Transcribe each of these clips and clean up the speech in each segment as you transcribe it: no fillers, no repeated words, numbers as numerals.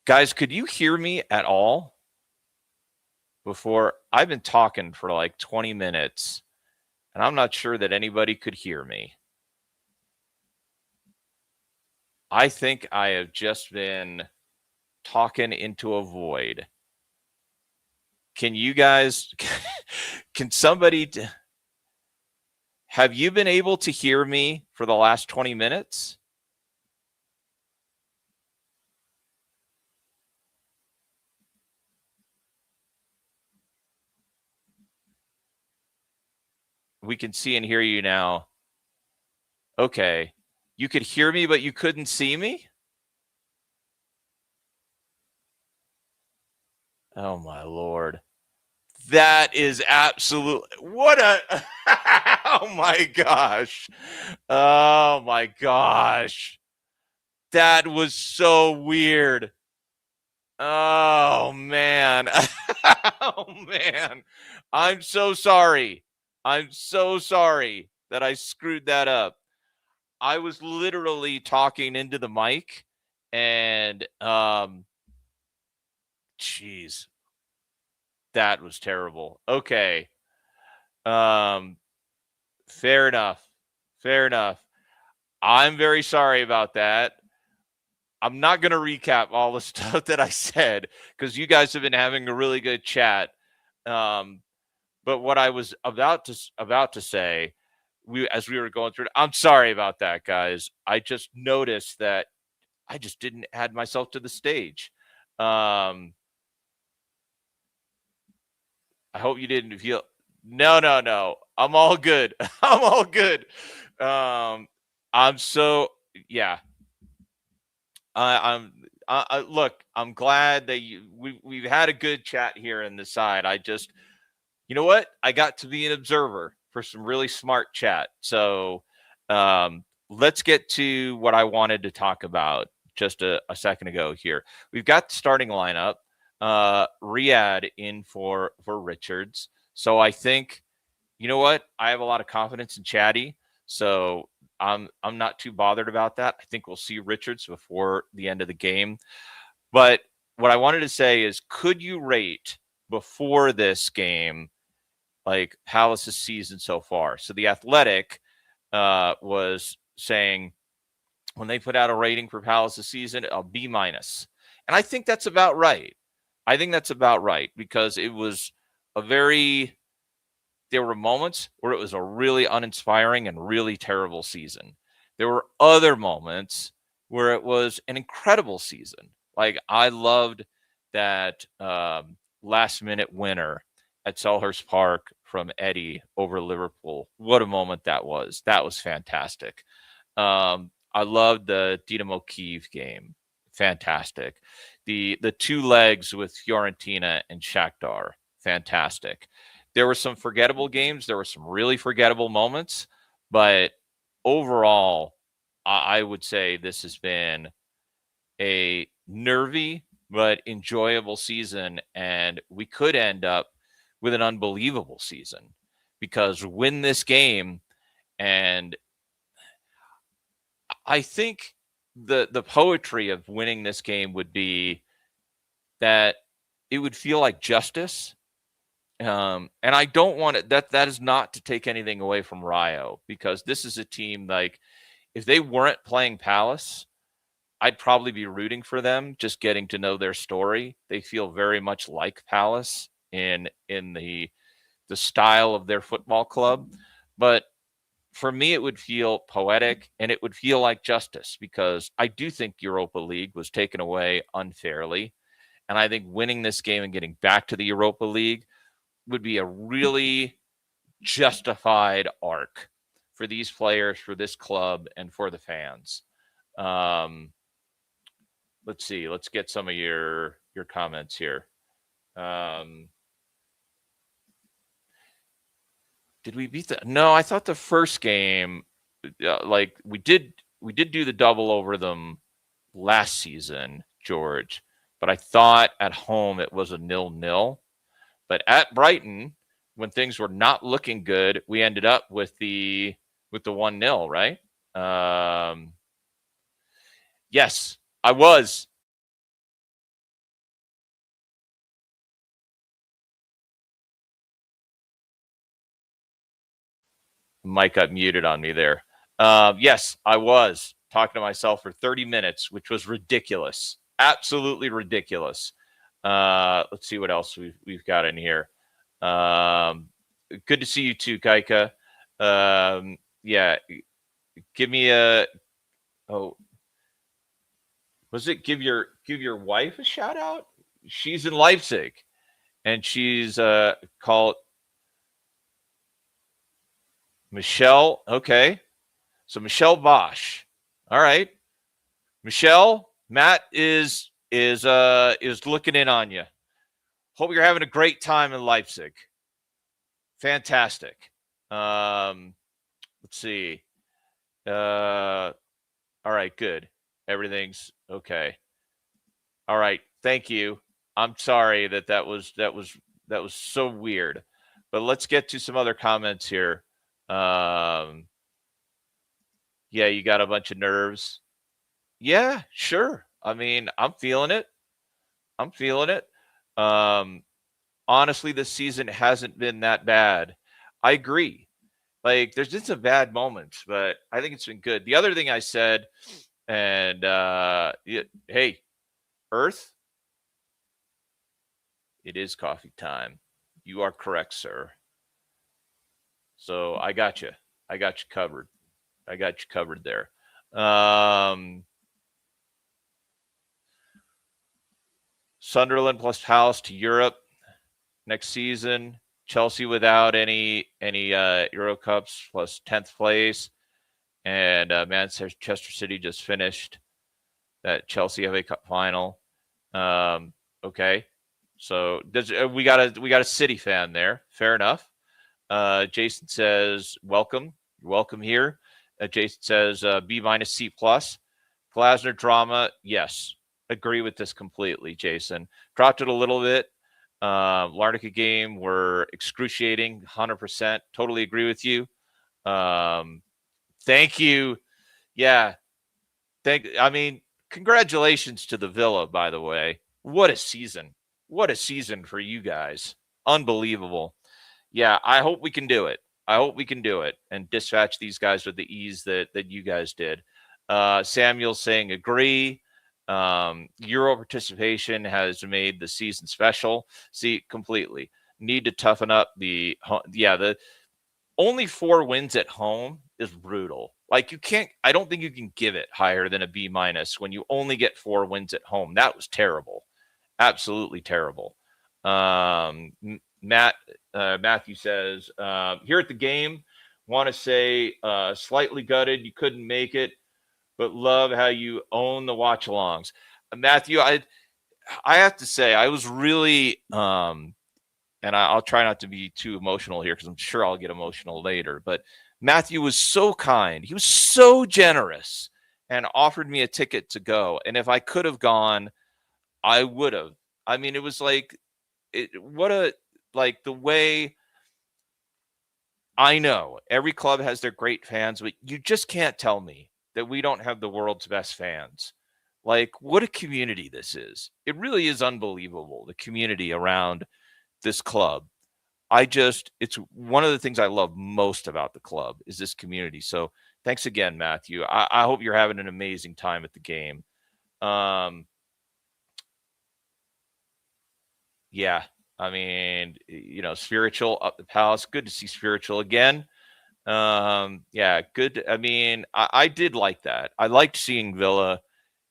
Guys, could you hear me at all before? I've been talking for like 20 minutes, and I'm not sure that anybody could hear me. I think I have just been talking into a void. Can you guys, can somebody, have you been able to hear me for the last 20 minutes? We can see and hear you now. Okay. You could hear me, but you couldn't see me? Oh, my Lord. That is absolute. What a. Oh, my gosh. Oh, my gosh. That was so weird. Oh, man. Oh, man. I'm so sorry. I'm so sorry that I screwed that up. I was literally talking into the mic and jeez, that was terrible. Okay. Um fair enough. Fair enough. I'm very sorry about that. I'm not going to recap all the stuff that I said cuz you guys have been having a really good chat. Um but what I was about to say, as we were going through, I'm sorry about that, guys. I just noticed that I just didn't add myself to the stage. Um, I hope you didn't feel. No, no, no. I'm all good. I'm all good. Um, I'm so yeah. Look. I'm glad that we've had a good chat here in the side. I just, you know what? I got to be an observer for some really smart chat. So let's get to what I wanted to talk about just a second ago here. We've got the starting lineup. Riyadh in for Richards. So I think, you know what? I have a lot of confidence in Chatty. So I'm not too bothered about that. I think we'll see Richards before the end of the game. But what I wanted to say is, could you rate before this game like Palace's season so far? So the Athletic was saying when they put out a rating for Palace's season, a B minus, and I think that's about right. I think that's about right because it was a very. There were moments where it was a really uninspiring and really terrible season. There were other moments where it was an incredible season. Like I loved that last minute winner at Selhurst Park from Eddie over Liverpool. What a moment that was. That was fantastic. I loved the Dynamo Kyiv game. Fantastic. The two legs with Fiorentina and Shakhtar. Fantastic. There were some forgettable games. There were some really forgettable moments, but overall, I would say this has been a nervy but enjoyable season, and we could end up with an unbelievable season because win this game, and I think the poetry of winning this game would be that it would feel like justice. And I don't want it that is not to take anything away from Rayo because this is a team like if they weren't playing Palace, I'd probably be rooting for them, just getting to know their story. They feel very much like Palace in the style of their football club. But for me, it would feel poetic and it would feel like justice because I do think Europa League was taken away unfairly. And I think winning this game and getting back to the Europa League would be a really justified arc for these players, for this club, and for the fans. Um, let's see. Let's get some of your comments here. Um, did we beat the? No, I thought the first game, like we did do the double over them last season, George. But I thought at home it was a 0-0. But at Brighton, when things were not looking good, we ended up with the 1-0, right? Yes, I was. Mike got muted on me there. Yes, I was talking to myself for 30 minutes, which was ridiculous. Absolutely ridiculous. Let's see what else we've got in here. Good to see you too, Kaika. Yeah, give me a oh, was it give your wife a shout out? She's in Leipzig and she's called Michelle. Okay. So Michelle Bosch. All right. Michelle, Matt is looking in on you. Hope you're having a great time in Leipzig. Fantastic. Let's see. All right, good. Everything's okay. All right, thank you. I'm sorry that was so weird. But let's get to some other comments here. Um, yeah, you got a bunch of nerves. Yeah, sure. I mean, I'm feeling it. I'm feeling it. Um, Honestly, this season hasn't been that bad. I agree. Like, there's been some bad moments, but I think it's been good. The other thing I said, and hey, Earth, it is coffee time. You are correct, sir. So I got you. I got you covered. I got you covered there. Sunderland plus Palace to Europe next season. Chelsea without any Euro Cups plus 10th place, and Manchester City just finished that Chelsea FA Cup final. Okay, so we got a City fan there. Fair enough. Jason says welcome. You're welcome here. Jason says B minus C plus. Glasner drama. Yes, agree with this completely. Jason dropped it a little bit. Larnaca game were excruciating. 100%. Totally agree with you. Thank you. Yeah. I mean, congratulations to the Villa, by the way. What a season. What a season for you guys. Unbelievable. Yeah, I hope we can do it. I hope we can do it and dispatch these guys with the ease that you guys did. Samuel saying agree. Euro participation has made the season special. See, completely. Need to toughen up the only 4 wins at home is brutal. Like, you can't, I don't think you can give it higher than a B minus when you only get 4 wins at home. That was terrible. Absolutely terrible. Matthew says, here at the game, want to say slightly gutted. You couldn't make it, but love how you own the watch-alongs. Matthew, I have to say, I was really, and I'll try not to be too emotional here because I'm sure I'll get emotional later. But Matthew was so kind. He was so generous and offered me a ticket to go. And if I could have gone, I would have. I mean, it was like, the way I know every club has their great fans, but you just can't tell me that we don't have the world's best fans. Like, what a community this is. It really is unbelievable, the community around this club. It's one of the things I love most about the club is this community. So thanks again, Matthew. I hope you're having an amazing time at the game. Yeah, I mean, Spiritual up the Palace. Good to see Spiritual again. Yeah, good. I mean, I did like that. I liked seeing Villa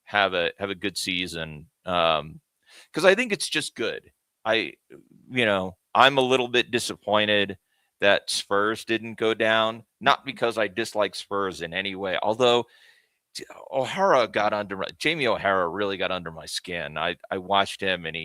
have a good season. Because I think it's just good. I, I'm a little bit disappointed that Spurs didn't go down. Not because I dislike Spurs in any way, although Jamie O'Hara really got under my skin. I watched him and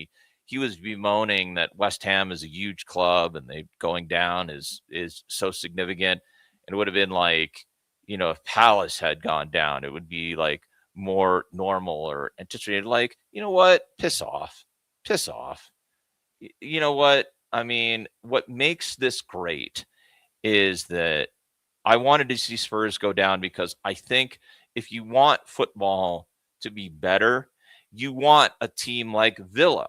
he was bemoaning that West Ham is a huge club and they going down is so significant. And it would have been like, if Palace had gone down, it would be like more normal or anticipated. Like, you know what? Piss off. Piss off. You know what? I mean, what makes this great is that I wanted to see Spurs go down because I think if you want football to be better, you want a team like Villa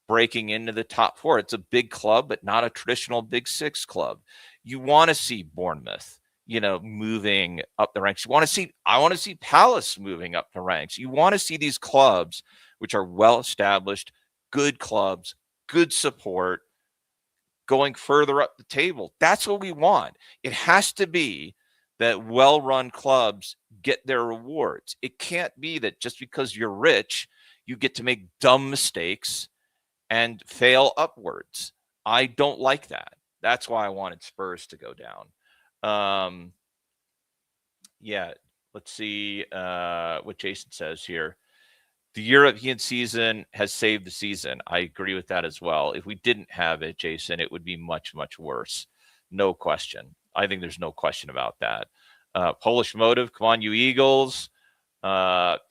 breaking into the top 4. It's a big club, but not a traditional Big Six club. You want to see Bournemouth. moving up the ranks. I want to see Palace moving up the ranks. You want to see these clubs, which are well established, good clubs, good support, going further up the table. That's what we want. It has to be that well-run clubs get their rewards. It can't be that just because you're rich, you get to make dumb mistakes and fail upwards. I don't like that. That's why I wanted Spurs to go down. Yeah, let's see what Jason says here. The European season has saved the season. I agree with that as well. If we didn't have it, Jason, it would be much, much worse. No question. I think there's no question about that. Polish Motive, come on, you Eagles.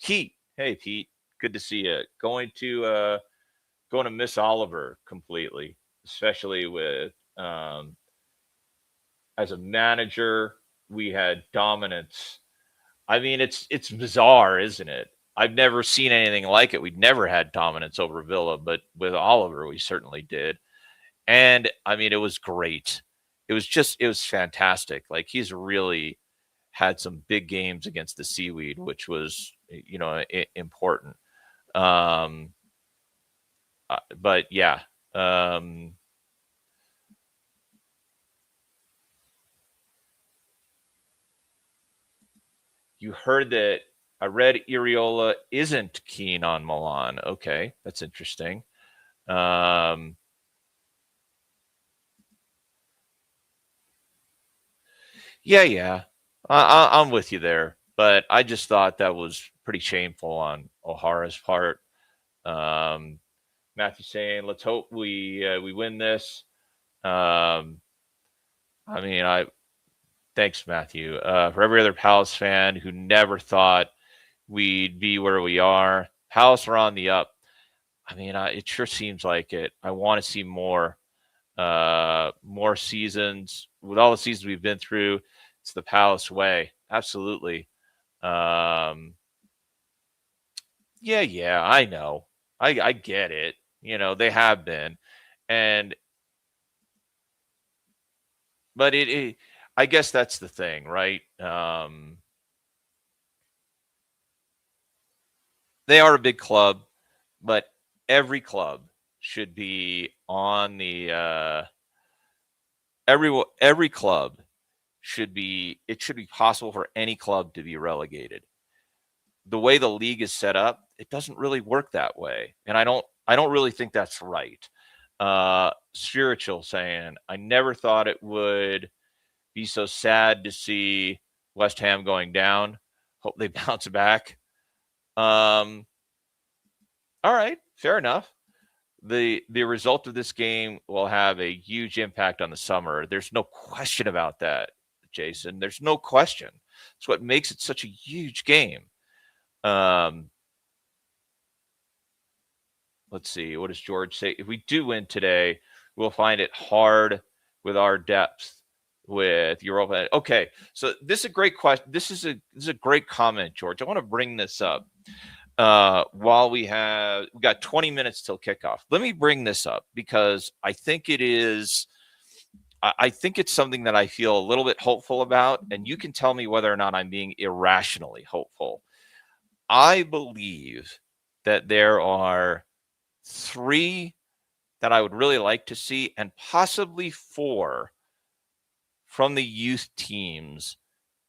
Pete, hey Pete, good to see you. Going to miss Oliver completely, especially with as a manager, we had dominance. I mean, it's bizarre, isn't it? I've never seen anything like it. We'd never had dominance over Villa, but with Oliver, we certainly did. And I mean, it was great. It was fantastic. Like he's really had some big games against the Seaweed, which was, important. But yeah, you heard that I read Iriola isn't keen on Milan. Okay, that's interesting. Yeah. I'm with you there, but I just thought that was pretty shameful on O'Hara's part. Um, Matthew saying, "Let's hope we win this." Um, I mean, I thanks Matthew for every other Palace fan who never thought we'd be where we are. Palace are on the up. I mean, it sure seems like it. I want to see more seasons. With all the seasons we've been through, it's the Palace way. Absolutely. Um, yeah, I know. I get it. They have been, and but I guess that's the thing, right? They are a big club, but every club should be on the every club should be possible for any club to be relegated. The way the league is set up, it doesn't really work that way, and I don't really think that's right. Spiritual saying, I never thought it would be so sad to see West Ham going down. Hope they bounce back. Um, all right, fair enough. The result of this game will have a huge impact on the summer. There's no question about that, Jason. There's no question. It's what makes it such a huge game. Um, let's see. What does George say? If we do win today, we'll find it hard with our depth with Europa. Okay, so this is a great question. This is a great comment, George. I want to bring this up. While we got 20 minutes till kickoff. Let me bring this up because I think it's something that I feel a little bit hopeful about, and you can tell me whether or not I'm being irrationally hopeful. I believe that there are 3 that I would really like to see, and possibly 4 from the youth teams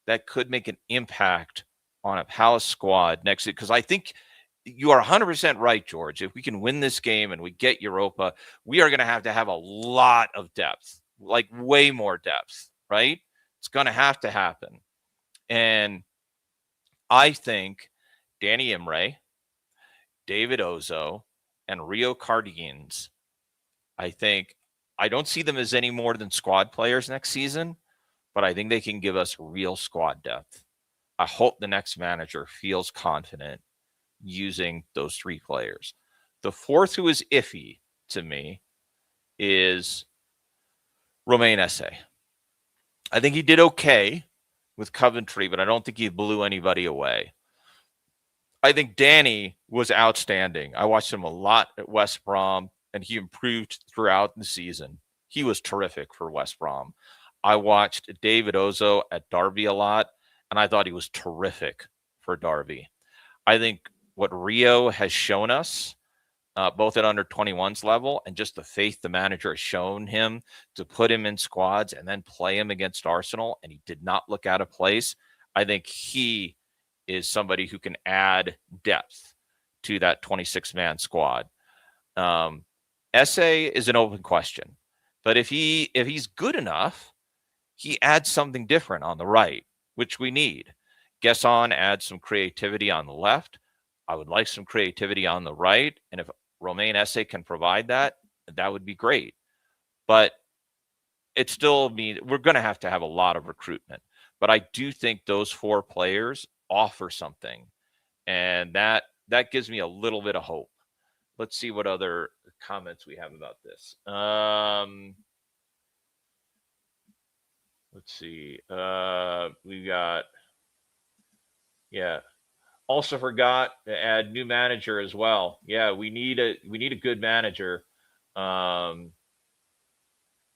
that could make an impact on a Palace squad next year. Because I think you are 100% right, George. If we can win this game and we get Europa, we are going to have a lot of depth, like way more depth, right? It's going to happen. And I think Danny Imre, David Ozo, and Rio Cardines, I don't see them as any more than squad players next season, but I think they can give us real squad depth. I hope the next manager feels confident using those 3 players. The 4th, who is iffy to me, is Romain Esse. I think he did okay with Coventry, but I don't think he blew anybody away. I think Danny was outstanding. I watched him a lot at West Brom, and he improved throughout the season. He was terrific for West Brom. I watched David Ozo at Derby a lot, and I thought he was terrific for Derby. I think what Rio has shown us, both at under 21s level and just the faith the manager has shown him to put him in squads and then play him against Arsenal, and he did not look out of place. I think he is somebody who can add depth to that 26-man squad. Esse is an open question, but if he's good enough, he adds something different on the right, which we need. Gesson adds some creativity on the left. I would like some creativity on the right, and if Romain Esse can provide that, that would be great. But it still means we're going to have a lot of recruitment. But I do think those 4 players offer something, and that gives me a little bit of hope. Let's see what other comments we have about this. Let's see. We got, yeah. Also forgot to add new manager as well. Yeah, we need a good manager. Good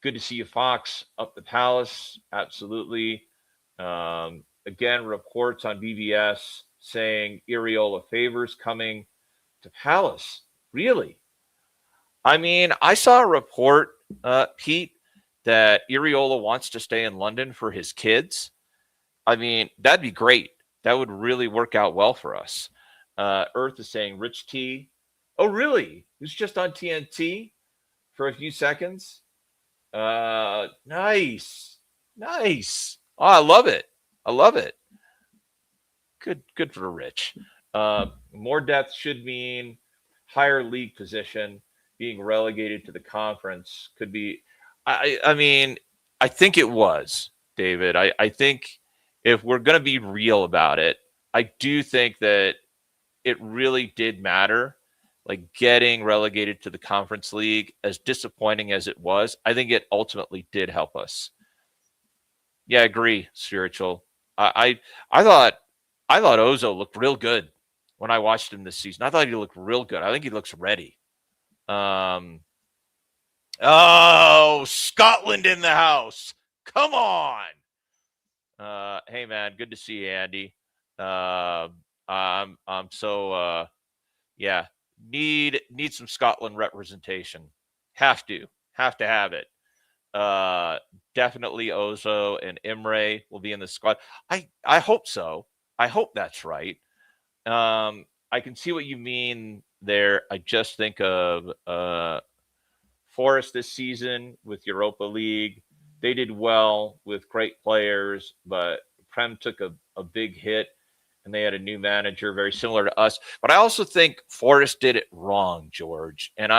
to see you, Fox, up the Palace. Absolutely. Again, reports on BBS saying Iriola favors coming to Palace. Really? I mean, I saw a report, Pete, that Iriola wants to stay in London for his kids. I mean, that'd be great. That would really work out well for us. Earth is saying Rich T. Oh, really? Who's just on TNT for a few seconds? Nice. Nice. Oh, I love it. I love it. Good for Rich. More depth should mean higher league position. Being relegated to the conference could be. I mean, I think it was, David. I think if we're going to be real about it, I do think that it really did matter. Like getting relegated to the Conference League, as disappointing as it was, I think it ultimately did help us. Yeah, I agree, Spiritual. I thought Ozo looked real good when I watched him this season. I thought he looked real good. I think he looks ready. Oh, Scotland in the house. Come on. Hey man, good to see you, Andy. I'm so yeah, need some Scotland representation. Have to have it. Definitely Ozo and Imre will be in the squad. I hope so. I hope that's right. I can see what you mean there. I just think of Forest this season with Europa League. They did well with great players, but Prem took a big hit, and they had a new manager very similar to us. But I also think Forest did it wrong, George. And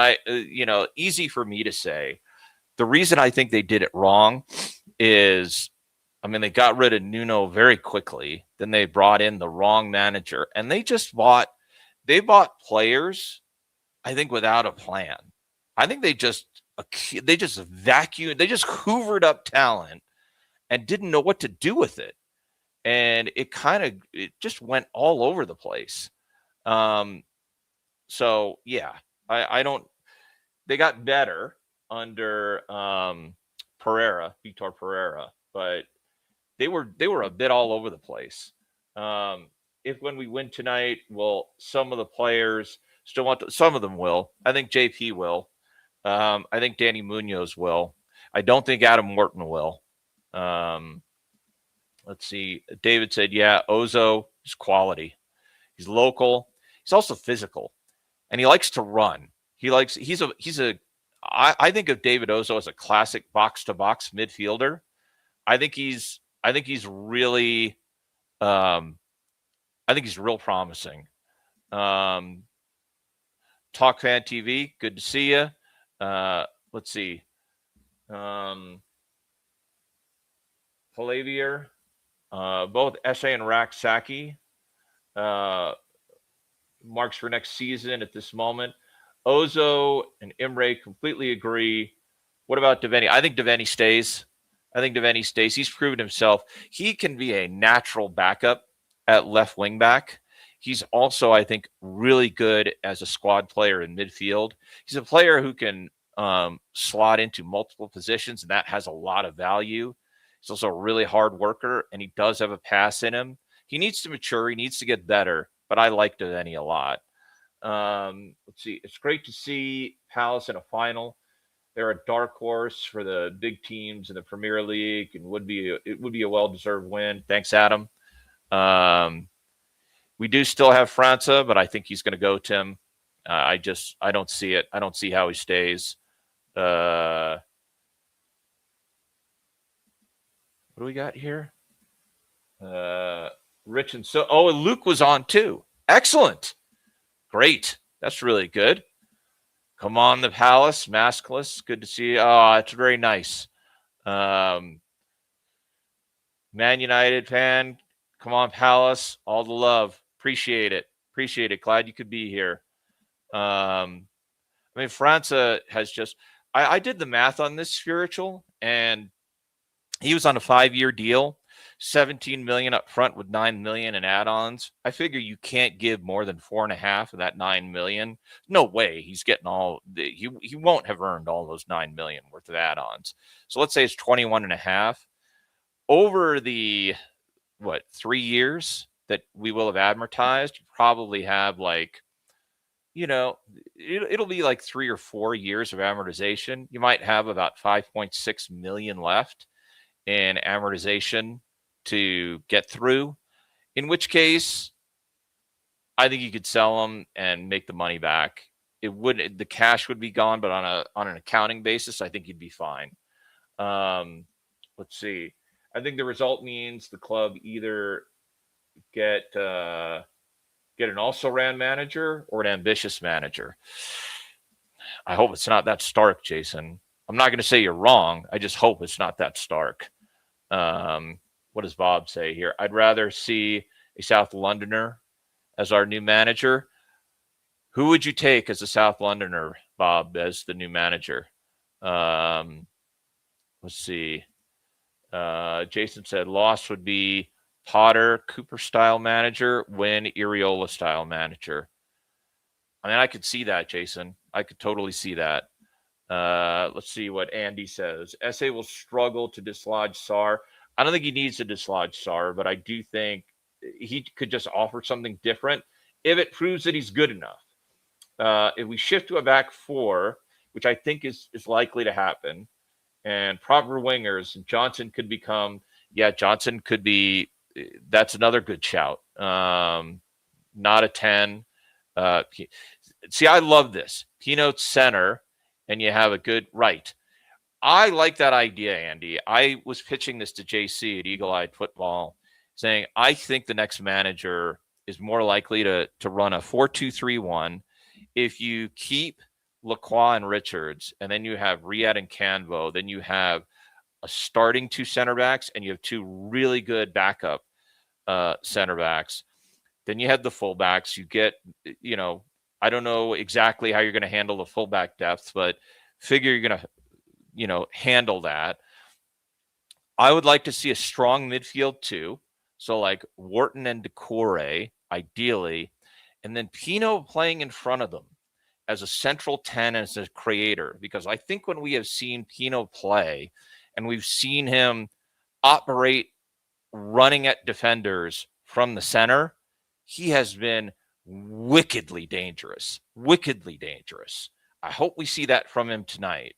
easy for me to say. The reason I think they did it wrong is, I mean, they got rid of Nuno very quickly. Then they brought in the wrong manager, and they bought players, I think, without a plan. I think they just vacuumed, they just hoovered up talent and didn't know what to do with it. And it just went all over the place. So yeah, I don't, they got better under Vitor Pereira, but they were a bit all over the place. If when we win tonight, will some of the players still want some of them will. I think JP will. I think Danny Munoz will. I don't think Adam Morton will. Let's see. David said, yeah, Ozo is quality. He's local. He's also physical, and he likes to run. I think of David Ozo as a classic box-to-box midfielder. I think he's really, I think he's real promising. Talk Fan TV, good to see you. Let's see. Palavier, both Esse and Rak-Saki, marks for next season at this moment. Ozo and Imre completely agree. What about Devaney? I think Devaney stays. He's proven himself. He can be a natural backup at left wing back. He's also, I think, really good as a squad player in midfield. He's a player who can slot into multiple positions, and that has a lot of value. He's also a really hard worker, and he does have a pass in him. He needs to mature. He needs to get better, but I like Devaney a lot. Let's see. It's great to see Palace in a final. They're a dark horse for the big teams in the Premier League, and it would be a well-deserved win. Thanks, Adam. We do still have França, but I think he's going to go, Tim. I don't see it. I don't see how he stays. What do we got here? Rich and so. Oh, and Luke was on too. Excellent. Great. That's really good. Come on, the Palace, maskless. Good to see you. Oh, it's very nice. Man United fan. Come on, Palace. All the love. Appreciate it. Appreciate it. Glad you could be here. I mean, França has just. I did the math on this spiritual, and he was on a 5-year deal, 17 million up front with 9 million in add-ons. I figure you can't give more than 4.5 of that 9 million. No way he's getting all. He won't have earned all those 9 million worth of add-ons. So let's say it's 21.5 over the 3 years that we will have amortized. You probably have it'll be like 3 or 4 years of amortization. You might have about 5.6 million left in amortization to get through, in which case I think you could sell them and make the money back. The cash would be gone, but on an accounting basis, I think you'd be fine. Let's see. I think the result means the club either get an also-ran manager or an ambitious manager. I hope it's not that stark, Jason. I'm not going to say you're wrong. I just hope it's not that stark. What does Bob say here? I'd rather see a South Londoner as our new manager. Who would you take as a South Londoner, Bob, as the new manager? Let's see. Jason said loss would be Potter, Cooper-style manager, win, Iriola-style manager. I mean, I could see that, Jason. I could totally see that. Let's see what Andy says. SA will struggle to dislodge Sarr. I don't think he needs to dislodge Sarr, but I do think he could just offer something different if it proves that he's good enough. If we shift to a back four, which I think is likely to happen, and proper wingers, Johnson could become, Johnson could be, that's another good shout. Not a 10. See, I love this. Keynote center, and you have a good right. I like that idea, Andy. I was pitching this to JC at Eagle Eyed Football, saying I think the next manager is more likely to run a 4-2-3-1 if you keep Lacroix and Richards, and then you have Riyad and Canvo, then you have a starting 2 center backs, and you have 2 really good backup center backs. Then you have the fullbacks. You get, I don't know exactly how you're going to handle the fullback depth, but figure you're going to, handle that. I would like to see a strong midfield too. So like Wharton and Decore, ideally, and then Pino playing in front of them as a central 10, as a creator, because I think when we have seen Pino play and we've seen him operate running at defenders from the center, he has been wickedly dangerous. I hope we see that from him tonight.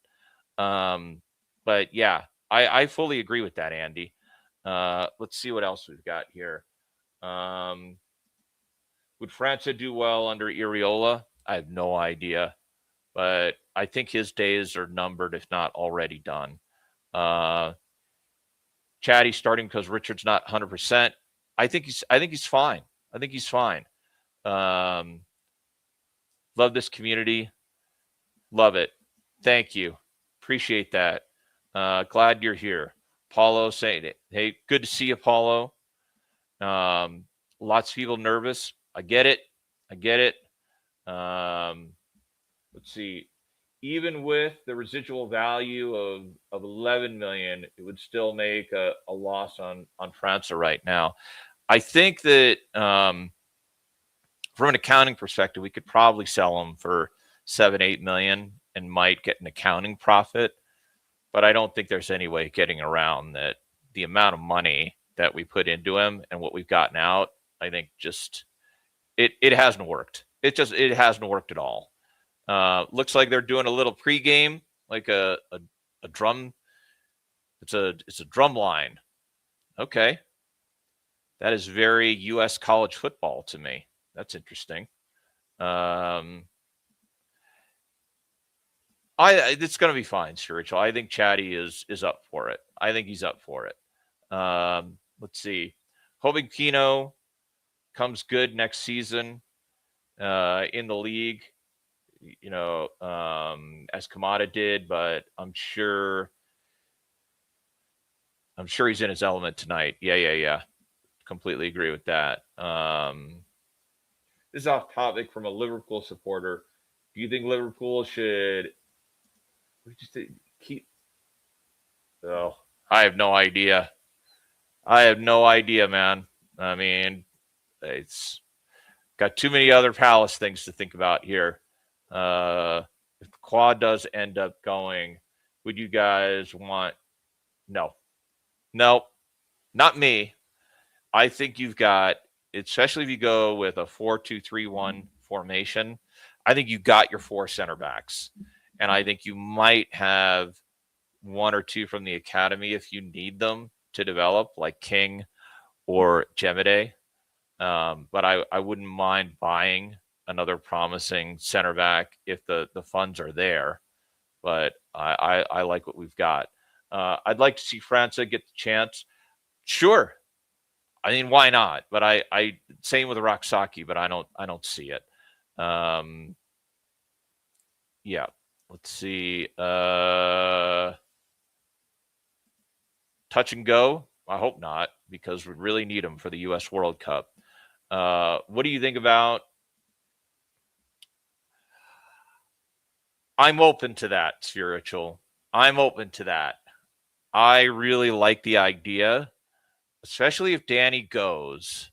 But yeah, I fully agree with that, Andy. Let's see what else we've got here. Would França do well under Iriola? I have no idea, but I think his days are numbered, if not already done. Chatty starting because Richard's not 100%. I think he's fine. Love this community. Love it. Thank you. Appreciate that. Glad you're here. Paulo saying it. Hey, good to see you, Paulo. Lots of people nervous. I get it. Let's see. Even with the residual value of 11 million, it would still make a loss on França right now. I think that from an accounting perspective, we could probably sell them for 7-8 million and might get an accounting profit. But I don't think there's any way getting around that the amount of money that we put into him and what we've gotten out, I think just it hasn't worked. It hasn't worked at all. Looks like they're doing a little pregame, like a drum. It's a drum line. Okay, that is very U.S. college football to me. That's interesting. It's going to be fine, Spiritual. I think Chatty is up for it. I think he's up for it. Let's see. Hoping Pino comes good next season in the league, as Kamada did, but I'm sure he's in his element tonight. Yeah. Completely agree with that. This is off topic from a Liverpool supporter. Do you think Liverpool should keep? Oh, I have no idea. Man. I mean, it's got too many other Palace things to think about here. If the quad does end up going, would you guys want? No, not me. I think you've got, especially if you go with a 4-2-3-1 formation, I think you got your 4 center backs. And I think you might have 1 or 2 from the academy if you need them to develop, like King or Jemide. But I wouldn't mind buying another promising center back if the funds are there. But I like what we've got. I'd like to see França get the chance. Sure. I mean, why not? But I same with Roxaki, but I don't see it. Yeah. Let's see. Touch and go. I hope not, because we really need them for the U.S. World Cup. What do you think about? I'm open to that, Spiritual. I'm open to that. I really like the idea, especially if Danny goes,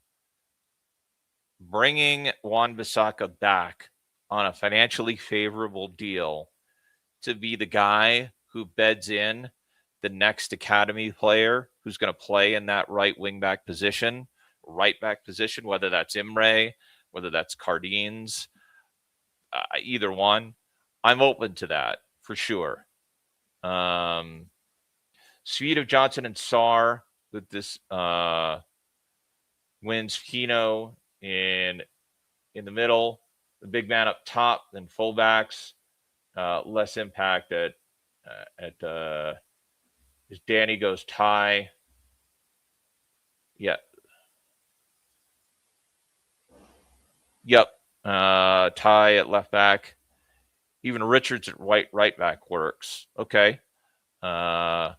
bringing Wan-Bissaka back on a financially favorable deal to be the guy who beds in the next academy player who's going to play in that right wing back position, right back position, whether that's Imre, whether that's Cardines, either one. I'm open to that for sure. Suite of Johnson and Sarr with this wins Pino in the middle, the big man up top, then fullbacks, less impact at as Danny goes tie. Yeah. Yep. Tie at left back. Even Richards at right back works. Okay. They're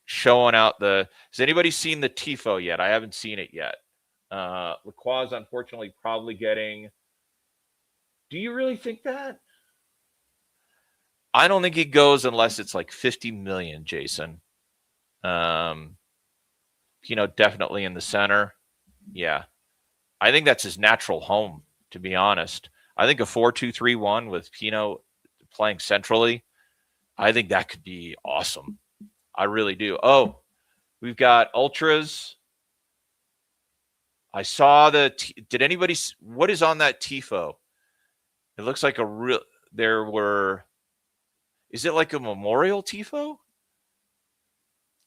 showing out the. Has anybody seen the Tifo yet? I haven't seen it yet. Lacroix, unfortunately, probably getting. Do you really think that? I don't think he goes unless it's like 50 million, Jason. Definitely in the center. Yeah. I think that's his natural home, to be honest. I think a 4-2-3-1 with Pino playing centrally, I think that could be awesome. I really do. Oh, we've got ultras. I saw did anybody, what is on that Tifo? It looks like is it like a memorial Tifo?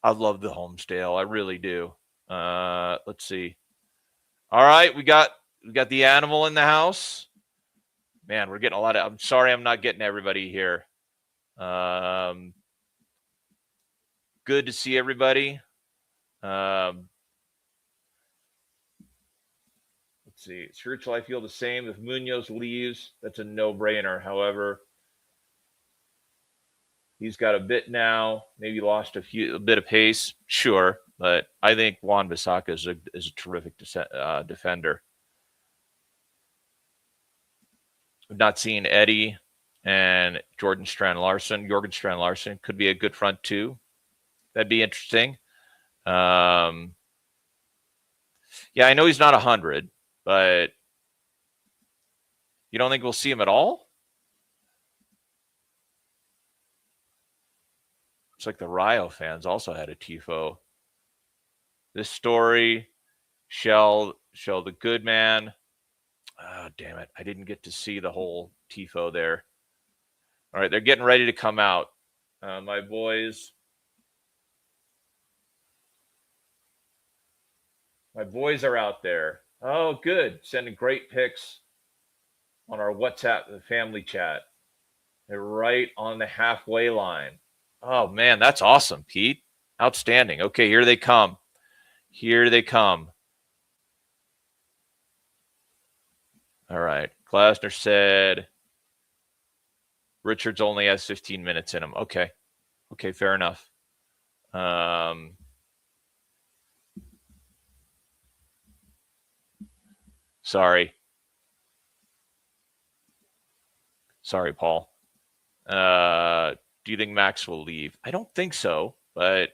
I love the Homestale. I really do. Let's see. All right, we got the animal in the house. Man, we're getting a lot of. I'm sorry, I'm not getting everybody here. Good to see everybody. Let's see. Spiritual, I feel the same. If Munoz leaves, that's a no-brainer. However, he's got a bit now. Maybe lost a bit of pace. Sure, but I think Wan-Bissaka is a terrific defender. We've not seen Eddie and Jorgen Strand-Larsen could be a good front two. That'd be interesting. Yeah, I know he's not 100, but you don't think we'll see him at all? Looks like the Rayo fans also had a tifo. This story, Shell the good man. Oh, damn it. I didn't get to see the whole tifo there. All right, they're getting ready to come out. My boys are out there. Oh, good. Sending great pics on our WhatsApp family chat. They're right on the halfway line. Oh, man, that's awesome, Pete. Outstanding. Okay, here they come. Here they come. All right. Glasner said Richards only has 15 minutes in him. Okay. Okay, fair enough. Sorry, Paul. Do you think Max will leave? I don't think so, but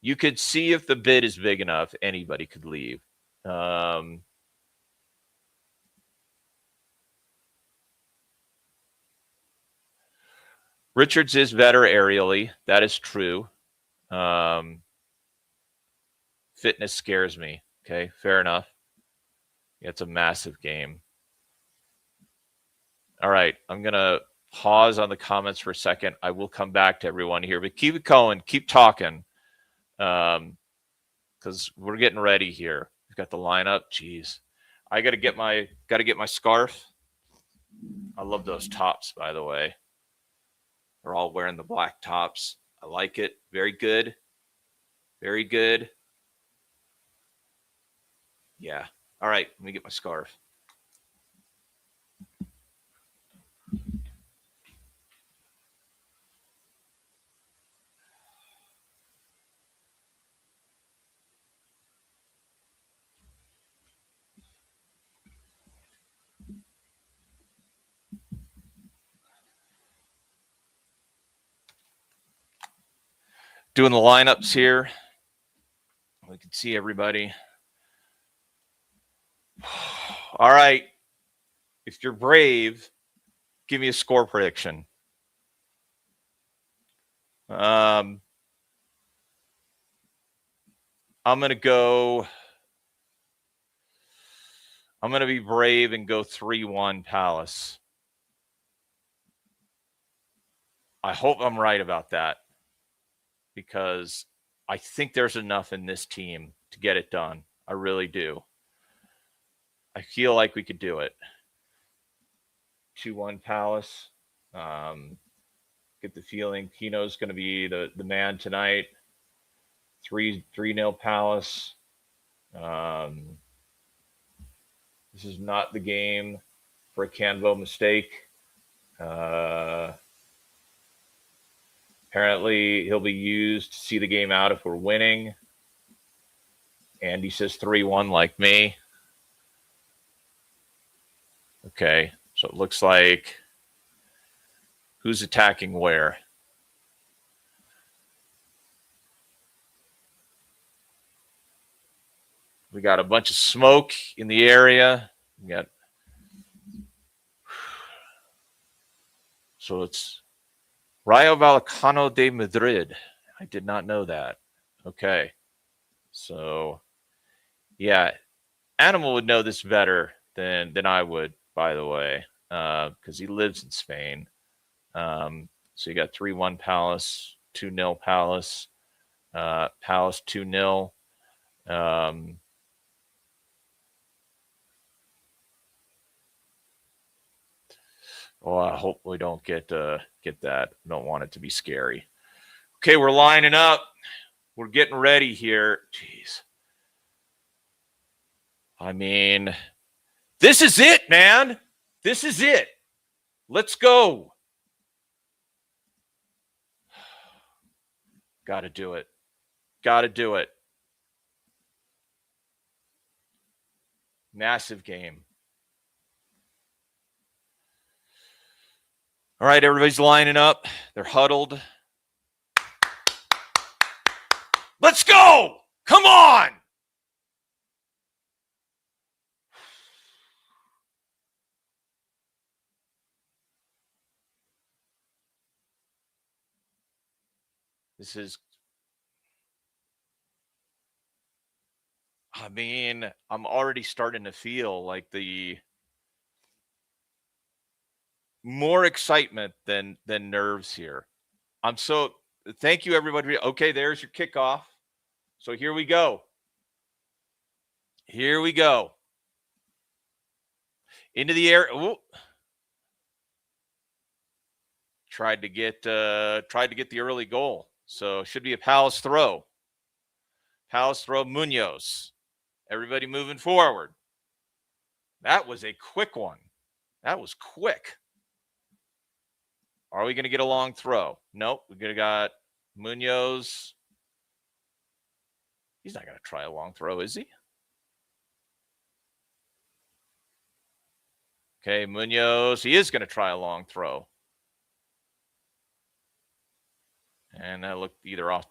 you could see if the bid is big enough, anybody could leave. Richards is better aerially. That is true. Fitness scares me. Okay, fair enough. Yeah, it's a massive game. All right, I'm going to pause on the comments for a second. I will come back to everyone here, but keep it going. Keep talking because we're getting ready here. We've got the lineup. Jeez. I got to get my scarf. I love those tops, by the way. They're all wearing the black tops. I like it. Very good. Very good. Yeah. All right. Let me get my scarf. Doing the lineups here. We can see everybody. All right. If you're brave, give me a score prediction. I'm going to be brave and go 3-1 Palace. I hope I'm right about that because I think there's enough in this team to get it done. I really do. I feel like we could do it. 2-1 Palace. Get the feeling Pino's going to be the man tonight. 3-0 Palace. This is not the game for a Canvo mistake. Apparently, he'll be used to see the game out if we're winning. Andy says 3-1 like me. Okay, so it looks like who's attacking where? We got a bunch of smoke in the area. We got so it's Rayo Vallecano de Madrid. I did not know that. Okay, so yeah, Animal would know this better than I would, by the way, because he lives in Spain. So you got 3-1 Palace, 2-0 Palace, Palace 2-0. Well, I hope we don't get that. I don't want it to be scary. Okay, we're lining up. We're getting ready here. Jeez. I mean, this is it, man. This is it. Let's go. Got to do it. Got to do it. Massive game. All right, everybody's lining up. They're huddled. Let's go. Come on. This is, I mean, I'm already starting to feel like the more excitement than nerves here. Thank you, everybody. Okay, there's your kickoff. So here we go. Here we go. Into the air. Ooh. Tried to get the early goal. So should be a Palace throw. Palace throw, Munoz. Everybody moving forward. That was a quick one. That was quick. Are we going to get a long throw? Nope. We're going to got Munoz. He's not going to try a long throw, is he? Okay, Munoz. He is going to try a long throw. And that looked either off.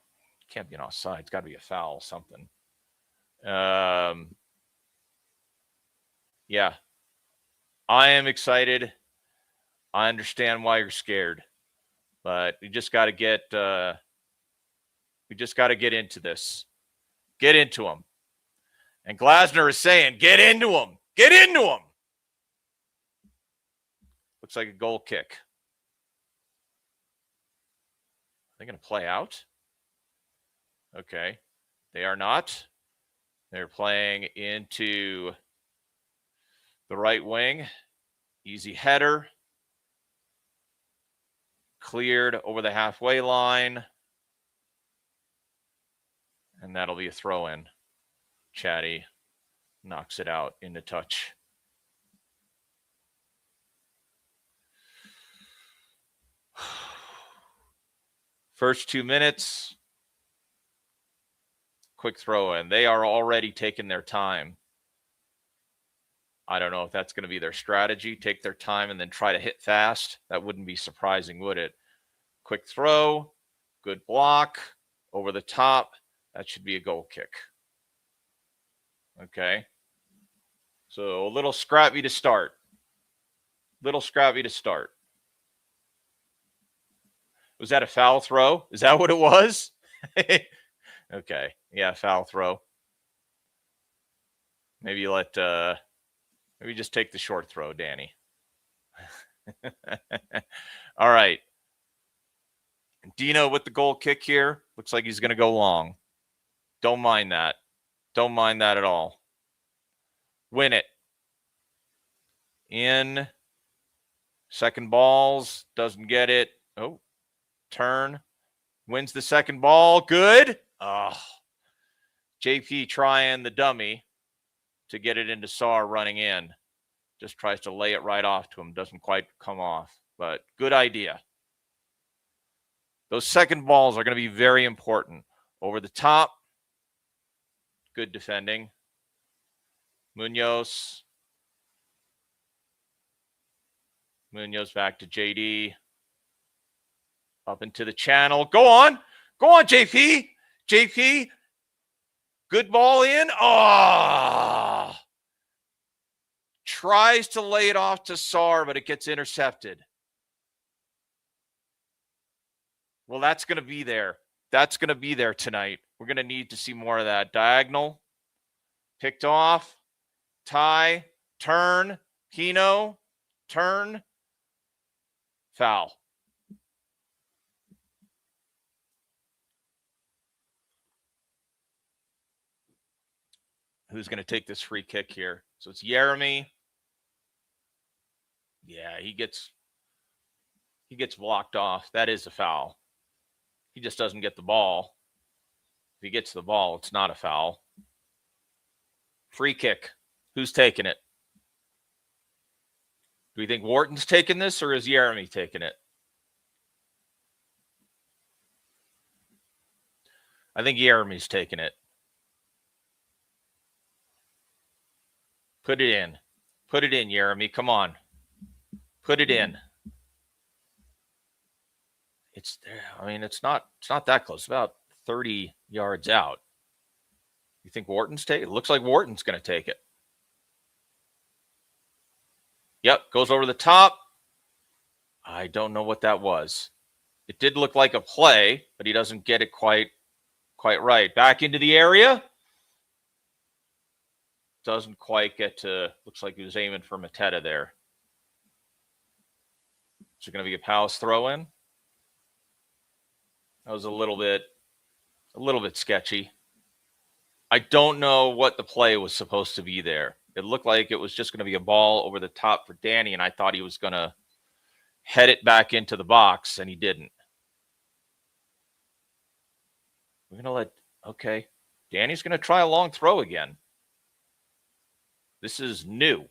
Can't be an offside. It's got to be a foul, something. Yeah. I am excited. I understand why you're scared. But we just got to get into this. Get into him. And Glasner is saying, get into him. Get into him. Looks like a goal kick. Are they going to play out? Okay. They are not. They're playing into the right wing. Easy header. Cleared over the halfway line. And that'll be a throw in. Chatty knocks it out into touch. First 2 minutes. Quick throw in. They are already taking their time. I don't know if that's going to be their strategy. Take their time and then try to hit fast. That wouldn't be surprising, would it? Quick throw. Good block. Over the top. That should be a goal kick. Okay. So a little scrappy to start. Was that a foul throw? Is that what it was? Okay. Yeah, foul throw. Maybe maybe just take the short throw, Danny. All right. Dino with the goal kick here. Looks like he's going to go long. Don't mind that. Don't mind that at all. Win it. In. Second balls. Doesn't get it. Oh. Turn. Wins the second ball. Good. Oh. JP trying the dummy to get it into Saar running in. Just tries to lay it right off to him. Doesn't quite come off. But good idea. Those second balls are going to be very important. Over the top. Good defending. Munoz back to JD. Up into the channel. Go on, JP. JP. Good ball in. Oh. Tries to lay it off to Saar, but it gets intercepted. Well, that's going to be there. That's going to be there tonight. We're going to need to see more of that. Diagonal. Picked off. Tie. Turn. Pino. Turn. Foul. Who's going to take this free kick here? So it's Jeremy. Yeah, he gets blocked off. That is a foul. He just doesn't get the ball. If he gets the ball, it's not a foul. Free kick. Who's taking it? Do we think Wharton's taking this, or is Jeremy taking it? I think Jeremy's taking it. Put it in. Put it in, Jeremy. Come on. Put it in. It's there. I mean, it's not that close. It's about 30 yards out. You think Wharton's taking it? Looks like Wharton's going to take it. Yep, goes over the top. I don't know what that was. It did look like a play, but he doesn't get it quite right. Back into the area. Doesn't quite get to, looks like he was aiming for Mateta there. Is it going to be a Palace throw in? That was a little bit sketchy. I don't know what the play was supposed to be there. It looked like it was just going to be a ball over the top for Danny, and I thought he was going to head it back into the box, and he didn't. We're going to okay. Danny's going to try a long throw again. This is new.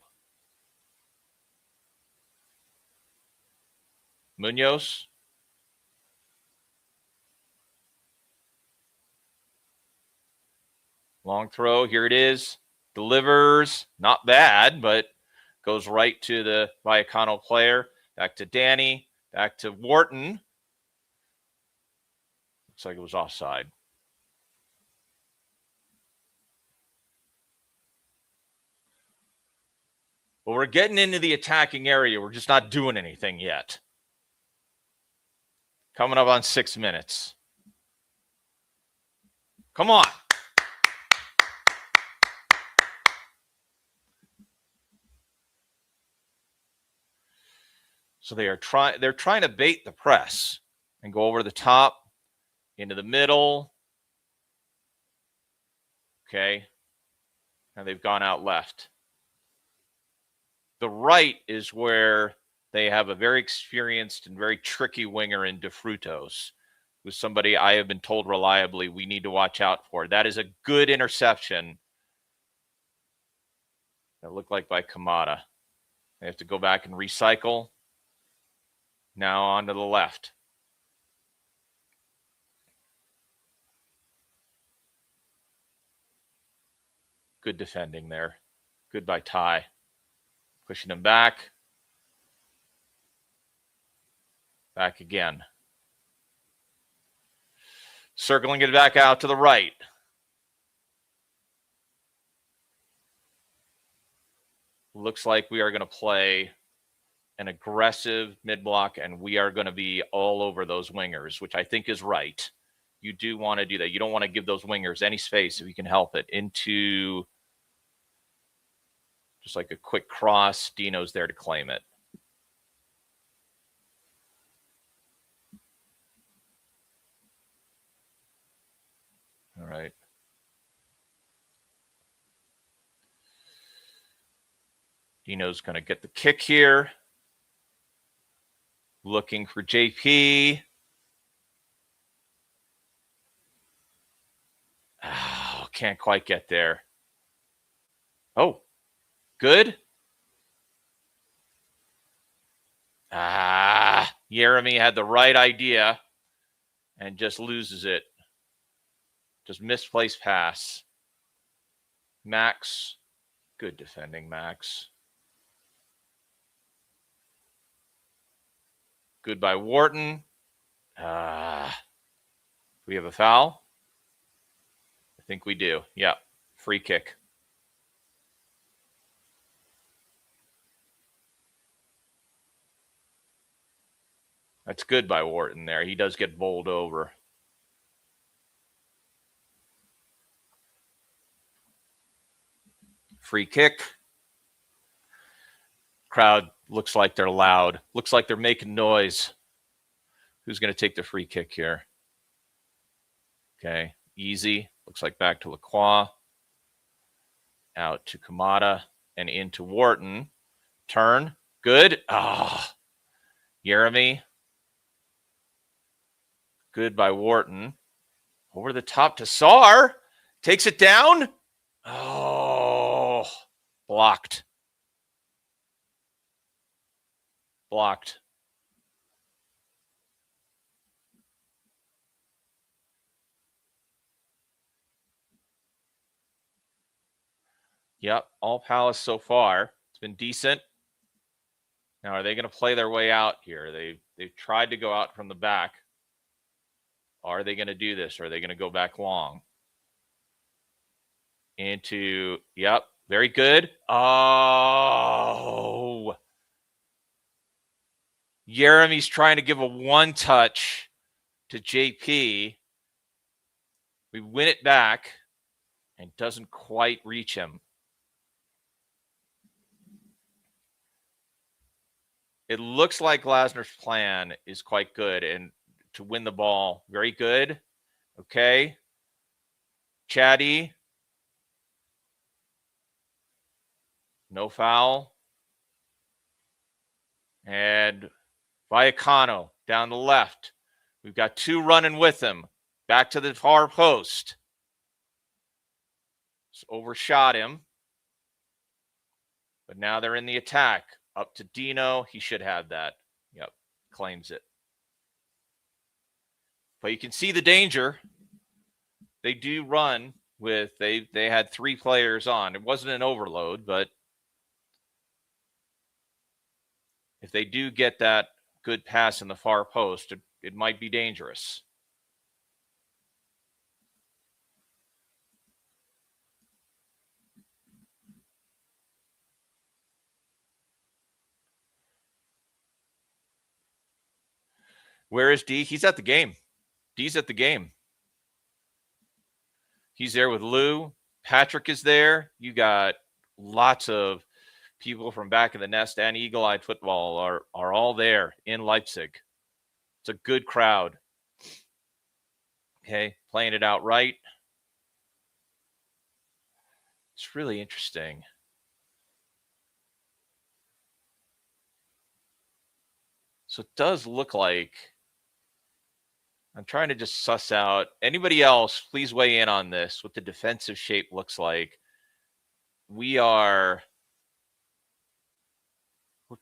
Munoz. Long throw. Here it is. Delivers. Not bad, but goes right to the Vallecano player. Back to Danny. Back to Wharton. Looks like it was offside. But we're getting into the attacking area. We're just not doing anything yet. Coming up on 6 minutes. Come on. So they're trying to bait the press and go over the top, into the middle. Okay. And they've gone out left. The right is where they have a very experienced and very tricky winger in De Frutos, who's somebody I have been told reliably we need to watch out for. That is a good interception. That looked like by Kamada. They have to go back and recycle. Now on to the left. Good defending there. Good by Ty. Pushing him back. Back again. Circling it back out to the right. Looks like we are going to play an aggressive mid-block, and we are going to be all over those wingers, which I think is right. You do want to do that. You don't want to give those wingers any space if you can help it. Into just like a quick cross. Dino's there to claim it. All right. Dino's going to get the kick here. Looking for JP. Oh, can't quite get there. Oh, good. Jeremy had the right idea and just loses it. Just misplaced pass. Max. Good defending, Max. Good by Wharton. We have a foul? I think we do. Yeah. Free kick. That's good by Wharton there. He does get bowled over. Free kick. Crowd looks like they're loud. Looks like they're making noise. Who's going to take the free kick here? Okay, easy. Looks like back to Lacroix. Out to Kamada and into Wharton. Turn. Good. Jeremy. Good by Wharton. Over the top to Saar. Takes it down. Oh, blocked. Blocked. Yep, all Palace so far. It's been decent. Now, are they going to play their way out here? They've tried to go out from the back. Are they going to do this? Or are they going to go back long? Into, yep, very good. Oh. Jeremy's trying to give a one-touch to JP. We win it back and doesn't quite reach him. It looks like Glasner's plan is quite good and to win the ball. Very good. Okay. Chatty. No foul. And Vallecano down the left. We've got two running with him. Back to the far post. Just overshot him. But now they're in the attack. Up to Dino. He should have that. Yep. Claims it. But you can see the danger. They do run with, they had three players on. It wasn't an overload, but if they do get that good pass in the far post, it might be dangerous. Where is D? He's at the game. D's at the game. He's there with Lou. Patrick is there. You got lots of people from Back of the Nest and Eagle Eye Football are all there in Leipzig. It's a good crowd. Okay, playing it out right. It's really interesting. So it does look like, I'm trying to just suss out. Anybody else, please weigh in on this, what the defensive shape looks like. We're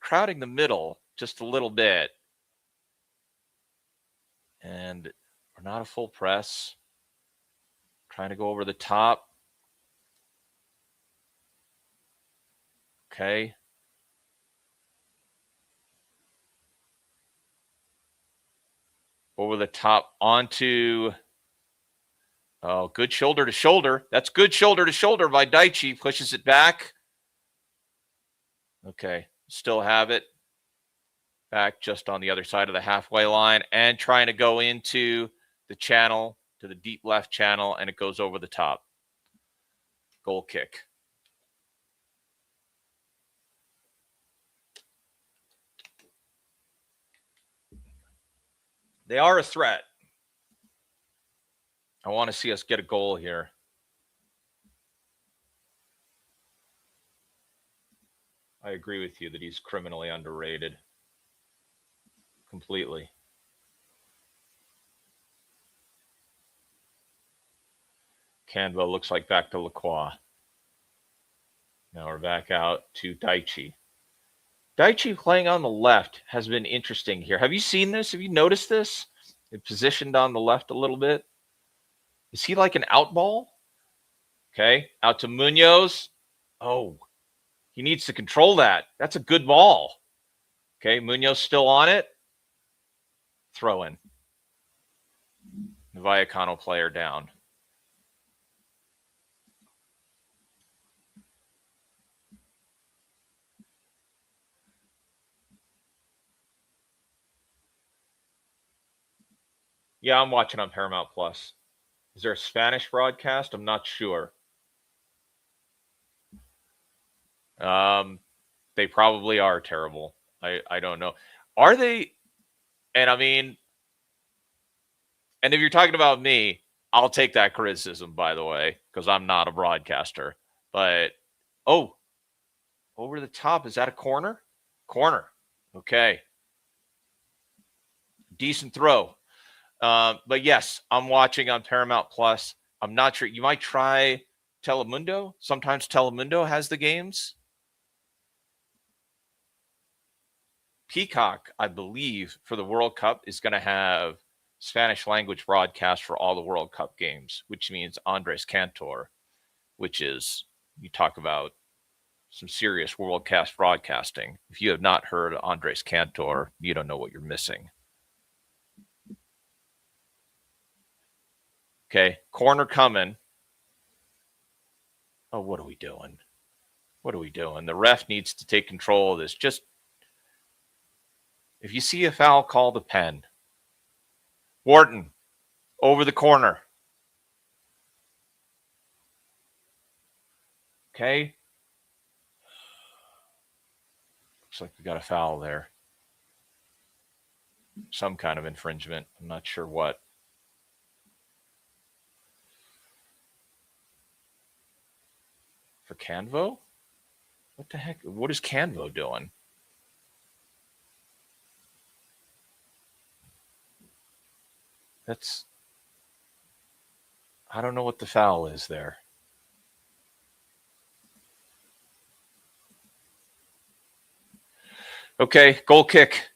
crowding the middle just a little bit. And we're not a full press. Trying to go over the top. Okay. Over the top onto, oh, good shoulder to shoulder. That's good shoulder to shoulder by Daichi. Pushes it back. Okay, still have it. Back just on the other side of the halfway line and trying to go into the channel, to the deep left channel, and it goes over the top. Goal kick. They are a threat. I want to see us get a goal here. I agree with you that he's criminally underrated. Completely. Canva looks like back to Lacroix. Now we're back out to Daichi. Daichi playing on the left has been interesting here. Have you seen this? Have you noticed this? It positioned on the left a little bit. Is he like an out ball? Okay, out to Munoz. Oh, he needs to control that. That's a good ball. Okay, Munoz still on it. Throw in. The Vallecano player down. Yeah, I'm watching on Paramount Plus. Is there a Spanish broadcast? I'm not sure. They probably are terrible. I don't know. Are they? And I mean, and if you're talking about me, I'll take that criticism, by the way, because I'm not a broadcaster. But, oh, over the top. Is that a corner? Corner. Okay. Decent throw. But yes, I'm watching on Paramount Plus. I'm not sure. You might try Telemundo. Sometimes Telemundo has the games. Peacock, I believe, for the World Cup is going to have Spanish language broadcast for all the World Cup games, which means Andres Cantor, which is, you talk about some serious World Cup broadcasting. If you have not heard Andres Cantor, you don't know what you're missing. Okay, corner coming. Oh, what are we doing? What are we doing? The ref needs to take control of this. Just, if you see a foul, call the pen. Wharton, over the corner. Okay. Looks like we got a foul there. Some kind of infringement. I'm not sure what. For Canvo? What the heck? What is Canvo doing? I don't know what the foul is there. Okay, goal kick.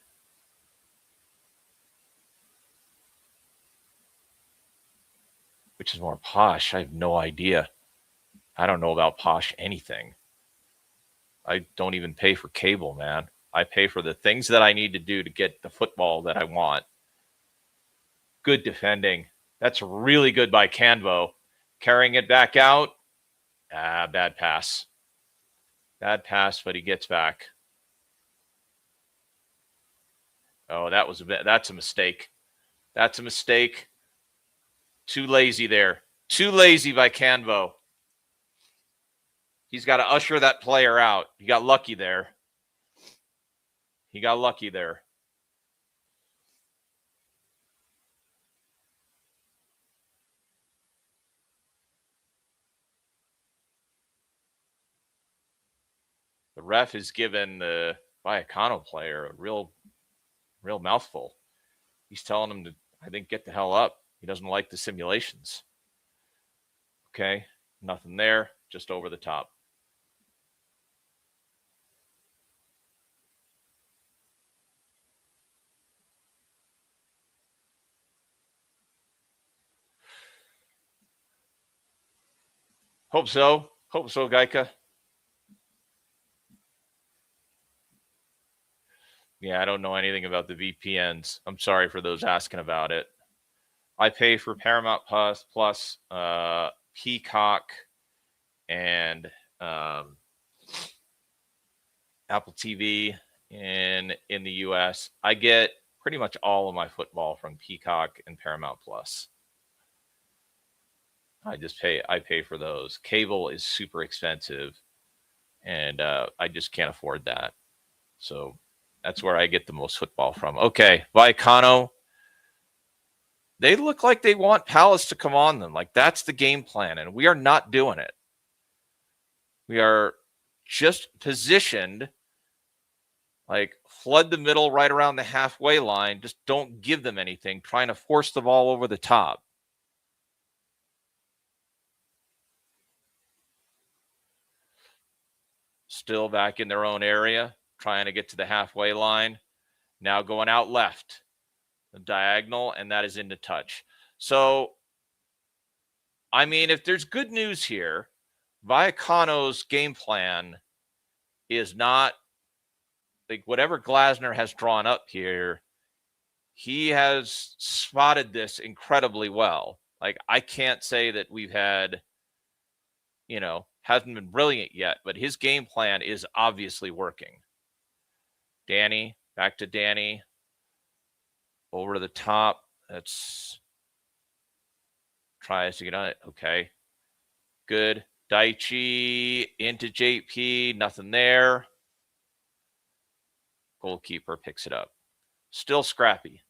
Which is more posh? I have no idea. I don't know about posh anything. I don't even pay for cable, man. I pay for the things that I need to do to get the football that I want. Good defending. That's really good by Canvo. Carrying it back out. Bad pass. Bad pass, but he gets back. Oh, that's a mistake. That's a mistake. Too lazy there. Too lazy by Canvo. He's got to usher that player out. He got lucky there. He got lucky there. The ref has given the Vallecano player a real mouthful. He's telling him to, I think, get the hell up. He doesn't like the simulations. Okay, nothing there, just over the top. Hope so, Geika. Yeah, I don't know anything about the VPNs. I'm sorry for those asking about it. I pay for Paramount Plus, Peacock, and Apple TV in the US. I get pretty much all of my football from Peacock and Paramount Plus. I pay for those. Cable is super expensive, and I just can't afford that. So that's where I get the most football from. Okay, Vallecano. They look like they want Palace to come on them. Like that's the game plan, and we are not doing it. We are just positioned, like flood the middle right around the halfway line. Just don't give them anything, trying to force the ball over the top. Still back in their own area, trying to get to the halfway line. Now going out left, the diagonal, and that is into touch. So, I mean, if there's good news here, Vallecano's game plan is not like whatever Glasner has drawn up here. He has spotted this incredibly well. Like, I can't say that we've had, hasn't been brilliant yet, but his game plan is obviously working. Danny, back to Danny. Over to the top. That's tries to get on it. Okay. Good. Daichi into JP. Nothing there. Goalkeeper picks it up. Still scrappy.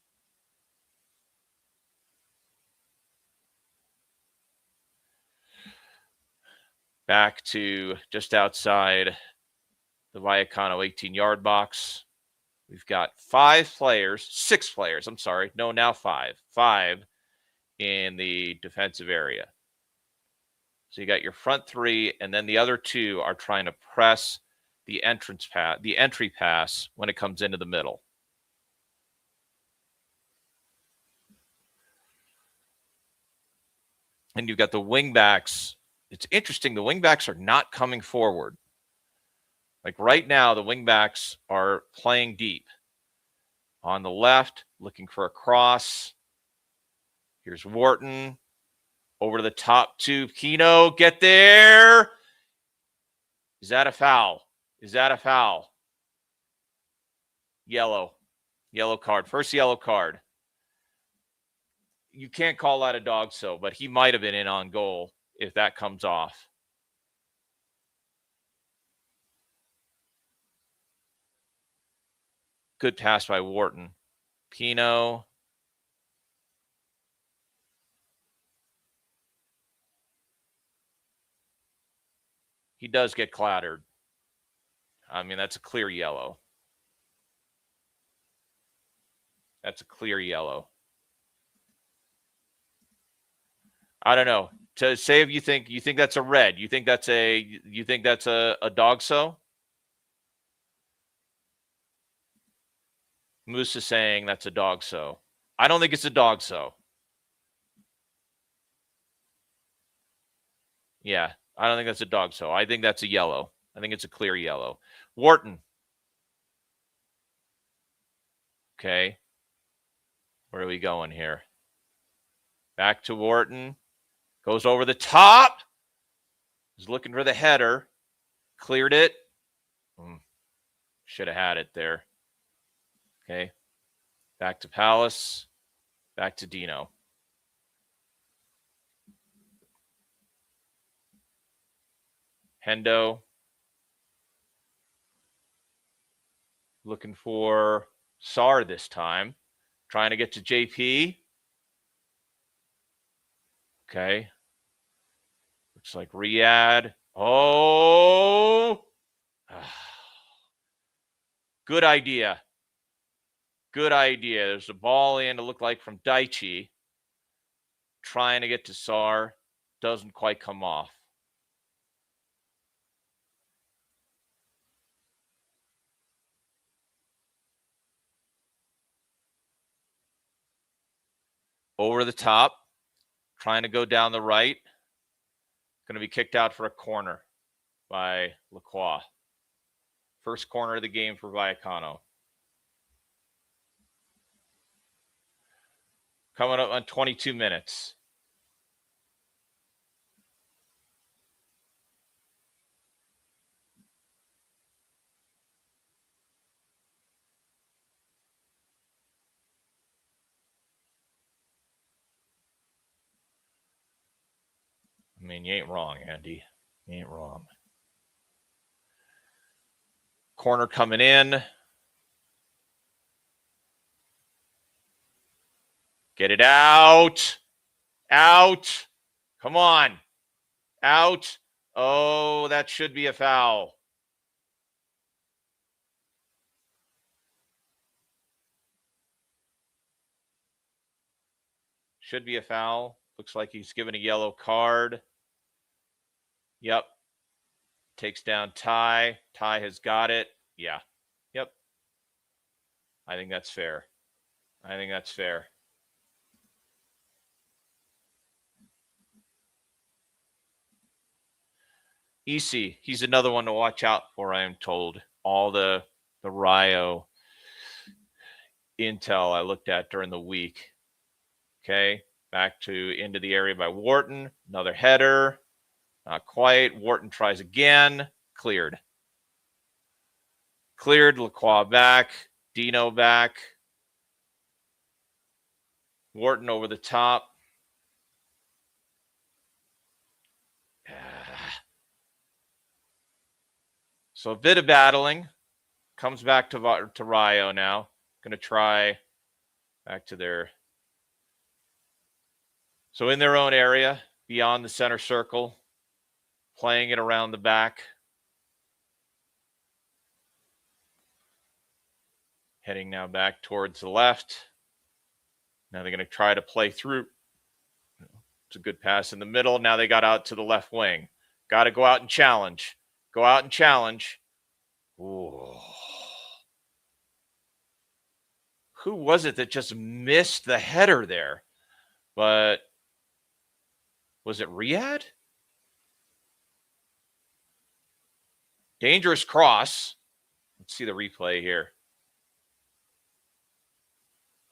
Back to just outside the Vallecano 18-yard box. We've got six players. I'm sorry. No, now five. Five in the defensive area. So you got your front three, and then the other two are trying to press the entry pass when it comes into the middle. And you've got the wing backs. It's interesting. The wing backs are not coming forward. Like right now, the wing backs are playing deep. On the left, looking for a cross. Here's Wharton. Over to the top to Kino. Get there. Is that a foul? Yellow card. First yellow card. you can't call that a dog so, but he might have been in on goal if that comes off. Good pass by Wharton. Pino. He does get clattered. I mean, that's a clear yellow. That's a clear yellow. I don't know. To say if you think that's a red, you think that's a dog so? Moose is saying that's a dog so. I don't think it's a dog so. Yeah, I don't think that's a dog so. I think that's a yellow. I think it's a clear yellow. Wharton. Okay. Where are we going here? Back to Wharton. Goes over the top. He's looking for the header. Cleared it. Should have had it there. Okay. Back to Palace. Back to Dino. Hendo. Looking for Sarr this time. Trying to get to JP. Okay. Looks like Riyadh. Oh. Good idea. Good idea. There's a ball in, it looked like from Daichi. Trying to get to Sarr. Doesn't quite come off. Over the top. Trying to go down the right. Going to be kicked out for a corner by Lacroix. First corner of the game for Vallecano. Coming up on 22 minutes. I mean, you ain't wrong, Andy. You ain't wrong. Corner coming in. Get it out. Out. Come on. Out. Oh, that should be a foul. Should be a foul. Looks like he's given a yellow card. Yep. Takes down Ty. Ty has got it. Yeah. Yep. I think that's fair. I think that's fair. Isi, he's another one to watch out for, I am told. All the Rayo intel I looked at during the week. Okay. Back to into the area by Wharton. Another header. Not quite. Wharton tries again. Cleared. Cleared. Lacroix back. Dino back. Wharton over the top. So a bit of battling. Comes back to Rayo now. Going to try back to their... So in their own area, beyond the center circle, playing it around the back. Heading now back towards the left. Now they're going to try to play through. It's a good pass in the middle. Now they got out to the left wing. Got to go out and challenge. Go out and challenge. Ooh. Who was it that just missed the header there? But was it Riyadh? Dangerous cross. Let's see the replay here.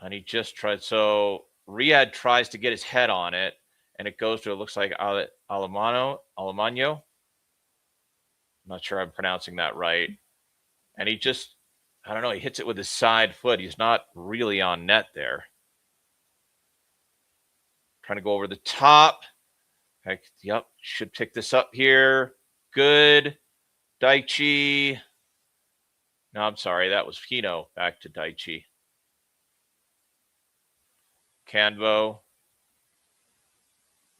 And he just tried. So Riyadh tries to get his head on it, and it goes to, it looks like Alemano. I'm not sure I'm pronouncing that right. And he just, I don't know, he hits it with his side foot. He's not really on net there. Trying to go over the top. Heck, yep, should pick this up here. Good. Daichi. No, I'm sorry. That was Hino. Back to Daichi. Canvo.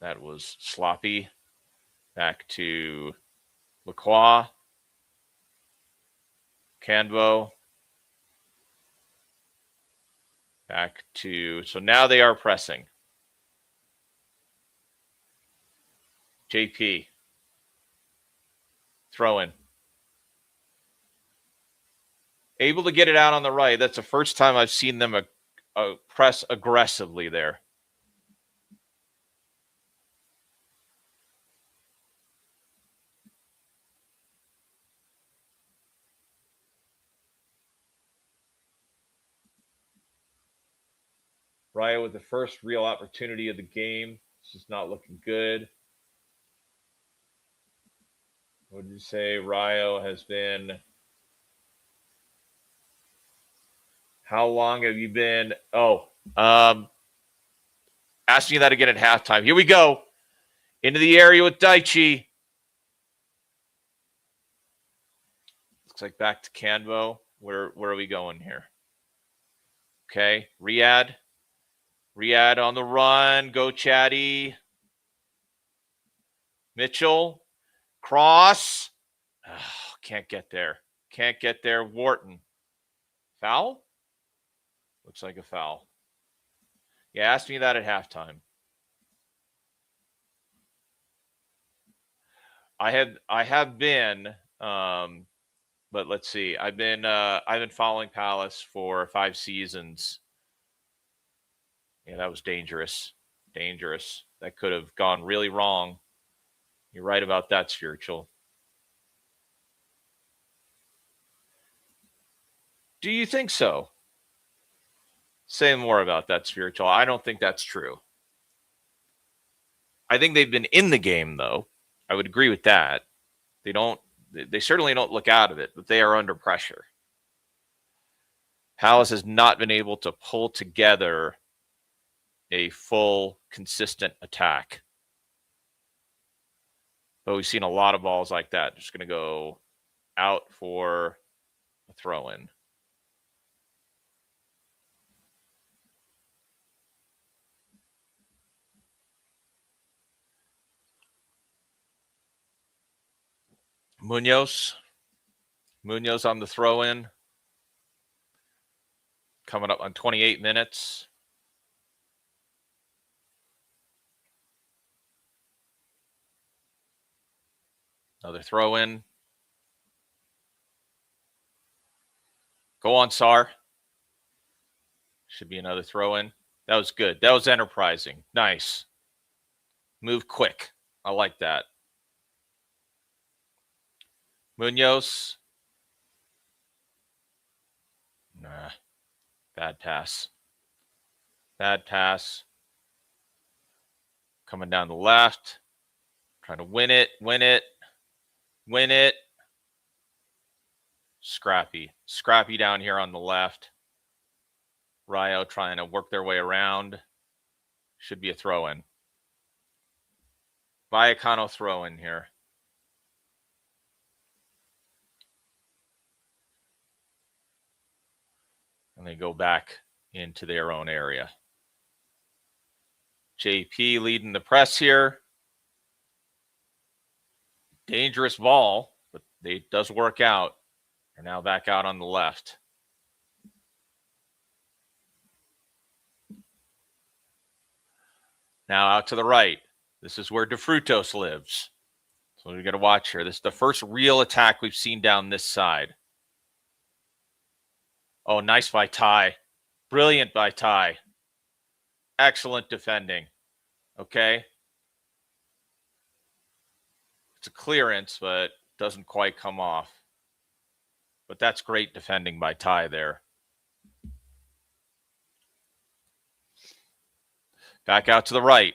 That was sloppy. Back to Lacroix. Canvo. Back to, so now they are pressing. JP. Throw in. Able to get it out on the right. That's the first time I've seen them press aggressively there. Rayo with the first real opportunity of the game. This is not looking good. What did you say? Rayo has been. How long have you been? Oh, asking you that again at halftime. Here we go. Into the area with Daichi. Looks like back to Canvo. Where are we going here? Okay, Riyadh. Riyadh on the run. Go Chatty. Mitchell. Cross. Oh, can't get there. Can't get there. Wharton. Foul? Looks like a foul. Yeah, ask me that at halftime. I have been, but let's see. I've been following Palace for 5 seasons. Yeah, that was dangerous. Dangerous. That could have gone really wrong. You're right about that, Spiritual. Do you think so? Say more about that, Spiritual. I don't think that's true. I think they've been in the game, though. I would agree with that. They certainly don't look out of it, but they are under pressure. Palace has not been able to pull together a full, consistent attack. But we've seen a lot of balls like that. Just going to go out for a throw-in. Munoz on the throw-in. Coming up on 28 minutes. Another throw-in. Go on, Sar. Should be another throw-in. That was good. That was enterprising. Nice. Move quick. I like that. Munoz. Nah. Bad pass. Bad pass. Coming down the left. Trying to win it. Win it. Win it. Scrappy. Scrappy down here on the left. Rayo trying to work their way around. Should be a throw-in. Vallecano throw-in here. And they go back into their own area. JP leading the press here. Dangerous ball, but it does work out. They're now back out on the left. Now out to the right. This is where De Frutos lives. So we got to watch here. This is the first real attack we've seen down this side. Oh, nice by Ty. Brilliant by Ty. Excellent defending. Okay. It's a clearance, but doesn't quite come off. But that's great defending by Ty there. Back out to the right.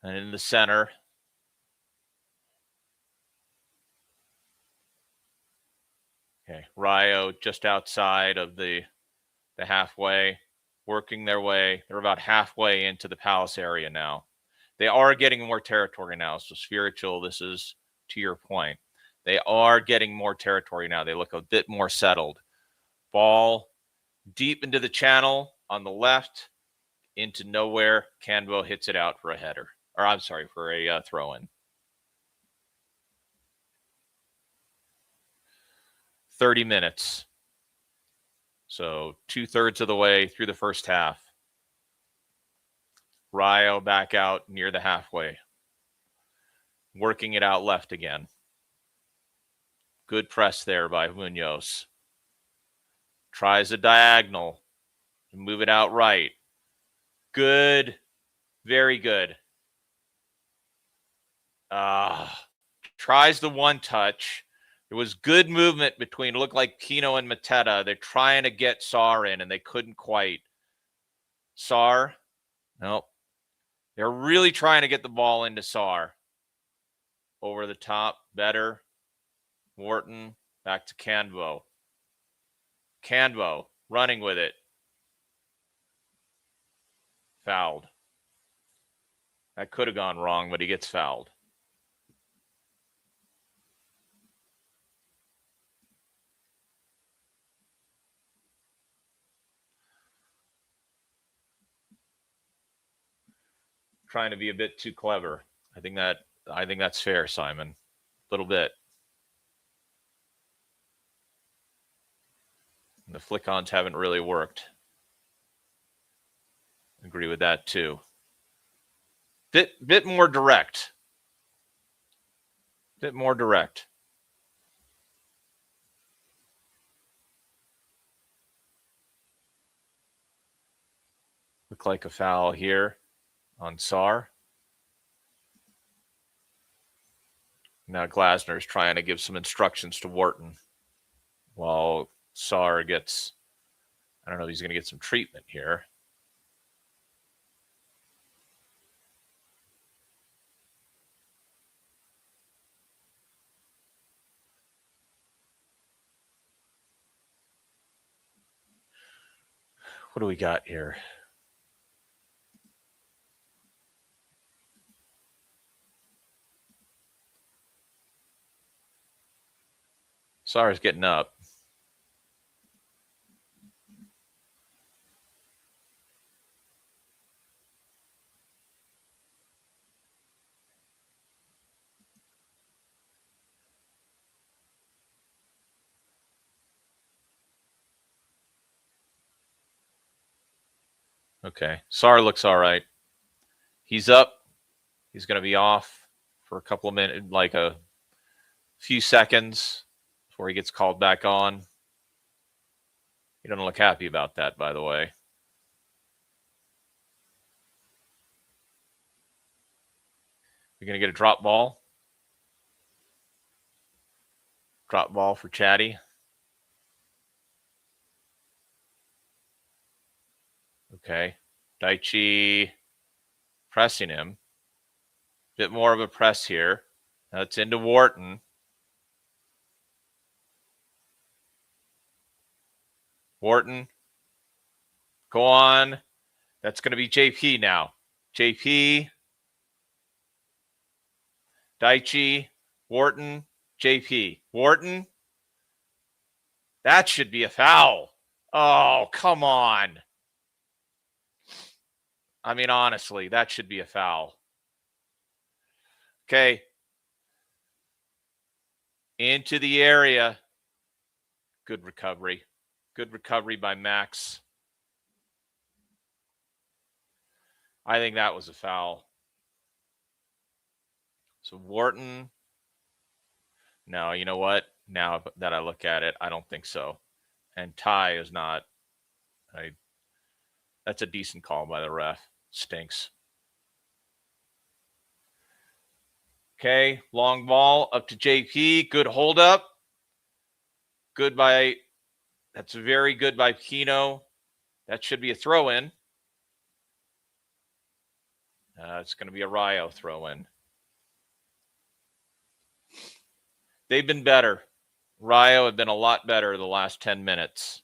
And in the center. Okay, Rayo just outside of the halfway. working their way. They're about halfway into the Palace area now. They are getting more territory now. So Spiritual, this is to your point. They are getting more territory now. They look a bit more settled. Ball deep into the channel on the left, into nowhere. Canvo hits it out for a header. Or I'm sorry, for a throw-in. 30 minutes. So 2/3 of the way through the first half. Rayo back out near the halfway. Working it out left again. Good press there by Munoz. Tries a diagonal to move it out right. Good. Very good. Tries the one touch. There was good movement between, it looked like Pino and Mateta. They're trying to get Sarr in, and they couldn't quite. Sarr, nope. They're really trying to get the ball into Sarr. Over the top, better. Wharton, back to Canvo. Canvo, running with it. Fouled. That could have gone wrong, but he gets fouled. Trying to be a bit too clever. I think that's fair, Simon. A little bit. The flick-ons haven't really worked. Agree with that too. Bit more direct. Bit more direct. Look like a foul here on Sarr. Now Glasner's trying to give some instructions to Wharton while Sarr gets, I don't know if he's going to get some treatment here. What do we got here? Sarr's getting up. Okay. Sarr looks all right. He's up. He's going to be off for a couple of minutes, like a few seconds before he gets called back on. He doesn't look happy about that, by the way. You're going to get a drop ball. Drop ball for Chatty. Okay. Daichi pressing him. Bit more of a press here. Now it's into Wharton. Wharton. Go on. That's going to be JP now. JP. Daichi. Wharton. JP. Wharton. That should be a foul. Oh, come on. I mean, honestly, that should be a foul. Okay. Into the area. Good recovery. Good recovery by Max. I think that was a foul. So Wharton. No, you know what? Now that I look at it, I don't think so. And Ty is not. That's a decent call by the ref. Stinks. Okay, long ball up to JP. Good hold up. Good by. That's very good by Pino. That should be a throw-in. It's going to be a Rayo throw-in. They've been better. Rayo have been a lot better the last 10 minutes.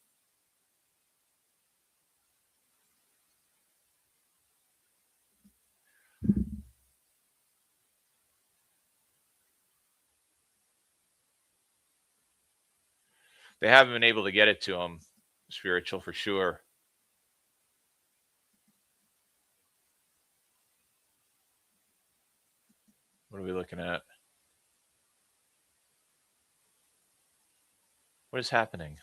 They haven't been able to get it to him. Spiritual for sure. What are we looking at? What is happening?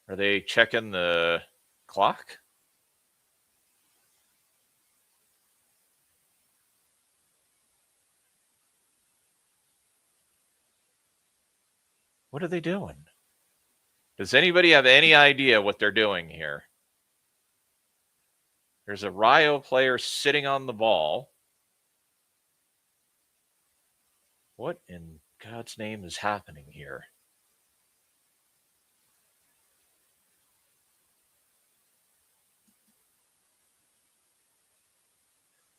Are they checking the clock? What are they doing? Does anybody have any idea what they're doing here? There's a Rayo player sitting on the ball. What in God's name is happening here?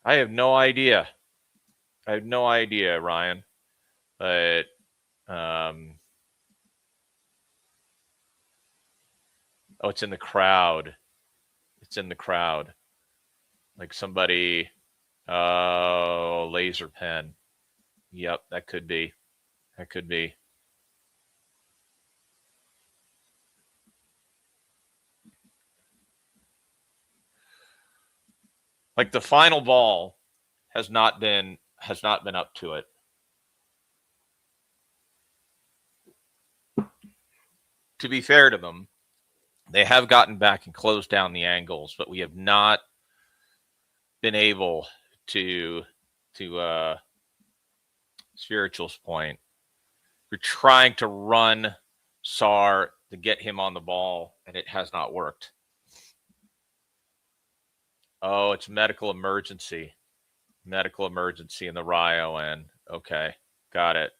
I have no idea. I have no idea, Ryan. But it's in the crowd. It's in the crowd. Like somebody, laser pen. Yep, that could be. That could be. Like the final ball has not been up to it. To be fair to them, they have gotten back and closed down the angles, but we have not been able to Spiritual's point. We're trying to run Sar to get him on the ball, and it has not worked. Oh, it's medical emergency. Medical emergency in the Rayo end. Okay. Got it.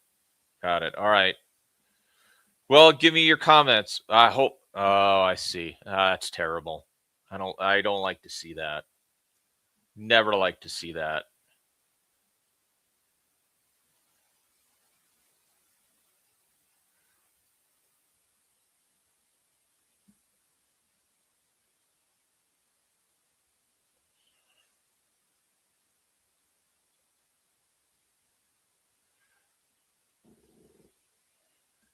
Got it. All right. Well, give me your comments. I hope. Oh, I see. That's terrible. I don't like to see that. Never like to see that.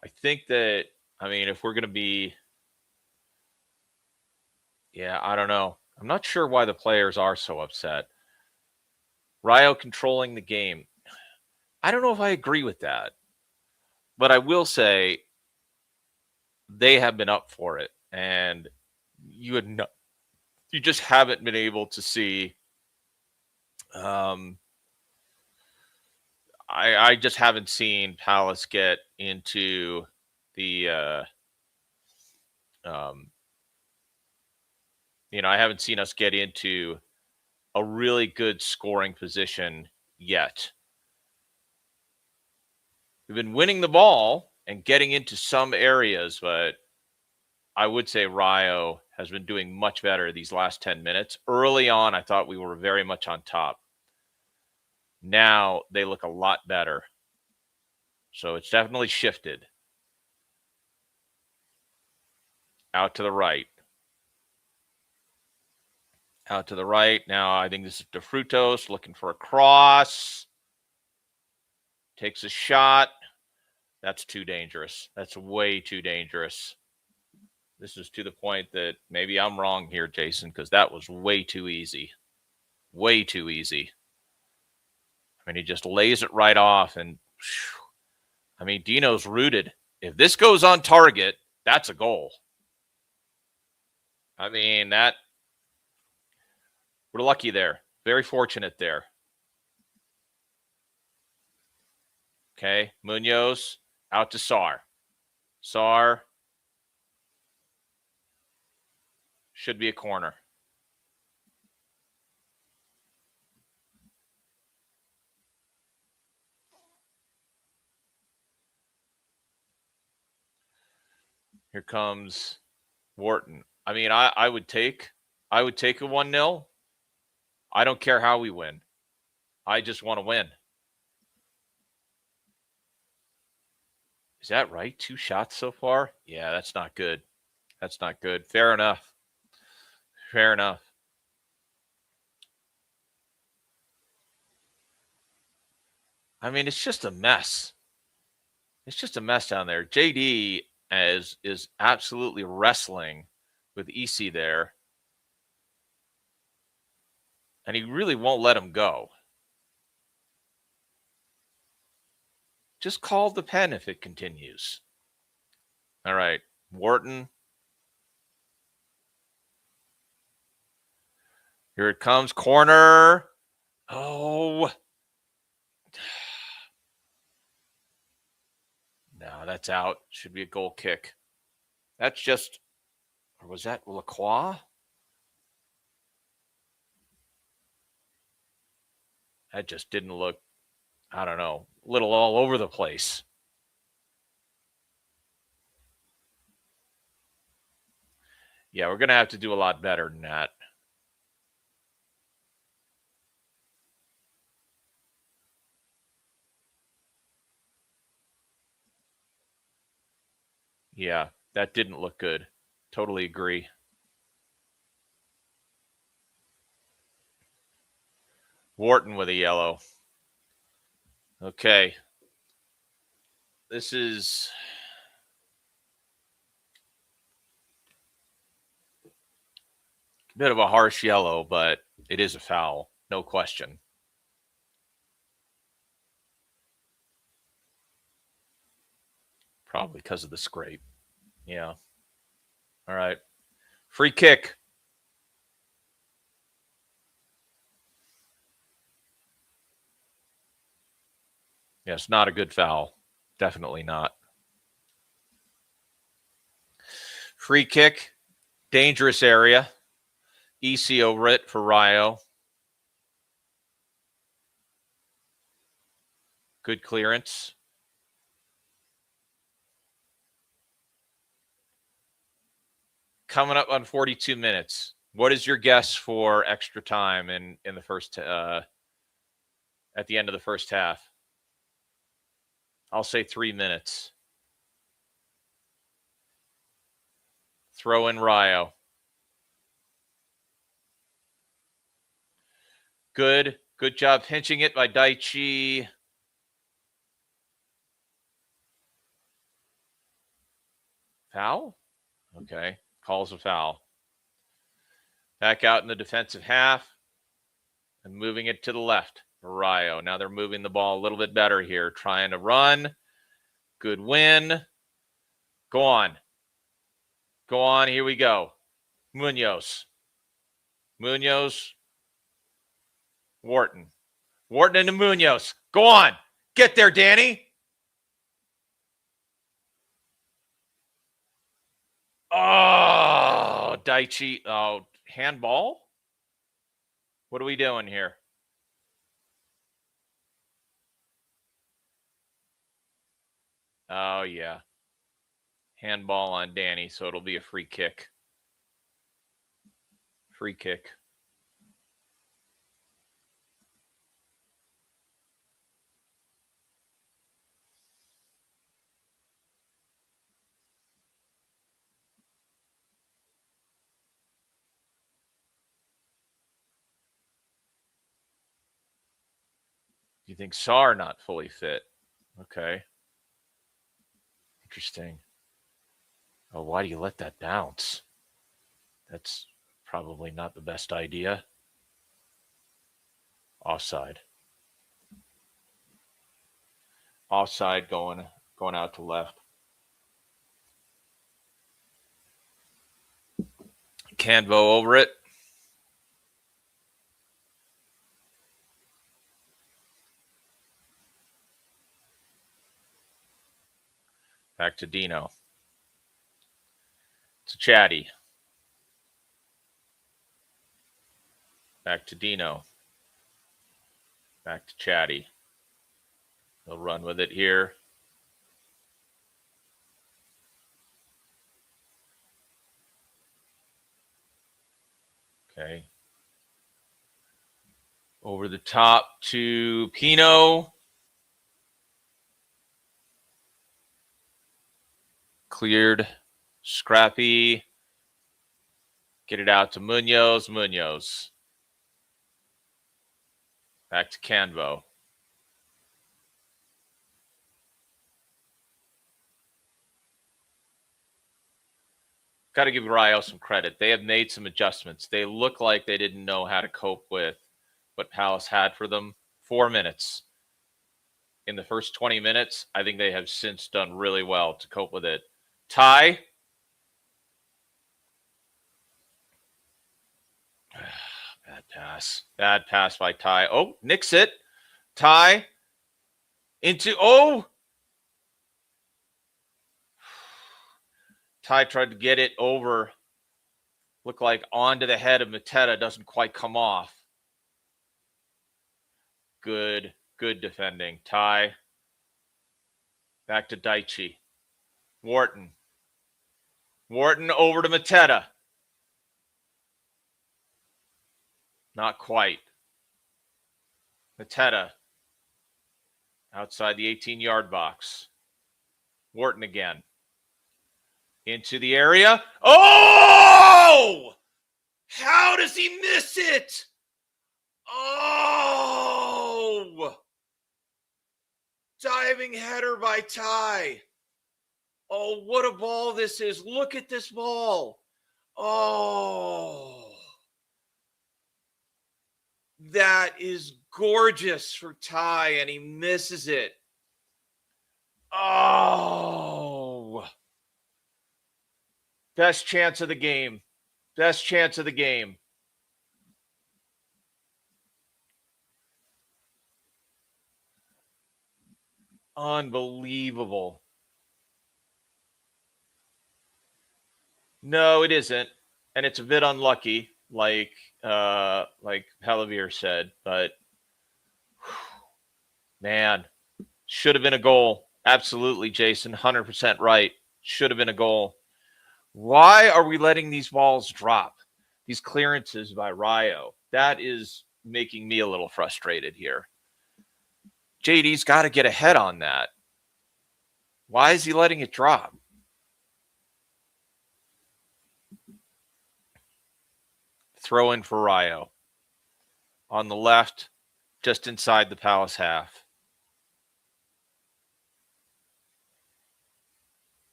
I think that, I mean, if we're going to be, yeah, I don't know. I'm not sure why the players are so upset. Rayo controlling the game. I don't know if I agree with that, but I will say they have been up for it, and you just haven't been able to see. I just haven't seen Palace get into the I haven't seen us get into a really good scoring position yet. We've been winning the ball and getting into some areas, but I would say Rayo has been doing much better these last 10 minutes. Early on, I thought we were very much on top. Now they look a lot better. So it's definitely shifted. Out to the right. Out to the right. Now I think this is De Frutos looking for a cross. Takes a shot. That's too dangerous. That's way too dangerous. This is to the point that maybe I'm wrong here, Jason, because that was way too easy. Way too easy. I mean, he just lays it right off. And, I mean, Dino's rooted. If this goes on target, that's a goal. I mean, we're lucky there. Very fortunate there. Okay, Munoz out to Sar. Sar should be a corner. Here comes Wharton. I mean, I would take a 1-0. I don't care how we win. I just want to win. Is that right? 2 shots so far? Yeah, that's not good. That's not good. Fair enough. Fair enough. I mean, it's just a mess. It's just a mess down there. JD is absolutely wrestling with EC there. And he really won't let him go. Just call the pen if it continues. All right. Wharton. Here it comes. Corner. Oh. No, that's out. Should be a goal kick. That's just, or was that Lacroix? That just didn't look, I don't know, a little all over the place. Yeah, we're going to have to do a lot better than that. Yeah, that didn't look good. Totally agree. Wharton with a yellow. Okay. This is a bit of a harsh yellow, but it is a foul. No question. Probably because of the scrape. Yeah. All right. Free kick. Yes, not a good foul. Definitely not. Free kick. Dangerous area. EC over it for Rayo. Good clearance. Coming up on 42 minutes. What is your guess for extra time in the first at the end of the first half? I'll say 3 minutes. Throw in Rayo. Good job pinching it by Daichi. Foul? Okay. Calls a foul. Back out in the defensive half and moving it to the left. Rayo. Now they're moving the ball a little bit better here. Trying to run. Good win. Go on. Go on. Here we go. Munoz. Wharton. Wharton into Munoz. Go on. Get there, Danny. Oh, Daichi. Oh, handball? What are we doing here? Oh, yeah. Handball on Danny, so it'll be a free kick. Free kick. You think Sarr not fully fit? Okay. Interesting. Oh, why do you let that bounce? That's probably not the best idea. Offside. Offside going out to left. Canvo over it. Back to Dino. To Chatty. Back to Dino. Back to Chatty. He'll run with it here. Okay. Over the top to Pino. Cleared. Scrappy. Get it out to Munoz. Munoz. Back to Canvo. got to give Rayo some credit. They have made some adjustments. They look like they didn't know how to cope with what Palace had for them. 4 minutes. In the first 20 minutes, I think they have since done really well to cope with it. Ty. Bad pass. Bad pass by Ty. Oh, nicks it. Ty. Into, oh. Ty tried to get it over. Looked like onto the head of Mateta. Doesn't quite come off. Good defending. Ty. Back to Daichi. Wharton over to Mateta. Not quite. Mateta. Outside the 18-yard box. Wharton again. Into the area. Oh! How does he miss it? Oh! Diving header by Ty. Oh, what a ball this is. Look at this ball. Oh. That is gorgeous for Ty, and he misses it. Oh. Best chance of the game. Best chance of the game. Unbelievable. No, it isn't. And it's a bit unlucky, like Halavir said, but man, should have been a goal. Absolutely, Jason. 100% right. Should have been a goal. Why are we letting these balls drop? These clearances by Rayo. That is making me a little frustrated here. JD's got to get ahead on that. Why is he letting it drop? Throw in for Rayo. On the left, just inside the Palace half.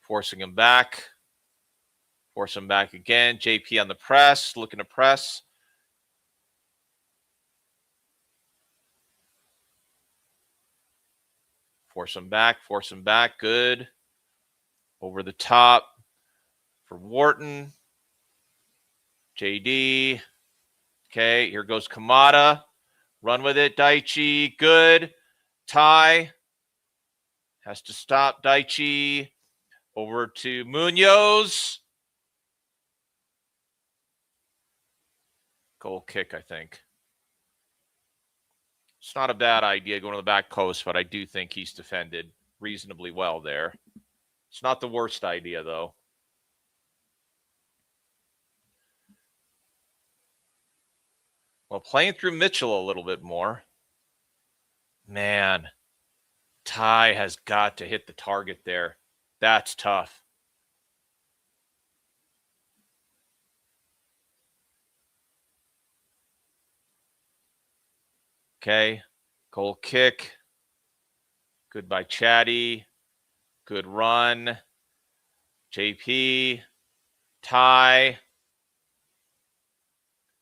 Forcing him back. Force him back again. JP on the press, looking to press. Force him back. Good. Over the top for Wharton. JD. Okay, here goes Kamada. Run with it, Daichi. Good. Ty. Has to stop Daichi. Over to Munoz. Goal kick, I think. It's not a bad idea going to the back post, but I do think he's defended reasonably well there. It's not the worst idea, though. Well, playing through Mitchell a little bit more. Man, Ty has got to hit the target there. That's tough. Okay, goal kick. Good by Chatty. Good run. JP. Ty.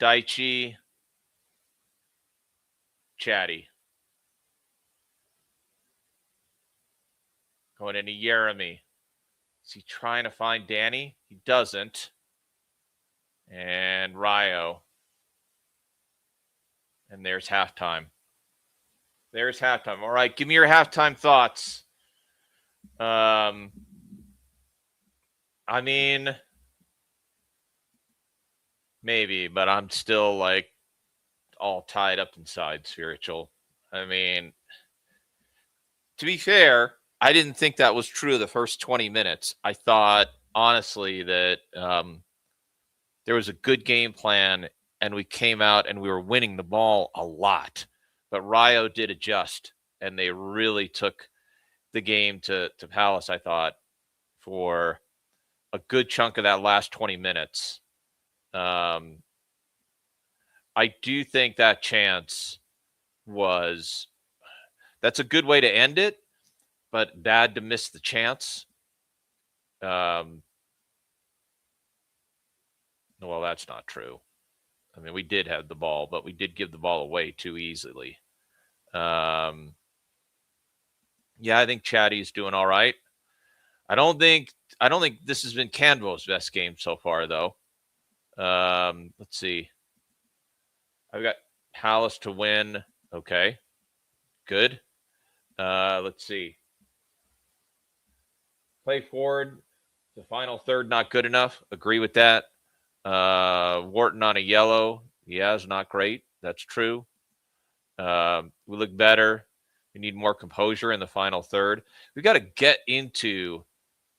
Daichi. Chatty. Going into Jeremy. Is he trying to find Danny? He doesn't. And Rayo. And there's halftime. All right, give me your halftime thoughts. I mean, maybe, but I'm still like all tied up inside spiritual. I mean, to be fair, I didn't think that was true the first 20 minutes. I thought, honestly, that there was a good game plan and we came out and we were winning the ball a lot. But Rayo did adjust, and they really took the game to Palace, I thought, for a good chunk of that last 20 minutes. I do think that chance that's a good way to end it. but bad to miss the chance. Well, that's not true. I mean, we did have the ball, but we did give the ball away too easily. Yeah, I think Chatty's doing all right. I don't think this has been Canvo's best game so far, though. Let's see. I've got Palace to win. Okay, good. Let's see. Play forward. The final third not good enough. Agree with that. Wharton on a yellow. Yeah, it's not great. That's true. We look better. We need more composure in the final third. We got to get into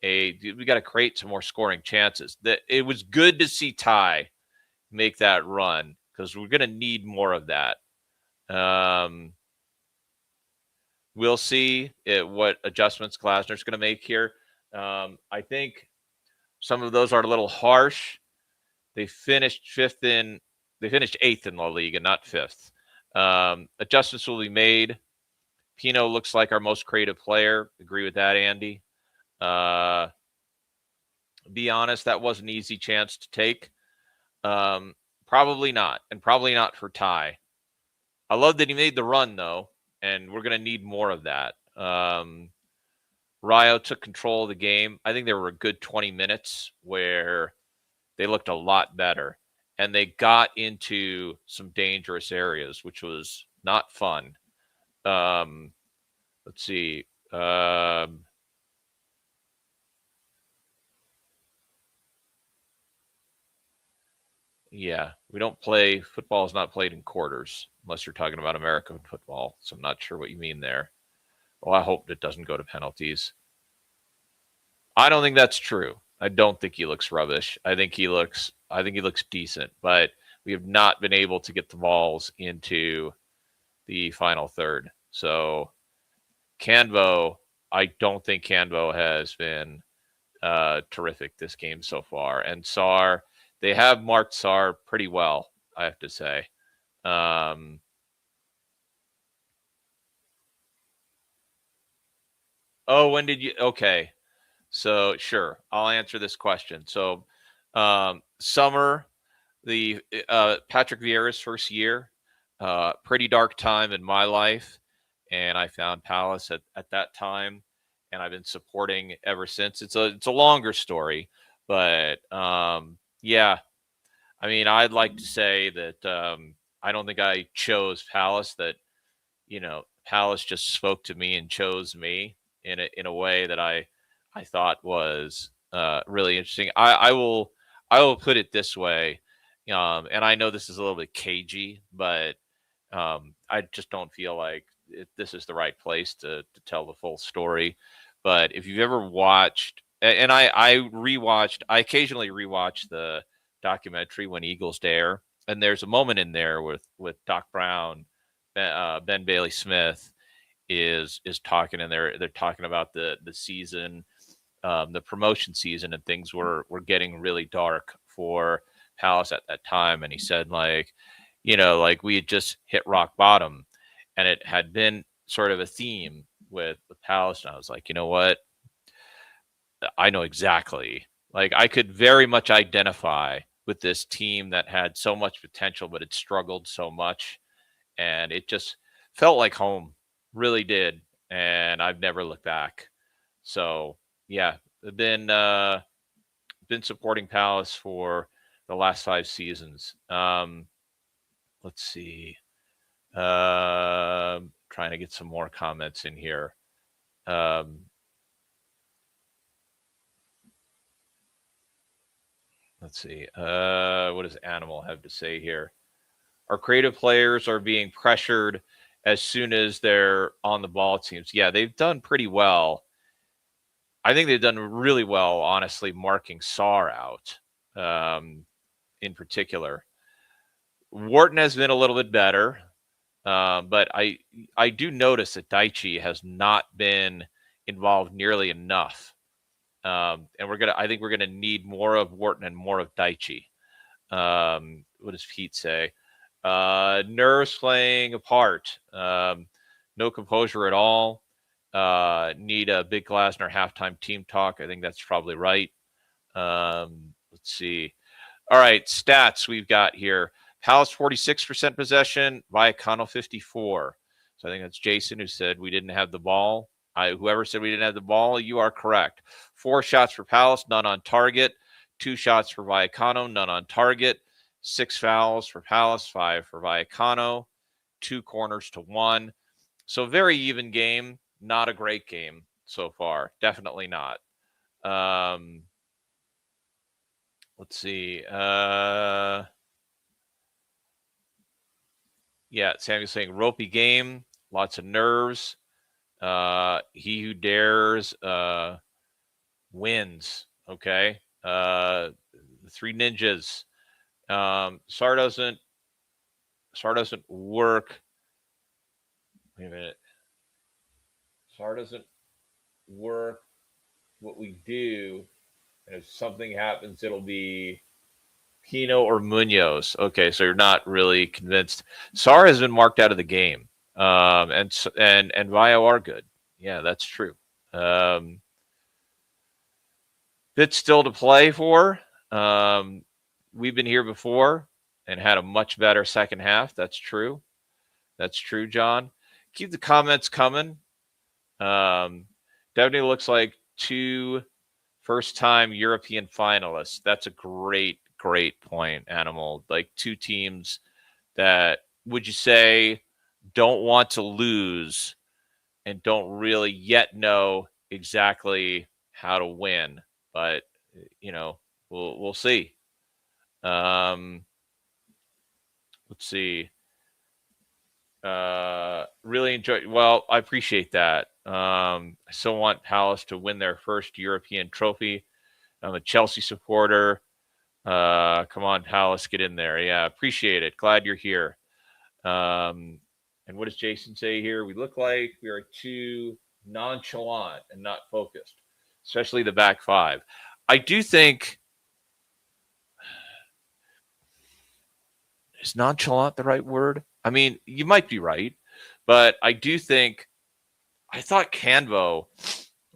we got to create some more scoring chances. That it was good to see Ty make that run because we're going to need more of that. We'll see what adjustments Glasner's going to make here. I think some of those are a little harsh. They finished eighth in La Liga, not fifth. Adjustments will be made. Pino looks like our most creative player. Agree with that, Andy. Be honest, that was an easy chance to take. Probably not, and probably not for Ty. I love that he made the run, though, and we're going to need more of that. Rayo took control of the game. I think there were a good 20 minutes where they looked a lot better, and they got into some dangerous areas, which was not fun. Let's see. Yeah, we don't play football is not played in quarters unless you're talking about American football. So I'm not sure what you mean there. Well, I hope it doesn't go to penalties. I don't think that's true. I don't think he looks rubbish. I think he looks decent, but we have not been able to get the balls into the final third. So Canvo, I don't think Canvo has been terrific this game so far. And Sar, they have marked Sar pretty well, I have to say. When did you? Okay, so sure, I'll answer this question. So, summer, the Patrick Vieira's first year, pretty dark time in my life, and I found Palace at that time, and I've been supporting ever since. It's a longer story, but yeah, I mean, I'd like to say that I don't think I chose Palace. That Palace just spoke to me and chose me in a way that I thought was really interesting. I will put it this way, and I know this is a little bit cagey, but I just don't feel like this is the right place to tell the full story. But if you've ever watched, and I occasionally rewatch the documentary When Eagles Dare, and there's a moment in there with Doc Brown, Ben Bailey Smith is talking, and they're talking about the season, the promotion season, and things were getting really dark for Palace at that time. And he said, like, like we had just hit rock bottom, and it had been sort of a theme with Palace. And I was like, you know what? I know exactly. Like, I could very much identify with this team that had so much potential, but it struggled so much, and it just felt like home. Really did, and I've never looked back. So yeah, been supporting Palace for the last 5 seasons. Let's see. Trying to get some more comments in here. Let's see. What does Animal have to say here? Our creative players are being pressured as soon as they're on the ball, it seems. Yeah, they've done pretty well. I think they've done really well, honestly, marking Sar out in particular. Wharton has been a little bit better, but I do notice that Daichi has not been involved nearly enough. And I think we're gonna need more of Wharton and more of Daichi. What does Pete say? Nerves playing a part. No composure at all. Need a big Glasner halftime team talk. I think that's probably right. Let's see. All right, stats we've got here. Palace 46% possession, Vallecano 54. So I think that's Jason who said we didn't have the ball. Whoever said we didn't have the ball, you are correct. 4 shots for Palace, none on target. 2 shots for Vallecano, none on target. 6 fouls for Palace, 5 for Vallecano. 2 corners to 1. So very even game. Not a great game so far. Definitely not. Let's see. Yeah, Sammy's saying ropey game, lots of nerves. He who dares wins. Okay. The Three Ninjas. SAR doesn't work. Wait a minute. SAR doesn't work. What we do, and if something happens, it'll be Pino or Munoz. Okay, so you're not really convinced. SAR has been marked out of the game, and Vio are good. Yeah, that's true. Bit still to play for. We've been here before and had a much better second half. That's true. That's true, John. Keep the comments coming. Definitely looks like 2 first-time European finalists. That's a great point, Animal. Like 2 teams that, would you say, don't want to lose and don't really yet know exactly how to win, but we'll see. Let's see. Really enjoy. Well, I appreciate that. I still want Palace to win their first European trophy. I'm a Chelsea supporter. Come on, Palace, get in there. Yeah, appreciate it. Glad you're here. And what does Jason say here? We look like we are too nonchalant and not focused, especially the back 5. I do think, is nonchalant the right word? I mean, you might be right, but I do think, I thought Canvo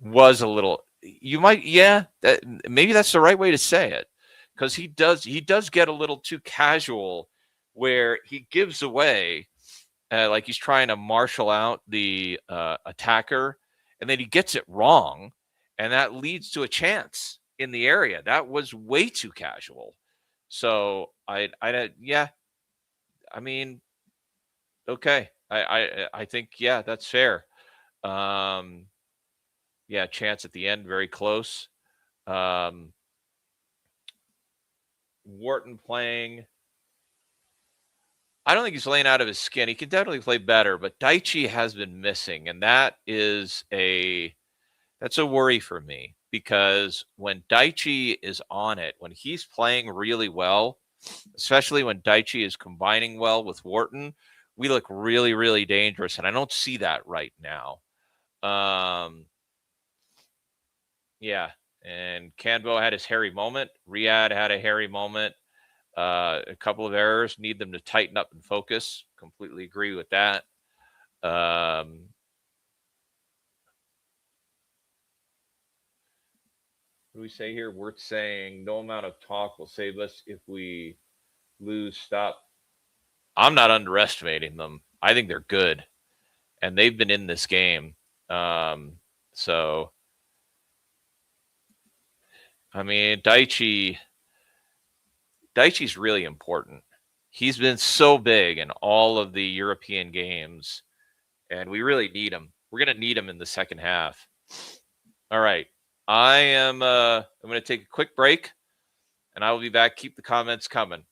was a little, maybe that's the right way to say it, because he does get a little too casual where he gives away, like he's trying to marshal out the attacker, and then he gets it wrong, and that leads to a chance in the area. That was way too casual. So yeah, I mean, okay, I think, yeah, that's fair. Yeah, chance at the end, very close. Wharton playing. I don't think he's laying out of his skin. He can definitely play better, but Daichi has been missing, and that's a worry for me, because when Daichi is on it, when he's playing really well, especially when Daichi is combining well with Wharton, we look really, really dangerous, and I don't see that right now. Yeah, and Canvo had his hairy moment. Riyadh had a hairy moment. A couple of errors, need them to tighten up and focus. Completely agree with that. What do we say here? Worth saying, no amount of talk will save us if we lose. Stop. I'm not underestimating them. I think they're good, and they've been in this game. So, I mean, Daichi's really important. He's been so big in all of the European games, and we really need him. We're going to need him in the second half. All right. I'm going to take a quick break, and I will be back. Keep the comments coming.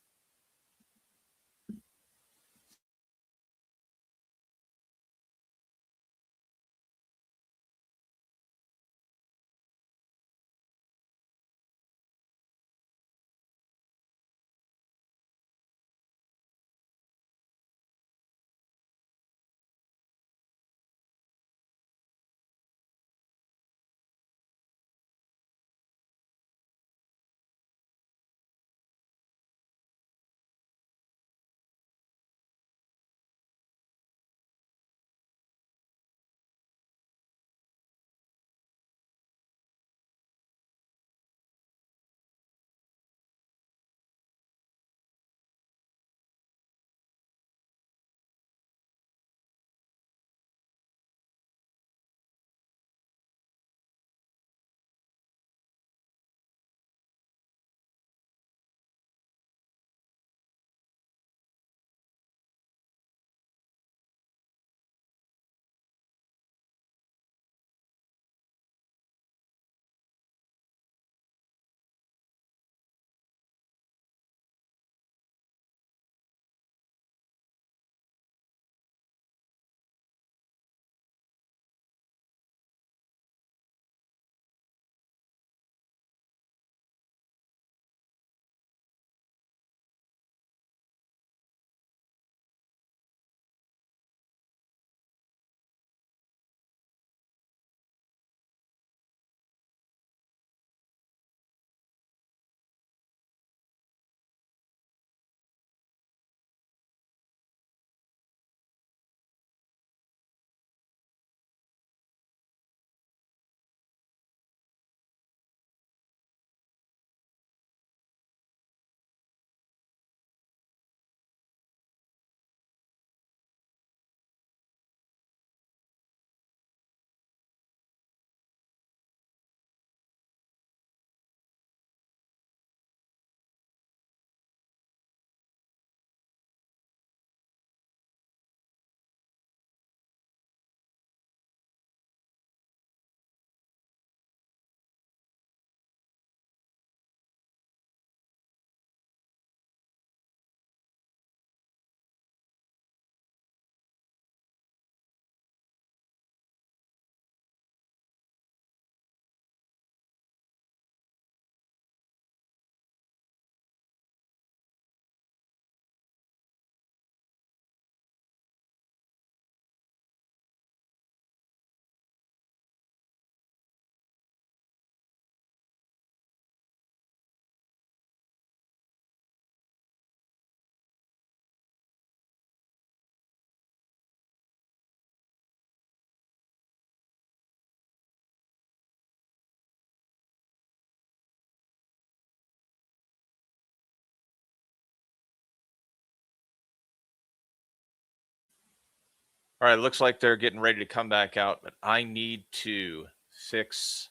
All right, looks like they're getting ready to come back out, but I need to fix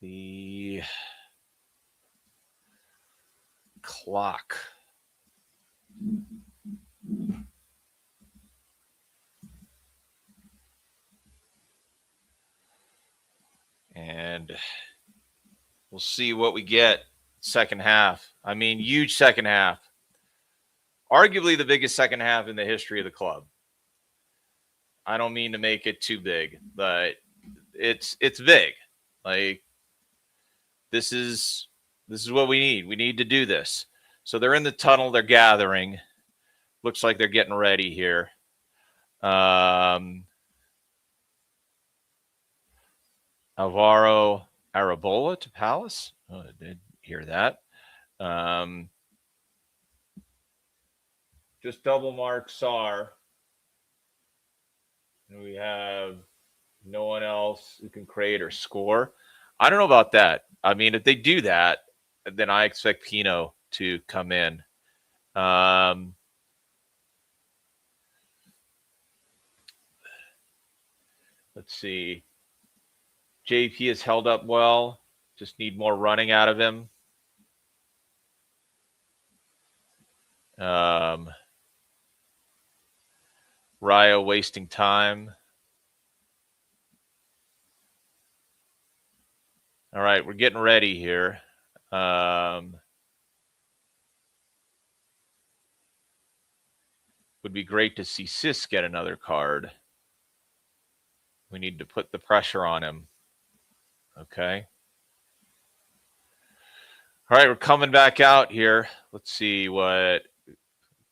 the clock. And we'll see what we get second half. I mean, huge second half. Arguably the biggest second half in the history of the club. I don't mean to make it too big, but it's big. Like this is what we need. We need to do this. So they're in the tunnel, they're gathering. Looks like they're getting ready here. Alvaro Arabola to Palace. Oh, I did hear that. Just double mark Sarr. And we have no one else who can create or score. I don't know about that. I mean, if they do that, then I expect Pino to come in. Let's see. JP has held up well. Just need more running out of him. Rayo wasting time. All right, we're getting ready here. Would be great to see Sis get another card. We need to put the pressure on him. Okay. All right, we're coming back out here. Let's see what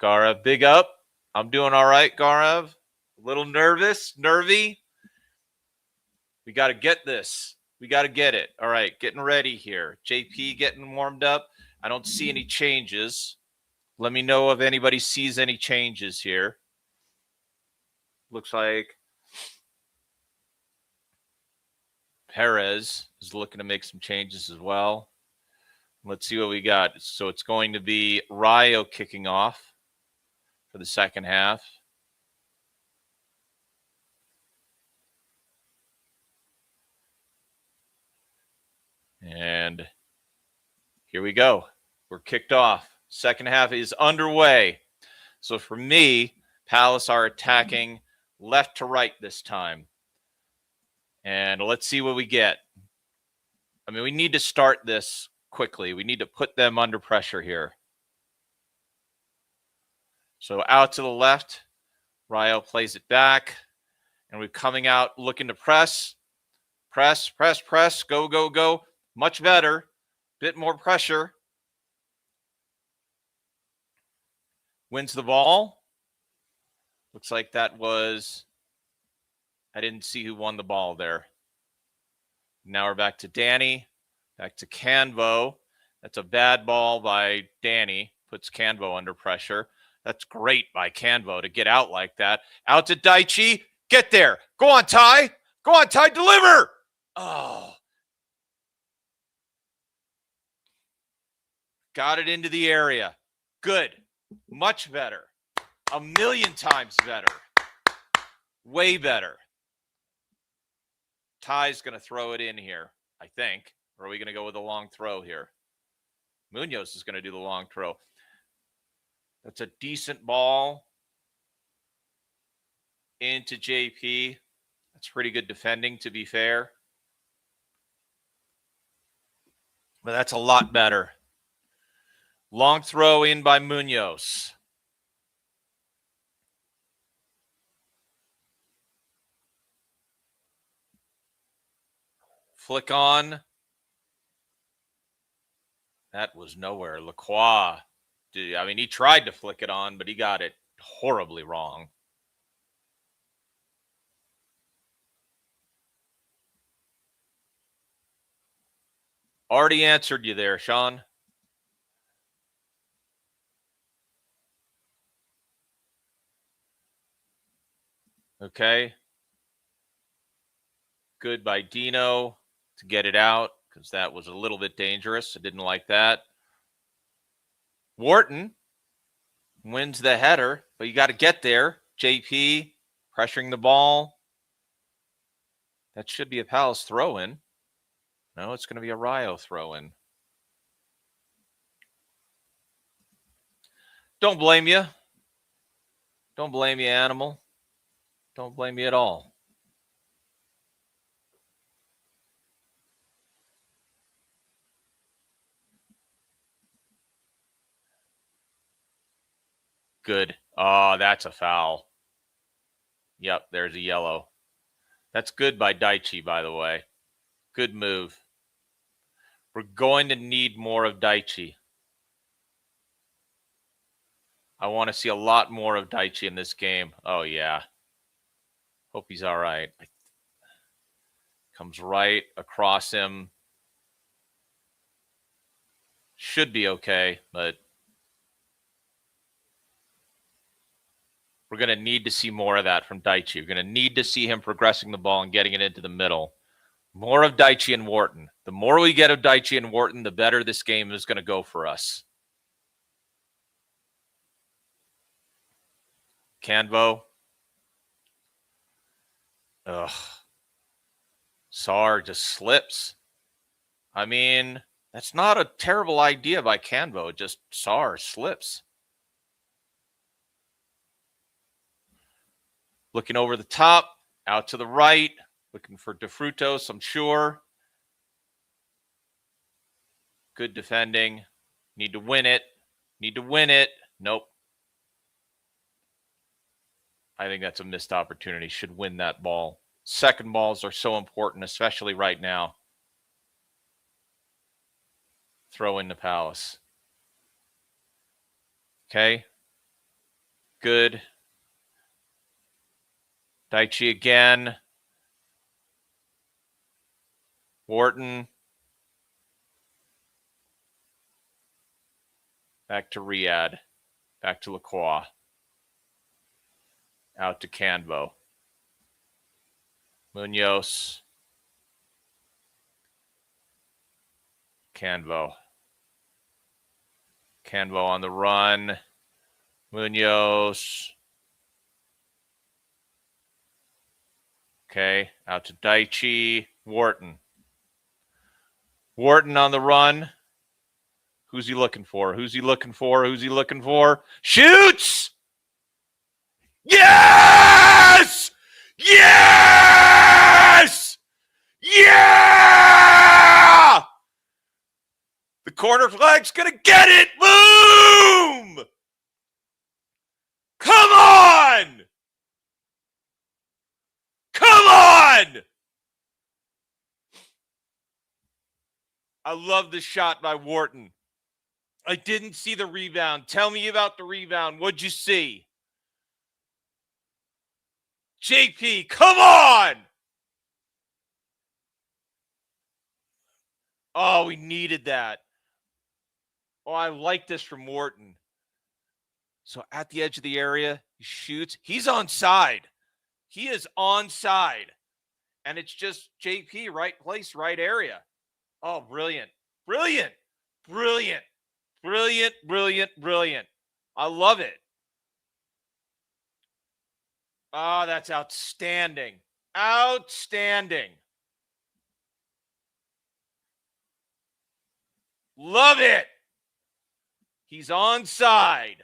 Garev, big up. I'm doing all right, Garev. A little nervy. We got to get this. We got to get it. All right, getting ready here. JP getting warmed up. I don't see any changes. Let me know if anybody sees any changes here. Looks like Perez is looking to make some changes as well. Let's see what we got. So it's going to be Rayo kicking off for the second half. And here we go. We're kicked off. Second half is underway. So for me, Palace are attacking left to right this time. And let's see what we get. I mean, we need to start this quickly. We need to put them under pressure here. So out to the left, Rayo plays it back. And we're coming out looking to press. Press. Go. Much better. Bit more pressure. Wins the ball. Looks like that was... I didn't see who won the ball there. Now we're back to Danny. Back to Canvo. That's a bad ball by Danny. Puts Canvo under pressure. That's great by Canvo to get out like that. Out to Daichi. Get there. Go on, Ty. Deliver. Oh. Got it into the area. Good. Much better. A million times better. Way better. Ty's going to throw it in here, I think. Or are we going to go with a long throw here? Munoz is going to do the long throw. That's a decent ball into JP. That's pretty good defending, to be fair. But that's a lot better. Long throw in by Munoz. Flick on. That was nowhere. Lacroix. I mean, he tried to flick it on, but he got it horribly wrong. Already answered you there, Sean. Okay. Good by Dino to get it out because that was a little bit dangerous. I didn't like that. Wharton wins the header, but you got to get there. JP Pressuring the ball. That should be a Palace throw-in. No, it's going to be a Rayo throw-in. Don't blame you. Don't blame you, animal. Don't blame you at all. Good. Oh, that's a foul. Yep, there's a yellow. That's good by Daichi, by the way. Good move. We're going to need more of Daichi. I want to see a lot more of Daichi in this game. Oh, yeah. Hope he's all right. Comes right across him. Should be okay, but we're going to need to see more of that from Daichi. We're going to need to see him progressing the ball and getting it into the middle. More of Daichi and Wharton. The more we get of Daichi and Wharton, the better this game is going to go for us. Canvo. Ugh. Sar just slips. I mean, that's not a terrible idea by Canvo. Just Sar slips. Looking over the top, out to the right, looking for De Frutos, I'm sure. Good defending. Need to win it. Need to win it. Nope. I think that's a missed opportunity. Should win that ball. Second balls are so important, especially right now. Throw in the Palace. Okay. Good. Daichi again. Wharton. Back to Riyadh. Back to Lacroix. Out to Canvo. Munoz. Canvo. Canvo on the run. Munoz. Okay, out to Daichi. Wharton. Wharton on the run. Who's he looking for? Who's he looking for? Who's he looking for? Shoots! Yes! Yes! Yeah! The corner flag's gonna get it! Boom! Come on! Come on! I love the shot by Wharton. I didn't see the rebound. Tell me about the rebound. What'd you see? JP, come on! Oh, we needed that. Oh, I like this from Wharton. So at the edge of the area, he shoots. He's onside. He is onside. And it's just JP, right place, right area. Oh, brilliant. Brilliant. Brilliant. Brilliant, brilliant, brilliant. I love it. Oh, that's outstanding. Outstanding. Love it. He's onside.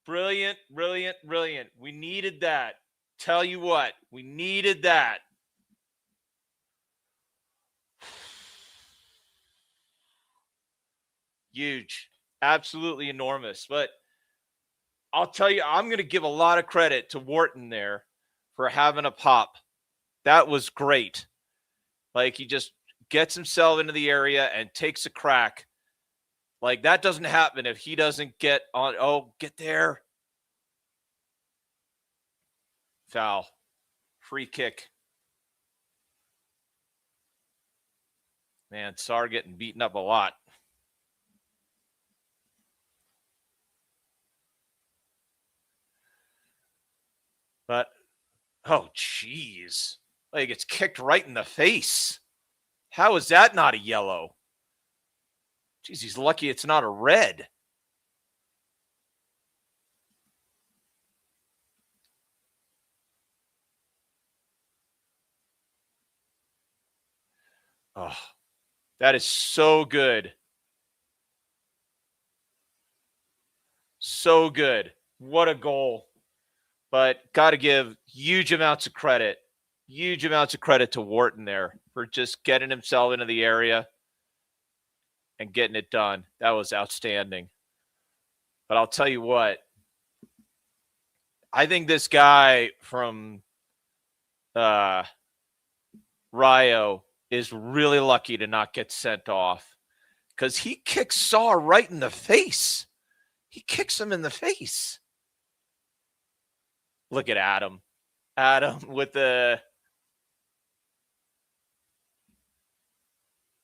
Brilliant, brilliant, brilliant. We needed that. Tell you what, we needed that. Huge. Absolutely enormous. But I'll tell you, I'm going to give a lot of credit to Wharton there for having a pop. That was great. Like, he just gets himself into the area and takes a crack. Like, that doesn't happen if he doesn't get on. Oh, get there. Foul. Free kick. Man, Sar getting beaten up a lot. But, oh, jeez. Like, it's kicked right in the face. How is that not a yellow? Jeez, he's lucky it's not a red. Oh, that is so good. So good. What a goal. But got to give huge amounts of credit to Wharton there for just getting himself into the area and getting it done. That was outstanding. But I'll tell you what, I think this guy from Rayo is really lucky to not get sent off because he kicks Saw right in the face. He kicks him in the face. Look at Adam. Adam with the...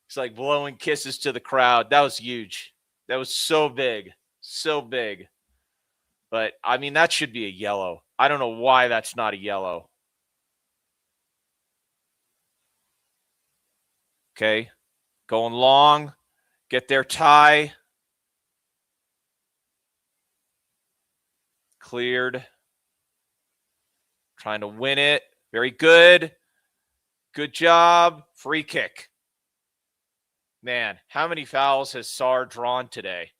It's like blowing kisses to the crowd. That was huge. That was so big. So big. But, I mean, that should be a yellow. I don't know why that's not a yellow. Okay. Going long. Get their tie. Cleared. Trying to win it. Very good. Good job. Free kick. Man, how many fouls has Sarr drawn today?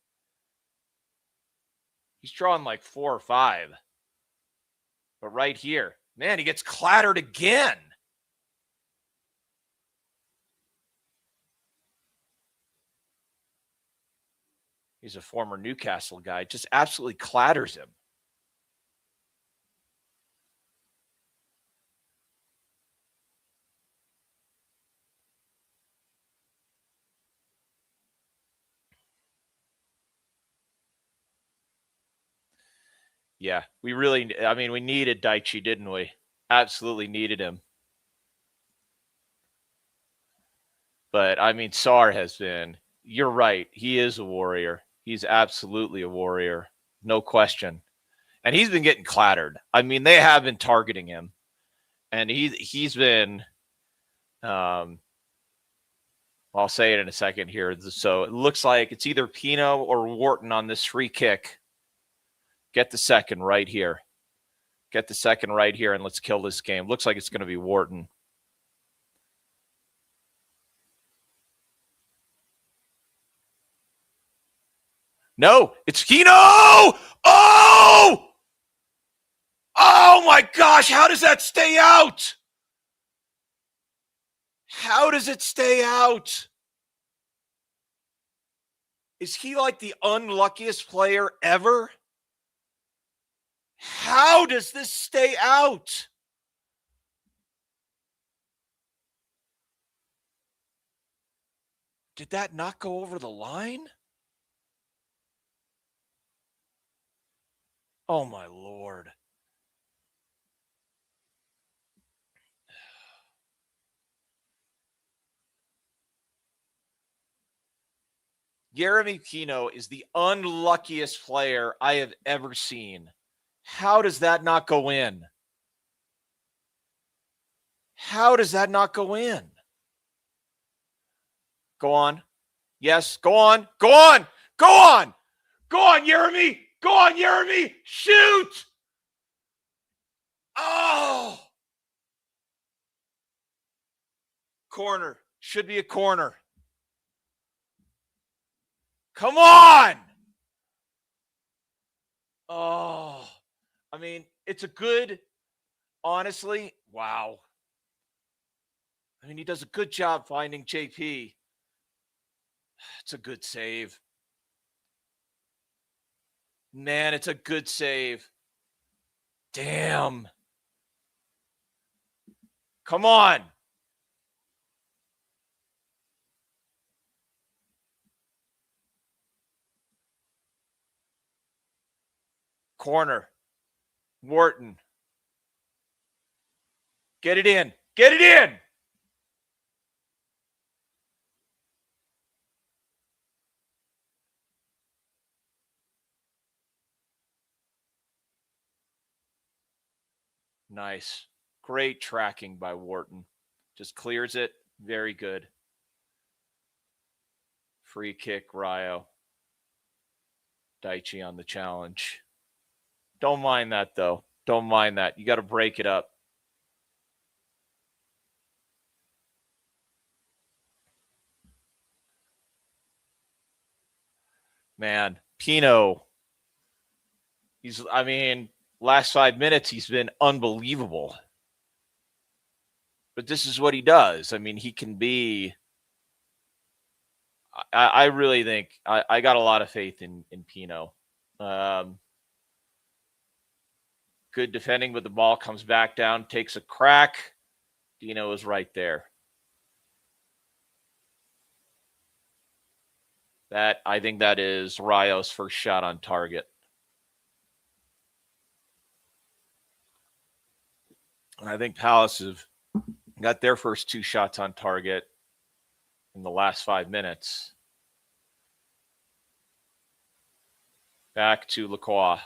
He's drawn like 4 or 5. But right here, man, he gets clattered again. He's a former Newcastle guy. Just absolutely clatters him. Yeah, we needed Daichi, didn't we? Absolutely needed him. But, I mean, Sarr has been, you're right, he is a warrior. He's absolutely a warrior. No question. And he's been getting clattered. I mean, they have been targeting him. And he's been, I'll say it in a second here. So it looks like it's either Pino or Wharton on this free kick. Get the second right here. Get the second right here, and let's kill this game. Looks like it's going to be Wharton. No, it's Pino! Oh! Oh, my gosh. How does that stay out? How does it stay out? Is he like the unluckiest player ever? How does this stay out? Did that not go over the line? Oh, my Lord. Yeremy Pino is the unluckiest player I have ever seen. How does that not go in? How does that not go in? Go on. Yes, go on. Go on. Go on. Go on, Yeremy. Go on, Yeremy. Shoot. Oh. Corner. Should be a corner. Come on. Oh. I mean, it's a good, honestly, wow. I mean, he does a good job finding JP. It's a good save. Man, it's a good save. Damn. Come on. Corner. Wharton. Get it in. Get it in. Nice. Great tracking by Wharton. Just clears it. Very good. Free kick, Rayo. Daichi on the challenge. Don't mind that, though. Don't mind that. You got to break it up. man, Pino. Last 5 minutes, he's been unbelievable. But this is what he does. I mean, he can be. I really think I got a lot of faith in Pino. Good defending, but the ball comes back down, takes a crack. Dino is right there. I think that is Rayo's first shot on target. And I think Palace have got their first 2 shots on target in the last 5 minutes. Back to Lacroix.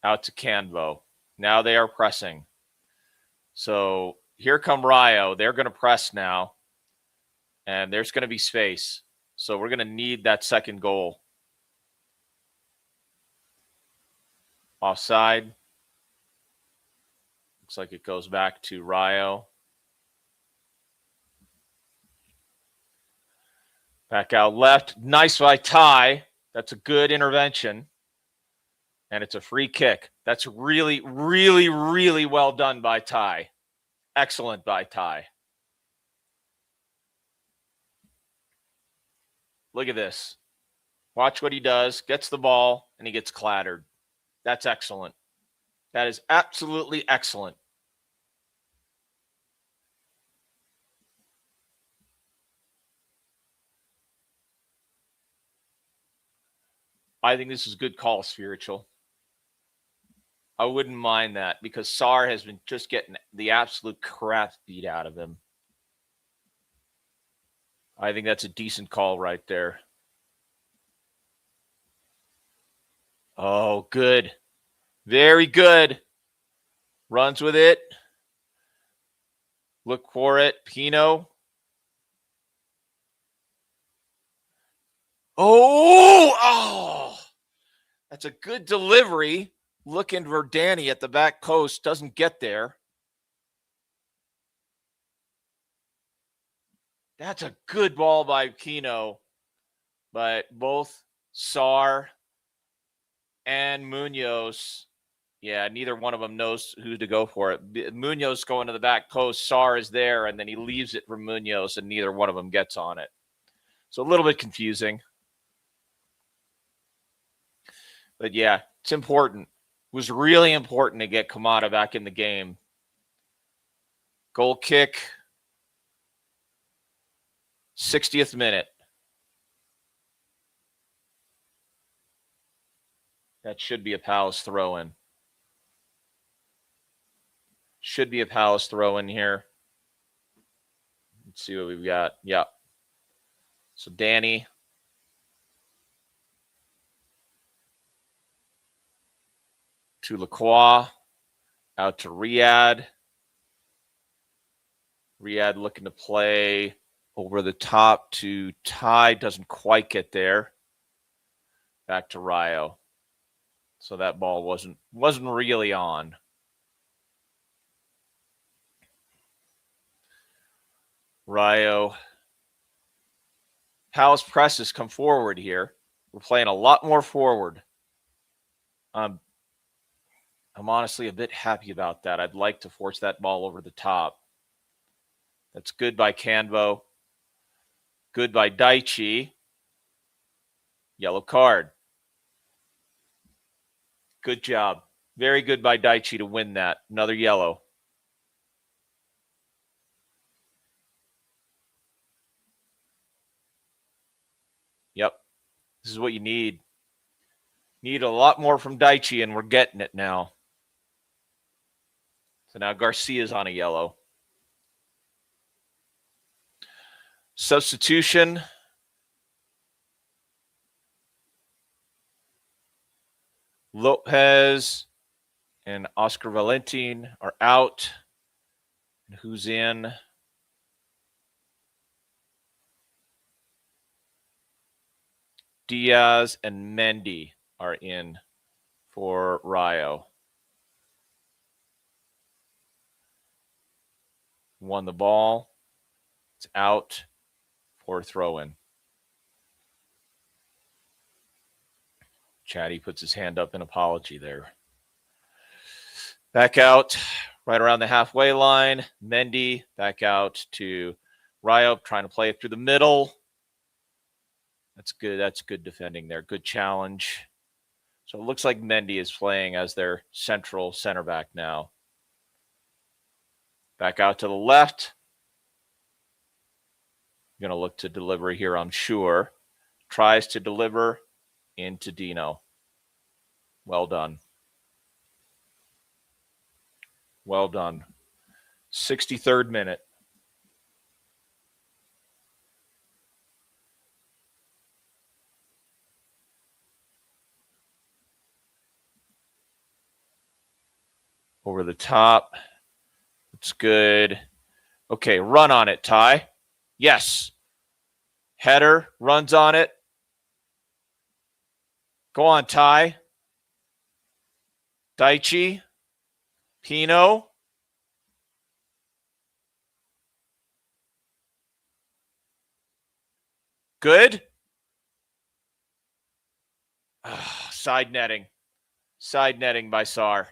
Out to Canvo. Now they are pressing. So here come Rayo. They're going to press now. And there's going to be space. So we're going to need that second goal. Offside. Looks like it goes back to Rayo. Back out left. Nice by Ty. That's a good intervention. And it's a free kick. That's really, really, really well done by Ty. Excellent by Ty. Look at this. Watch what he does. Gets the ball, and he gets clattered. That's excellent. That is absolutely excellent. I think this is a good call, Spiritual. I wouldn't mind that because Sarr has been just getting the absolute crap beat out of him. I think that's a decent call right there. Oh, good. Very good. Runs with it. Look for it. Pino. Oh. That's a good delivery. Looking for Danny at the back post. Doesn't get there. That's a good ball by Pino. But both Sarr and Munoz, yeah, neither one of them knows who to go for it. Munoz going to the back post. Sarr is there, and then he leaves it for Munoz, and neither one of them gets on it. So a little bit confusing. But yeah, it's important. It was really important to get Kamada back in the game. Goal kick, 60th minute. That should be a Palace throw-in. Should be a Palace throw-in here. Let's see what we've got. Yeah. So Danny. To Lacroix. Out to Riyadh. Riyadh looking to play over the top to Ty. Doesn't quite get there. Back to Rayo. So that ball wasn't really on. Rayo. Palace presses come forward here. We're playing a lot more forward. I'm honestly a bit happy about that. I'd like to force that ball over the top. That's good by Canvo. Good by Daichi. Yellow card. Good job. Very good by Daichi to win that. Another yellow. Yep. This is what you need. Need a lot more from Daichi, and we're getting it now. So now Garcia's on a yellow. Substitution. Lopez and Oscar Valentin are out. And who's in? Diaz and Mendy are in for Rayo. Won the ball. It's out for throw-in. Chatty puts his hand up in apology there. Back out right around the halfway line. Mendy back out to Rayo, trying to play it through the middle. That's good. That's good defending there. Good challenge. So it looks like Mendy is playing as their central center back now. Back out to the left. Going to look to deliver here, I'm sure. Tries to deliver into Dino. Well done. Well done. 63rd minute. Over the top. It's good. Okay, run on it, Ty. Yes. Header, runs on it. Go on, Ty. Daichi. Pino. Good. Side netting. Side netting by Sar.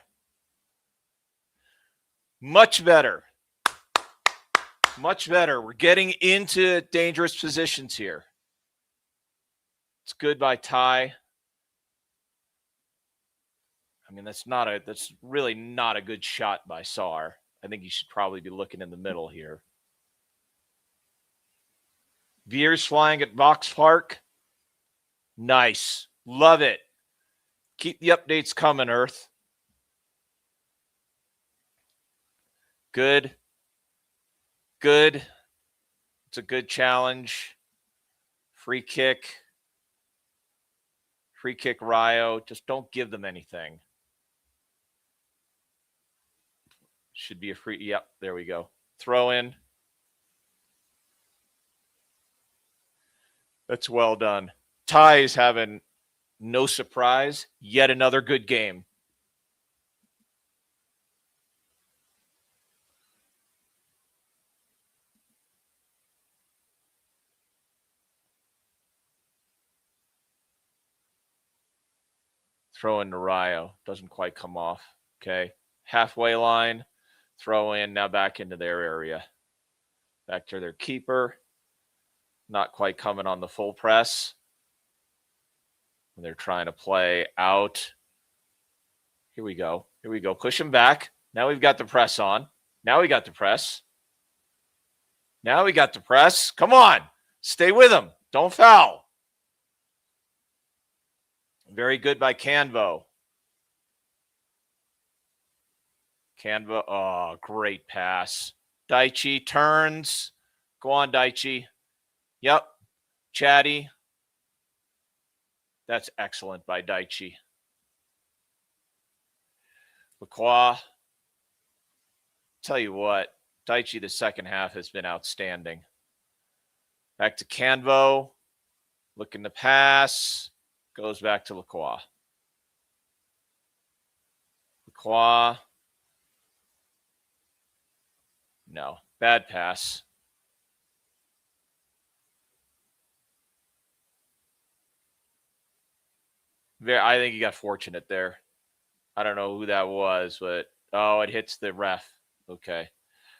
Much better. Much better. We're getting into dangerous positions here. It's good by Ty. I mean, that's really not a good shot by Sar. I think he should probably be looking in the middle here. Veers flying at Vox Park. Nice. Love it. Keep the updates coming, Earth. Good. Good. It's a good challenge. Free kick. Free kick, Rayo. Just don't give them anything. Should be a free. Yep, there we go. Throw in. That's well done. Ty is having no surprise. Yet another good game. Throw in to Rayo. Doesn't quite come off. Okay. Halfway line. Throw in. Now back into their area. Back to their keeper. Not quite coming on the full press. They're trying to play out. Here we go. Here we go. Push him back. Now we've got the press on. Now we got the press. Now we got the press. Come on. Stay with him. Don't foul. Very good by Canvo. Canva. Oh, great pass. Daichi turns. Go on, Daichi. Yep. Chatty. That's excellent by Daichi. Lacroix. Tell you what, Daichi, the second half has been outstanding. Back to Canvo. Looking to pass. Goes back to Lacroix. Lacroix. No. Bad pass. I think he got fortunate there. I don't know who that was, but it hits the ref. Okay.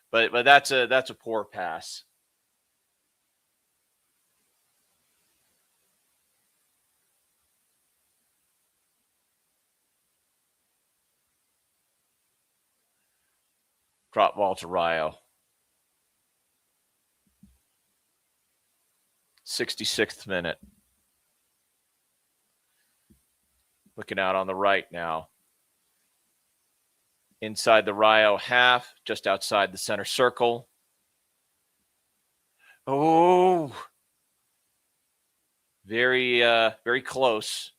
But that's a poor pass. Drop ball to Rayo. 66th minute. Looking out on the right now. Inside the Rayo half, just outside the center circle. Oh, very close.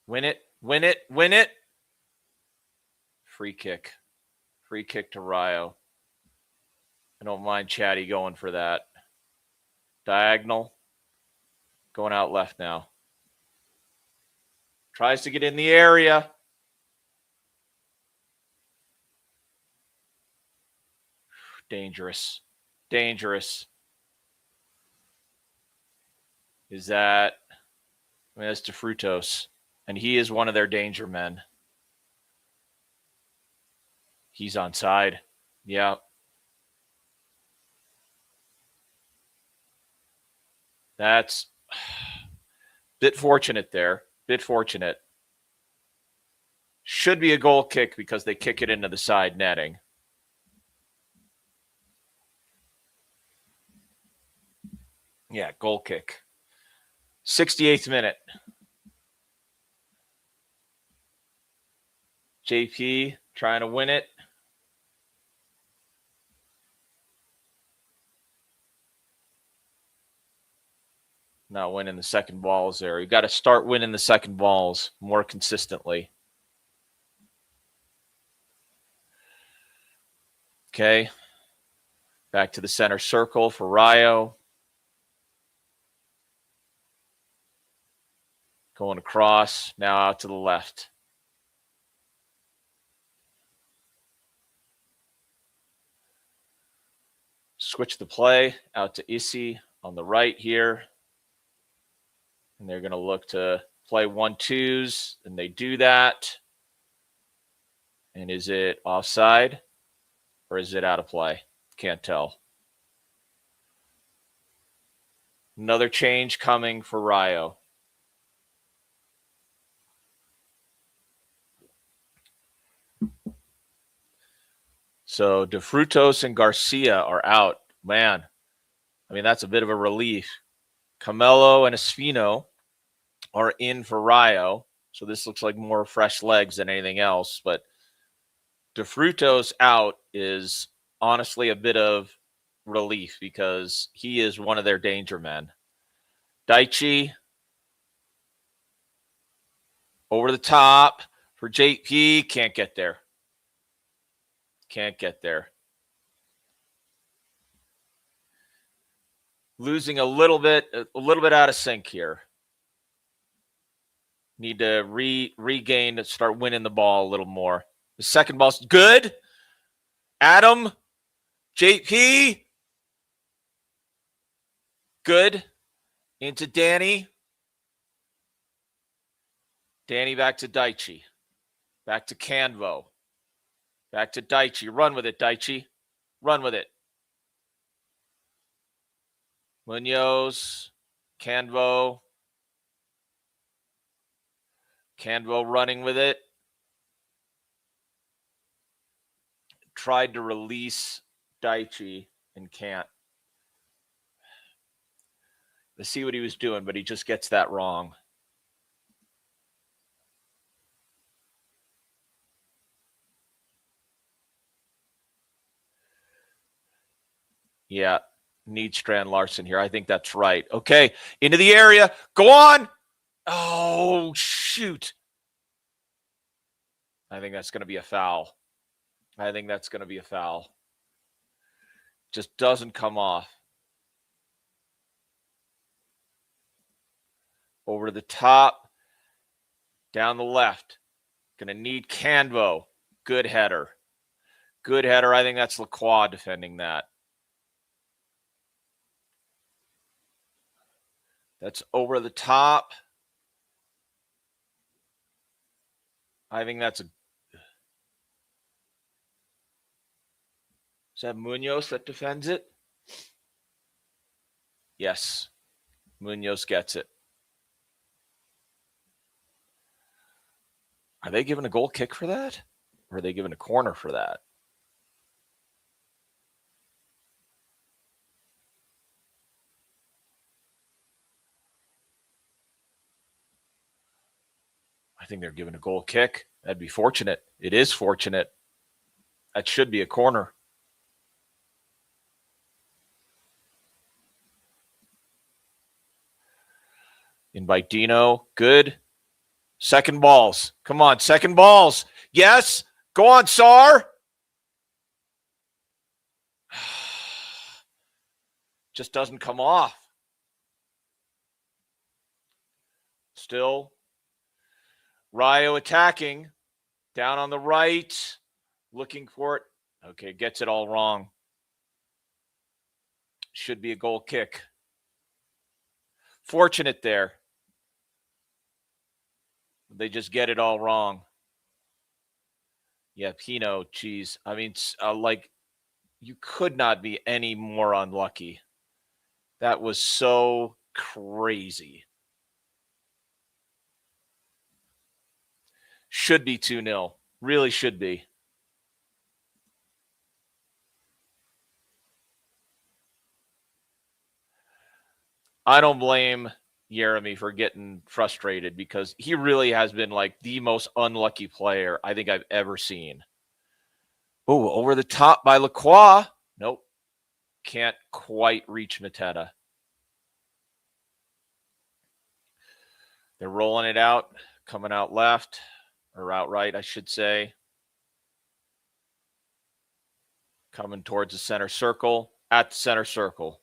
Win it, win it, win it. Free kick to Rayo. I don't mind Chatty going for that. Diagonal, going out left now. Tries to get in the area. Dangerous. Dangerous. Is that I mean, that's DeFrutos, and he is one of their danger men. He's onside. Yeah. That's bit fortunate there. Bit fortunate. Should be a goal kick because they kick it into the side netting. Yeah, goal kick. 68th minute. JP trying to win it. Not winning the second balls there. You got to start winning the second balls more consistently. Okay. Back to the center circle for Rayo. Going across, now out to the left. Switch the play out to Issy on the right here. And they're going to look to play 1-2s, and they do that. And is it offside or is it out of play? Can't tell. Another change coming for Rayo. So DeFrutos and Garcia are out. Man, I mean, that's a bit of a relief. Camelo and Espino are in for Rayo. So this looks like more fresh legs than anything else. But DeFrutos out is honestly a bit of relief because he is one of their danger men. Daichi over the top for JP. Can't get there. Can't get there. Losing a little bit out of sync here. Need to regain to start winning the ball a little more. The second ball's good. Adam, JP, good. Into Danny. Danny back to Daichi. Back to Canvo. Back to Daichi. Run with it, Daichi. Run with it. Munoz, Canvo. Canvo running with it. Tried to release Daichi and can't. Let's see what he was doing, but he just gets that wrong. Yeah, need Strand Larson here. I think that's right. Okay, into the area. Go on. Oh, shoot. I think that's going to be a foul. I think that's going to be a foul. Just doesn't come off. Over the top. Down the left. Going to need Canvo. Good header. Good header. I think that's Lacroix defending that. That's over the top. I think that's a... Is that Munoz that defends it? Yes. Munoz gets it. Are they giving a goal kick for that? Or are they giving a corner for that? I think they're giving a goal kick. That'd be fortunate. It is fortunate. That should be a corner. Invite Dino. Good. Second balls. Come on, second balls. Yes. Go on, Sar. Just doesn't come off. Still. Rayo attacking. Down on the right. Looking for it. Okay, gets it all wrong. Should be a goal kick. Fortunate there. They just get it all wrong. Yeah, Pino, geez. I mean, like, you could not be any more unlucky. That was so crazy. Should be 2-0. Really should be. I don't blame Jeremy for getting frustrated because he really has been like the most unlucky player I think I've ever seen. Oh, over the top by Lacroix. Nope. Can't quite reach Mateta. They're rolling it out, coming out left, or out right, I should say. Coming towards the center circle, at the center circle.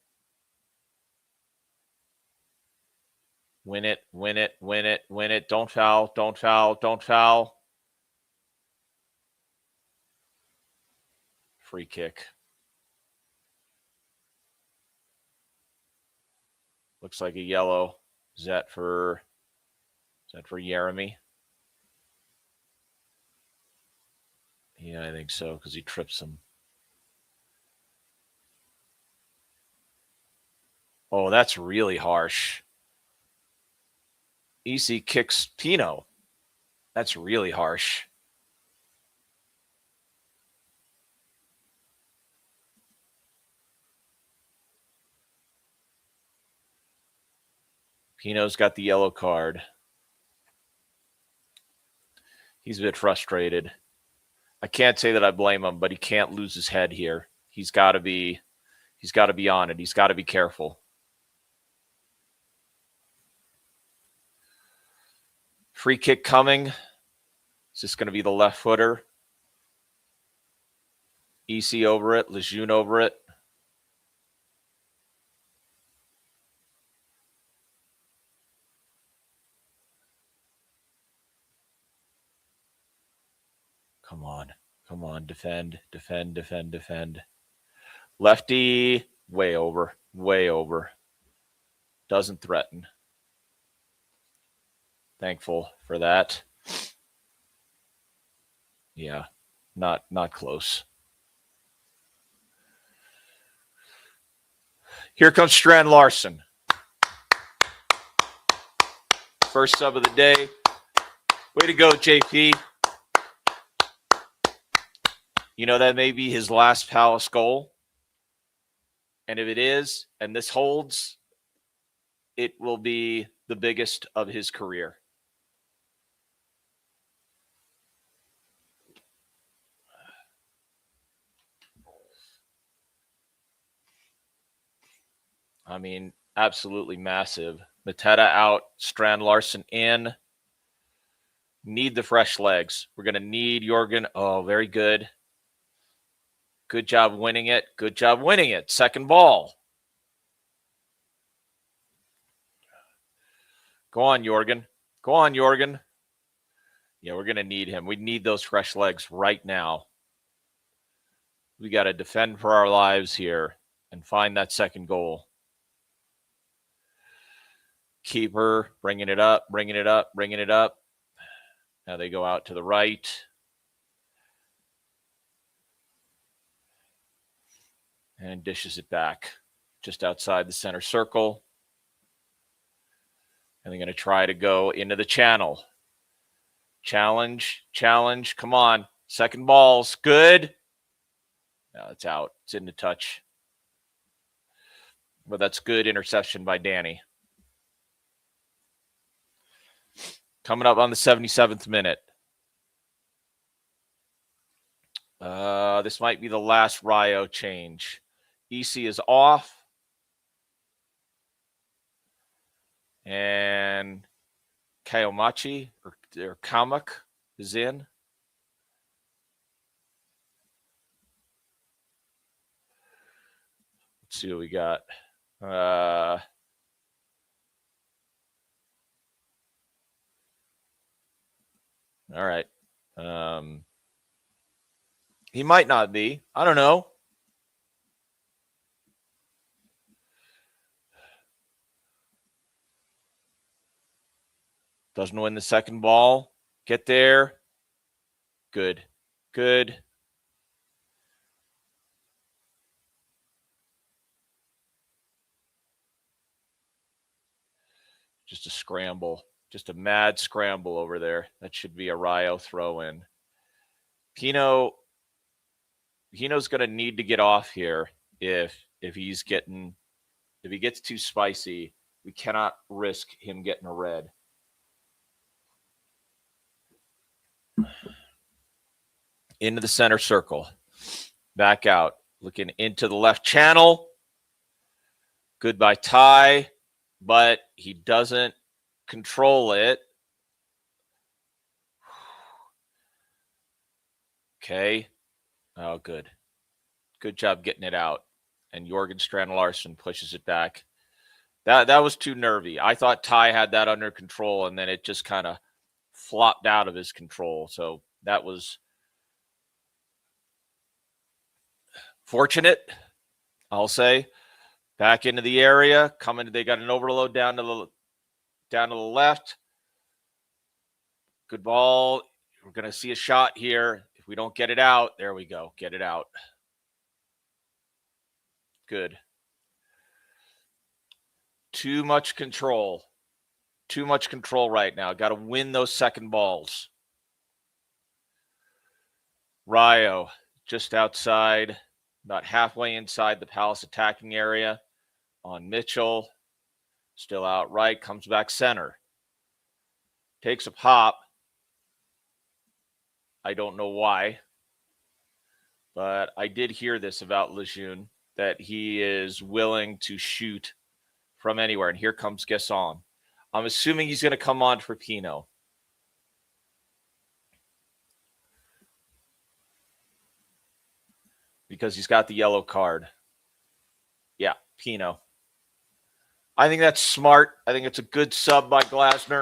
Win it, win it, win it, win it. Don't foul, don't foul, don't foul. Free kick. Looks like a yellow. Is that for Jeremy? Yeah, I think so, because he trips him. Oh, that's really harsh. EC kicks Pino. That's really harsh. Pino's got the yellow card. He's a bit frustrated. I can't say that I blame him, but he can't lose his head here. He's got to be on it. He's got to be careful. Free kick coming. Is this going to be the left footer? EC over it. Lejeune over it. Come on. Come on. Defend, defend, defend, defend. Lefty, way over. Way over. Doesn't threaten. Thankful for that. Yeah, not close. Here comes Strand Larson. First sub of the day. Way to go, JP. You know, that may be his last Palace goal. And if it is, and this holds, it will be the biggest of his career. I mean, absolutely massive. Mateta out, Strand Larson in. Need the fresh legs. We're going to need Jorgen. Oh, very good. Good job winning it. Good job winning it. Second ball. Go on, Jorgen. Go on, Jorgen. Yeah, we're going to need him. We need those fresh legs right now. We got to defend for our lives here and find that second goal. Keeper, bringing it up, bringing it up, bringing it up. Now they go out to the right. And dishes it back just outside the center circle. And they're going to try to go into the channel. Challenge, challenge. Come on. Second ball's good. No, it's out. It's in the touch. But that's good interception by Danny. Coming up on the 77th minute. This might be the last Rayo change. EC is off. And Kayomachi or Kamak is in. Let's see what we got. All right. He might not be. I don't know. Doesn't win the second ball. Get there. Good. Good. Just a scramble. Just a mad scramble over there. That should be a Rayo throw in. Pino's going to need to get off here if he gets too spicy. We cannot risk him getting a red. Into the center circle. Back out. Looking into the left channel. Good by Ty, but he doesn't control it. Okay. Oh, good. Good job getting it out. And Jorgen Strand-Larsen pushes it back. That was too nervy. I thought Ty had that under control, and then it just kind of flopped out of his control. So that was fortunate, I'll say. Back into the area, they got an overload down to the left. Good ball. We're going to see a shot here. If we don't get it out, there we go. Get it out. Good. Too much control. Too much control right now. Got to win those second balls. Rayo just outside, about halfway inside the Palace attacking area on Mitchell. Still out right, comes back center. Takes a pop. I don't know why, but I did hear this about Lejeune, that he is willing to shoot from anywhere. And here comes Gasson. I'm assuming he's going to come on for Pino. Because he's got the yellow card. Yeah, Pino. I think that's smart. I think it's a good sub by Glasner.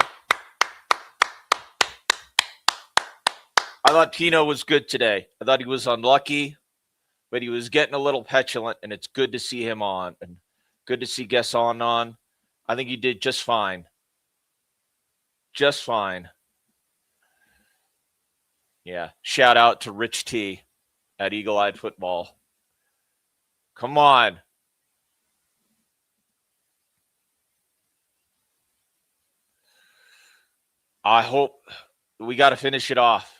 I thought Pino was good today. I thought he was unlucky, but he was getting a little petulant, and it's good to see him on. And good to see Gasson on. I think he did just fine. Just fine. Yeah. Shout out to Rich T at Eagle Eyed Football. Come on. I hope we got to finish it off.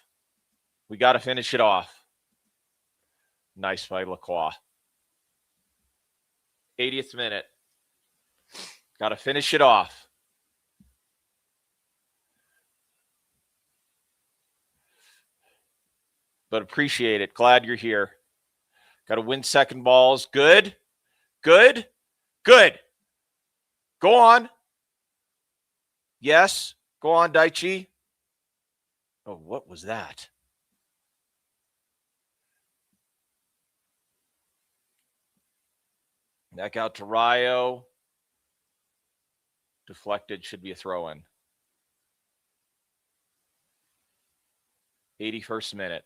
We got to finish it off. Nice by Lacroix. 80th minute. Got to finish it off. But appreciate it. Glad you're here. Got to win second balls. Good. Good. Good. Go on. Yes. Go on, Daichi. Oh, what was that? Back out to Rayo. Deflected. Should be a throw-in. 81st minute.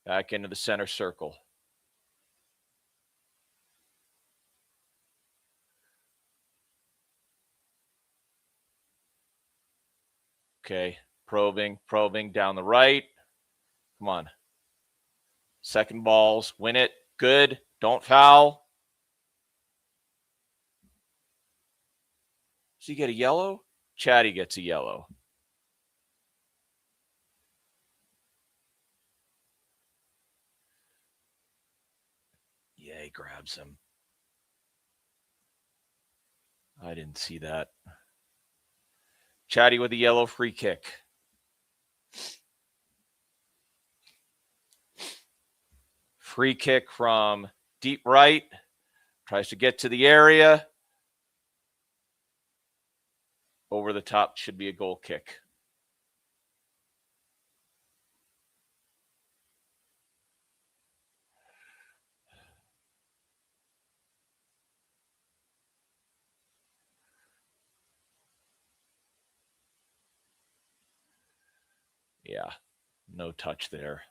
Back into the center circle. Okay. Probing down the right. Come on. Second balls. Win it. Good. Don't foul. Does he get a yellow? Chatty gets a yellow. Yeah, he grabs him. I didn't see that. Chatty with a yellow free kick. Free kick from deep right. Tries to get to the area. Over the top, should be a goal kick. Yeah, no touch there.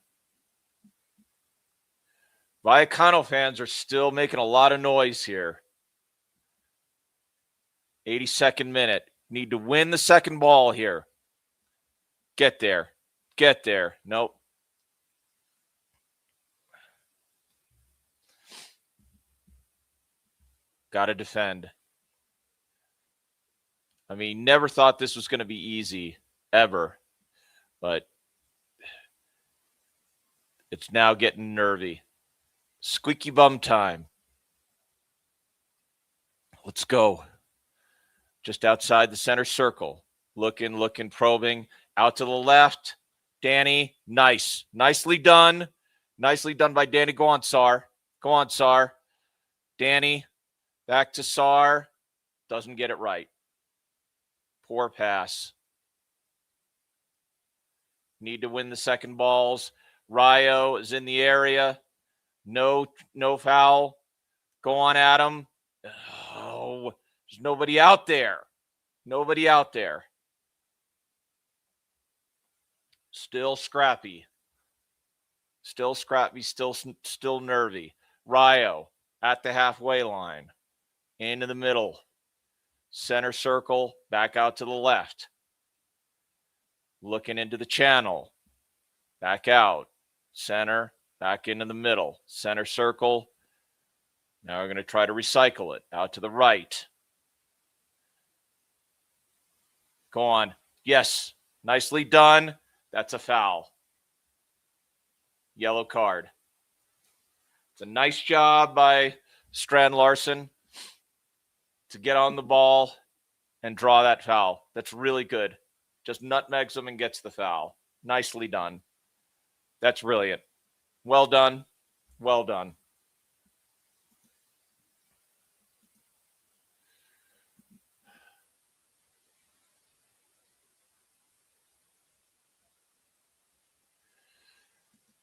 Vallecano fans are still making a lot of noise here. 82nd minute. Need to win the second ball here. Get there. Get there. Nope. Got to defend. I mean, never thought this was going to be easy, ever. But it's now getting nervy. Squeaky bum time. Let's go. Just outside the center circle. Looking, probing. Out to the left. Danny, nice. Nicely done. Nicely done by Danny. Go on, Sar. Go on, Sar. Danny, back to Sar. Doesn't get it right. Poor pass. Need to win the second balls. Rayo is in the area. No foul. Go on, Adam. Oh, there's nobody out there. Nobody out there. Still scrappy. Still scrappy. Still nervy. Rayo at the halfway line. Into the middle. Center circle. Back out to the left. Looking into the channel. Back out. Center. Back into the middle. Center circle. Now we're going to try to recycle it. Out to the right. Go on. Yes. Nicely done. That's a foul. Yellow card. It's a nice job by Strand Larson to get on the ball and draw that foul. That's really good. Just nutmegs him and gets the foul. Nicely done. That's brilliant. Well done. Well done.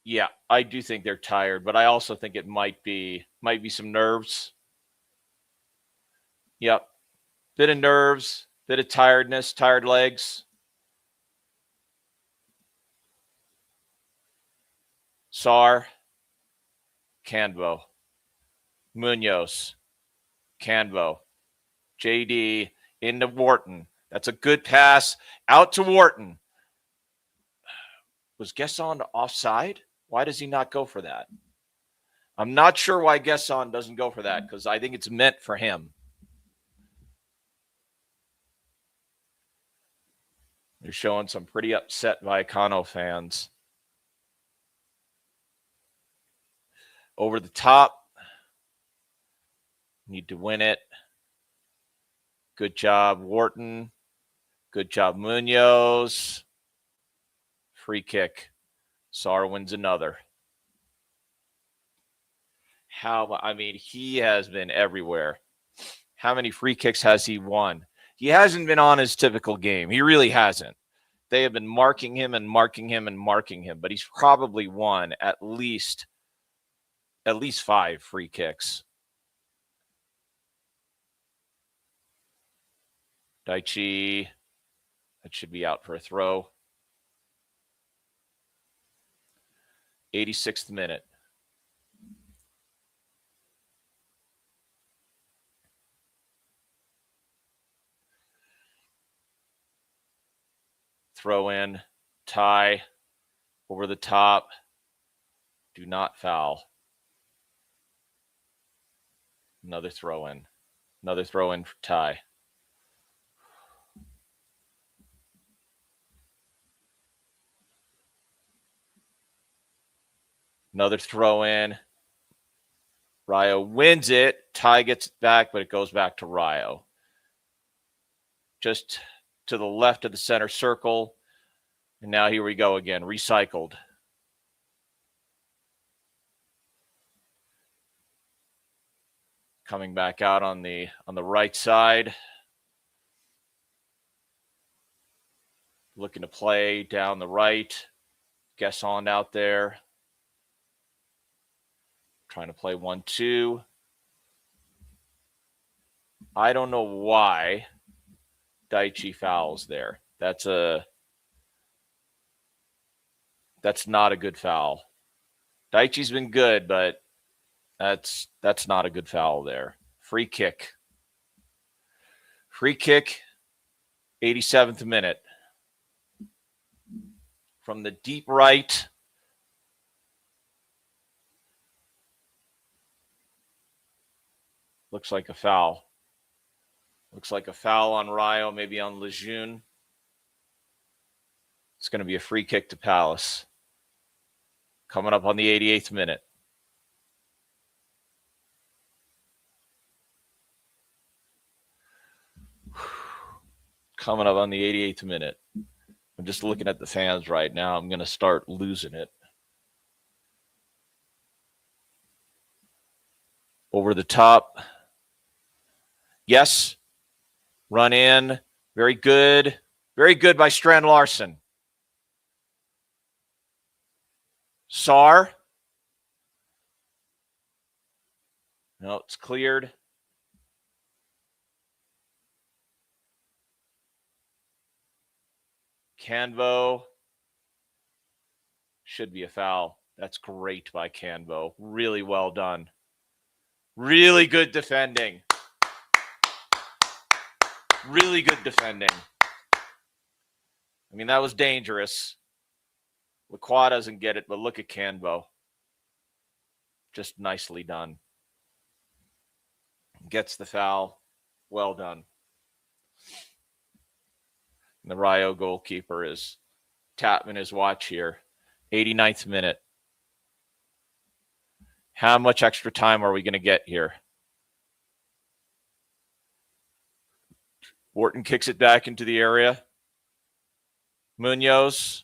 Yeah, I do think they're tired, but I also think it might be some nerves. Yep. Bit of nerves, bit of tiredness, tired legs. Sar, Canvo, Munoz, Canvo, JD into Wharton. That's a good pass out to Wharton. Was Gesson offside? Why does he not go for that? I'm not sure why Gesson doesn't go for that because I think it's meant for him. They're showing some pretty upset Vallecano fans. Over the top. Need to win it. Good job, Wharton. Good job, Munoz. Free kick. Sar wins another. He has been everywhere. How many free kicks has he won? He hasn't been on his typical game. He really hasn't. They have been marking him and marking him and marking him, but he's probably won at least 5 free kicks. Daichi, that should be out for a throw. 86th minute. Throw in, tie, over the top. Do not foul. Another throw in. Another throw in for tie. Another throw in. Rayo wins it. Ty gets it back, but it goes back to Rayo. Just to the left of the center circle. And now here we go again. Recycled. Coming back out on the right side. Looking to play down the right. Gesson out there. Trying to play 1-2. I don't know why Daichi fouls there. That's not a good foul. Daichi's been good, but that's not a good foul there. Free kick Free kick, 87th minute. From the deep right. Looks like a foul. Looks like a foul on Rayo, maybe on Lejeune. It's going to be a free kick to Palace. Coming up on the 88th minute. Coming up on the 88th minute. I'm just looking at the fans right now. I'm going to start losing it. Over the top. Yes. Run in. Very good. Very good by Strand Larson. Sarr. No, it's cleared. Canvo. Should be a foul. That's great by Canvo. Really well done. Really good defending. Really good defending. I mean, that was dangerous. Lacroix doesn't get it, but look at Canvo. Just nicely done. Gets the foul. Well done. And the Rayo goalkeeper is tapping his watch here. 89th minute. How much extra time are we going to get here? Wharton kicks it back into the area. Munoz.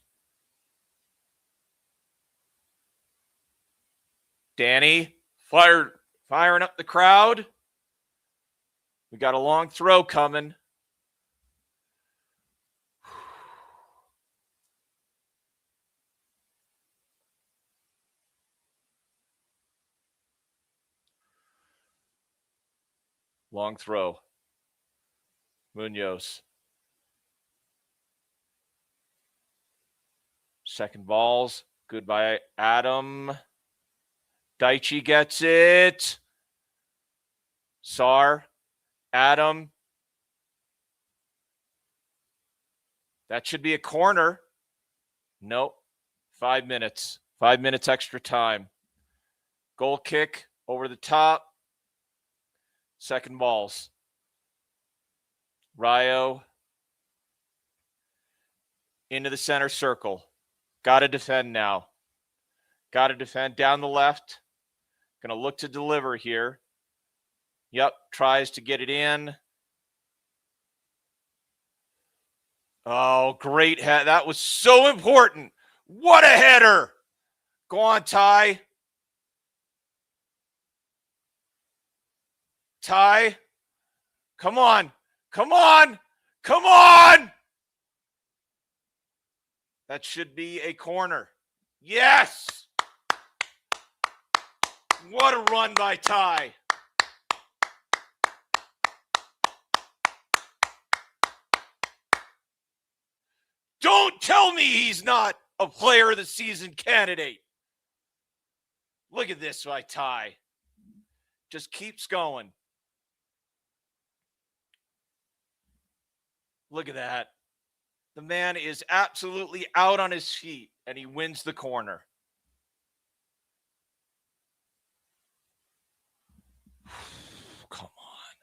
Danny firing up the crowd. We got a long throw coming. Long throw. Munoz. Second balls. Good by Adam. Daichi gets it. Sarr. Adam. That should be a corner. Nope. 5 minutes. 5 minutes extra time. Goal kick over the top. Second balls. Rayo into the center circle. Got to defend now. Got to defend down the left. Going to look to deliver here. Yep, tries to get it in. Oh, great head. That was so important. What a header. Go on, Ty. Ty. Come on. Come on. Come on. That should be a corner. Yes. What a run by Ty. Don't tell me he's not a player of the season candidate. Look at this by Ty. Just keeps going. Look at that. The man is absolutely out on his feet, and he wins the corner. Come on.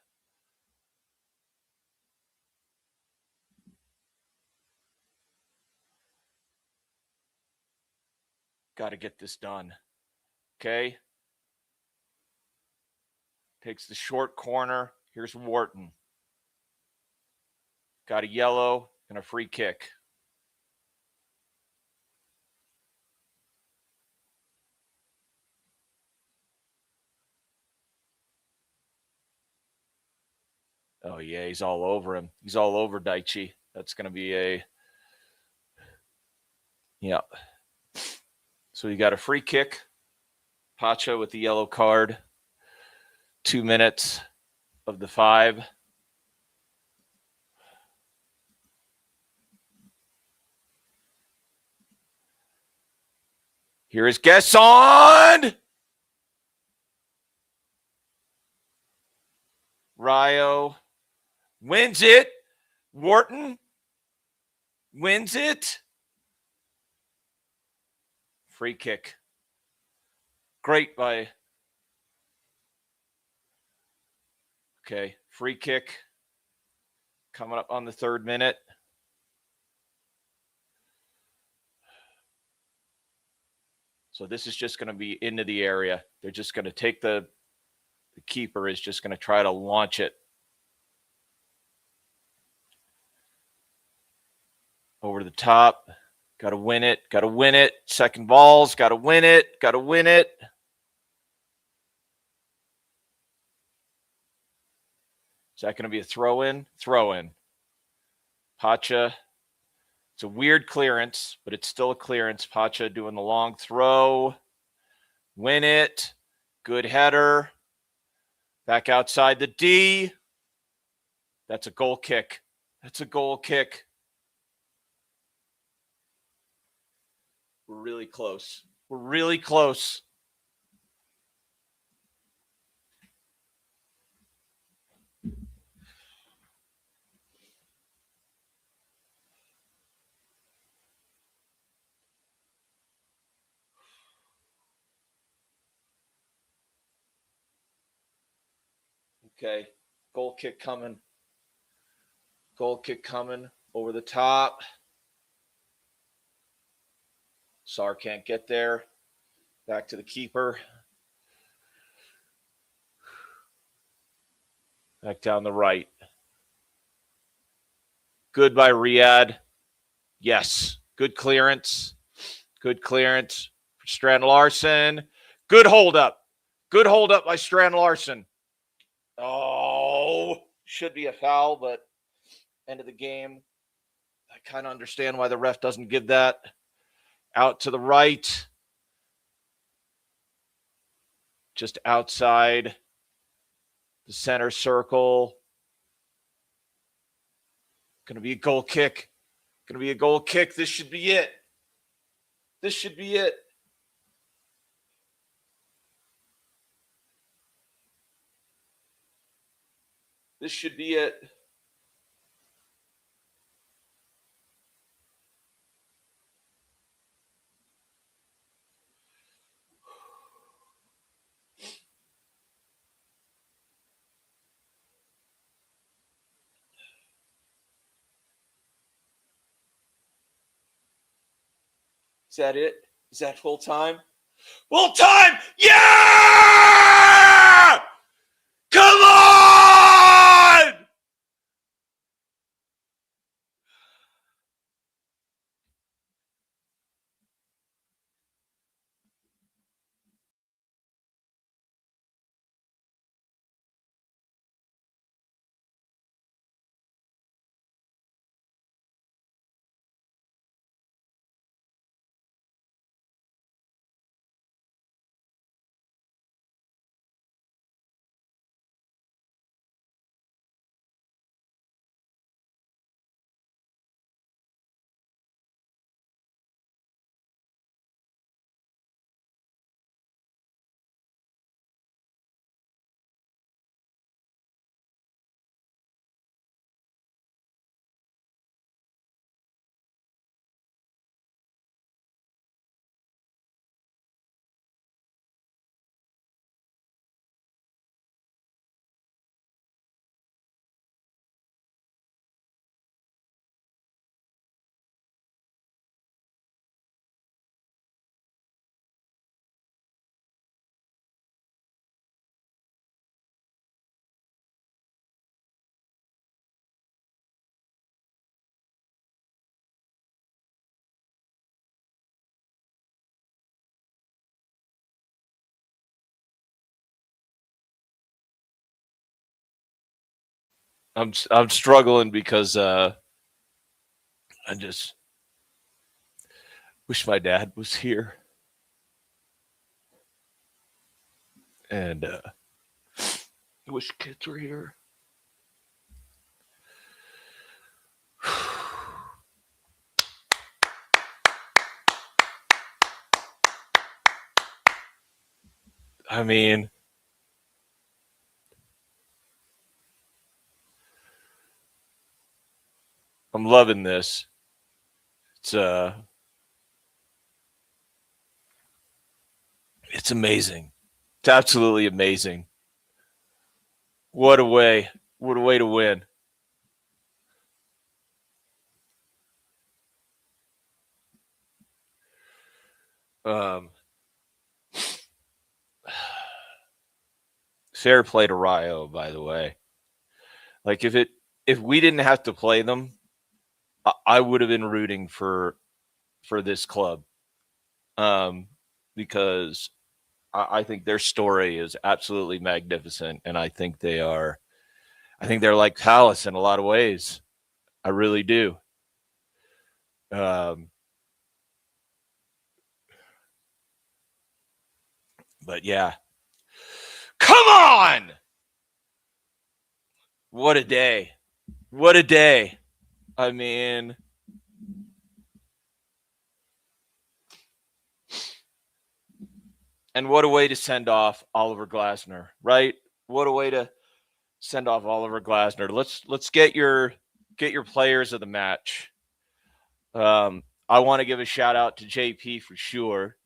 Got to get this done. Okay. Takes the short corner. Here's Wharton. Got a yellow and a free kick. Oh, yeah, he's all over him. He's all over Daichi. That's going to be a... Yeah. So you got a free kick. Pacha with the yellow card. 2 minutes of the 5. Here is Gesson. Rayo Wins it. Wharton wins it. Free kick. Great by. Okay, free kick coming up on the 3rd minute. So this is just going to be into the area. They're just going to take the keeper is just going to try to launch it over the top. Got to win it. Got to win it. Second balls. Got to win it. Got to win it. Is that going to be a throw-in? Throw-in. Pacha. It's a weird clearance, but it's still a clearance. Pacha doing the long throw. Win it. Good header. Back outside the D. That's a goal kick. That's a goal kick. We're really close. We're really close. Okay. Goal kick coming. Goal kick coming over the top. Sar can't get there. Back to the keeper. Back down the right. Good by Riyadh. Yes. Good clearance. Good clearance for Strand Larson. Good hold up. Good hold up by Strand Larson. Oh, should be a foul, but end of the game. I kind of understand why the ref doesn't give that. Out to the right. Just outside the center circle. Going to be a goal kick. Going to be a goal kick. This should be it. This should be it. This should be it. Is that it? Is that full time? Full time! Yeah! Come on! I'm struggling because I just wish my dad was here. And I wish kids were here. I mean, I'm loving this. It's amazing. It's absolutely amazing. What a way. What a way to win. Um, fair play to Rayo, by the way. Like if we didn't have to play them, I would have been rooting for this club. Um, because I think their story is absolutely magnificent, and I think they're like Palace in a lot of ways. I really do. Um, but yeah, come on! What a day! What a day! I mean, and what a way to send off Oliver Glasner, right? What a way to send off Oliver Glasner. Let's get your players of the match. I want to give a shout out to JP for sure.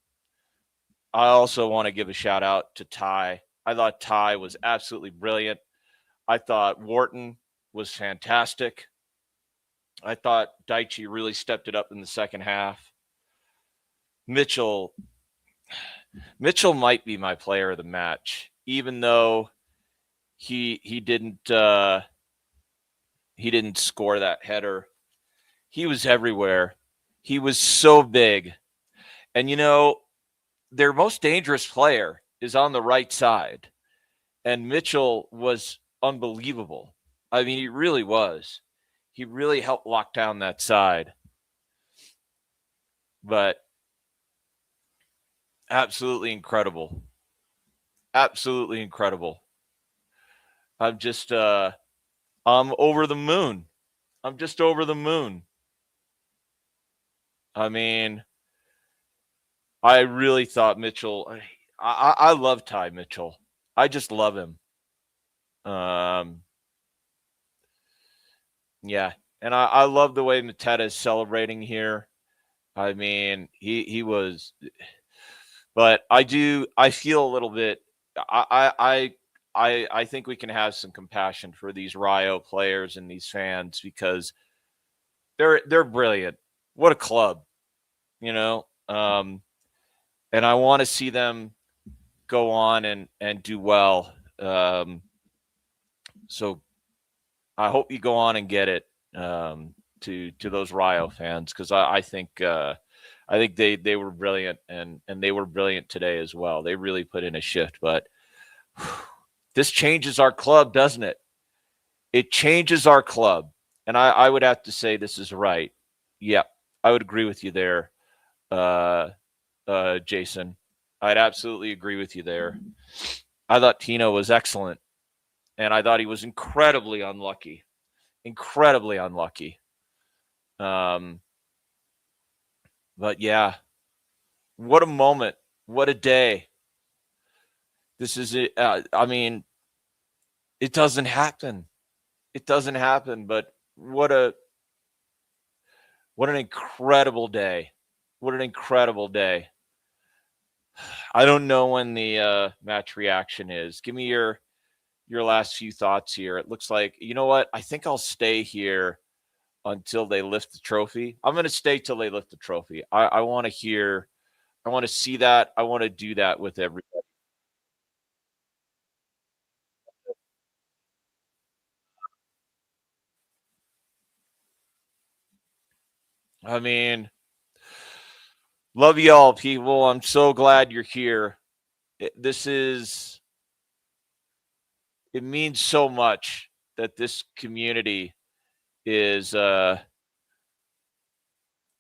I also want to give a shout out to Ty. I thought Ty was absolutely brilliant. I thought Wharton was fantastic. I thought Daichi really stepped it up in the second half. Mitchell Mitchell might be my player of the match, even though he didn't score that header. He was everywhere. He was so big. And their most dangerous player is on the right side. And Mitchell was unbelievable. I mean, he really was. He really helped lock down that side. But absolutely incredible. Absolutely incredible. I'm just I'm over the moon. I'm just over the moon. I mean, I really thought Mitchell. I love Ty Mitchell. I just love him. Um, yeah, and I love the way Mateta is celebrating here. I mean, he was, but I feel a little bit. I think we can have some compassion for these Rayo players and these fans because they're brilliant. What a club, you know. And I want to see them go on and do well. So I hope you go on and get it to those Rayo fans because I think they were brilliant and they were brilliant today as well. They really put in a shift, but this changes our club, doesn't it? It changes our club, and I would have to say this is right. Yeah, I would agree with you there, uh, Jason. I'd absolutely agree with you there. I thought Tino was excellent, and I thought he was incredibly unlucky. Incredibly unlucky. Um, but yeah, what a moment. What a day. This is it. I mean, it doesn't happen. It doesn't happen, but what an incredible day. What an incredible day. I don't know when the match reaction is. Give me your last few thoughts here. It looks like you know what? I think I'll stay here until they lift the trophy. I'm going to stay till they lift the trophy. I want to hear. I want to see that. I want to do that with everybody. I mean, love you all, people. I'm so glad you're here. This is. It means so much that this community is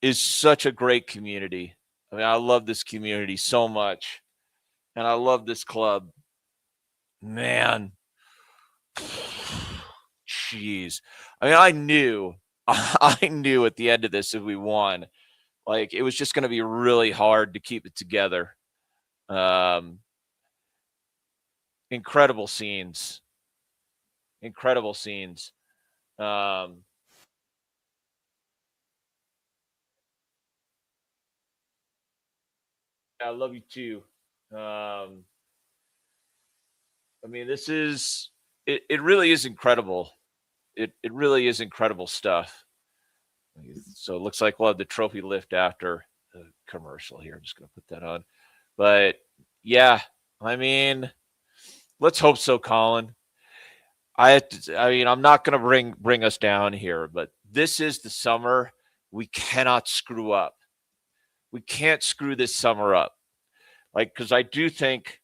is such a great community. I mean, I love this community so much, and I love this club. Man, jeez. I mean, I knew, I knew at the end of this if we won, like it was just going to be really hard to keep it together. Um, incredible scenes, incredible scenes. Um, I love you too. I mean, this is it really is incredible. It really is incredible stuff. So it looks like we'll have the trophy lift after the commercial here. I'm just gonna put that on. But yeah, I mean, let's hope so, Colin. I mean, I'm not gonna bring us down here, but this is the summer we cannot screw up. We can't screw this summer up. Like, because I do think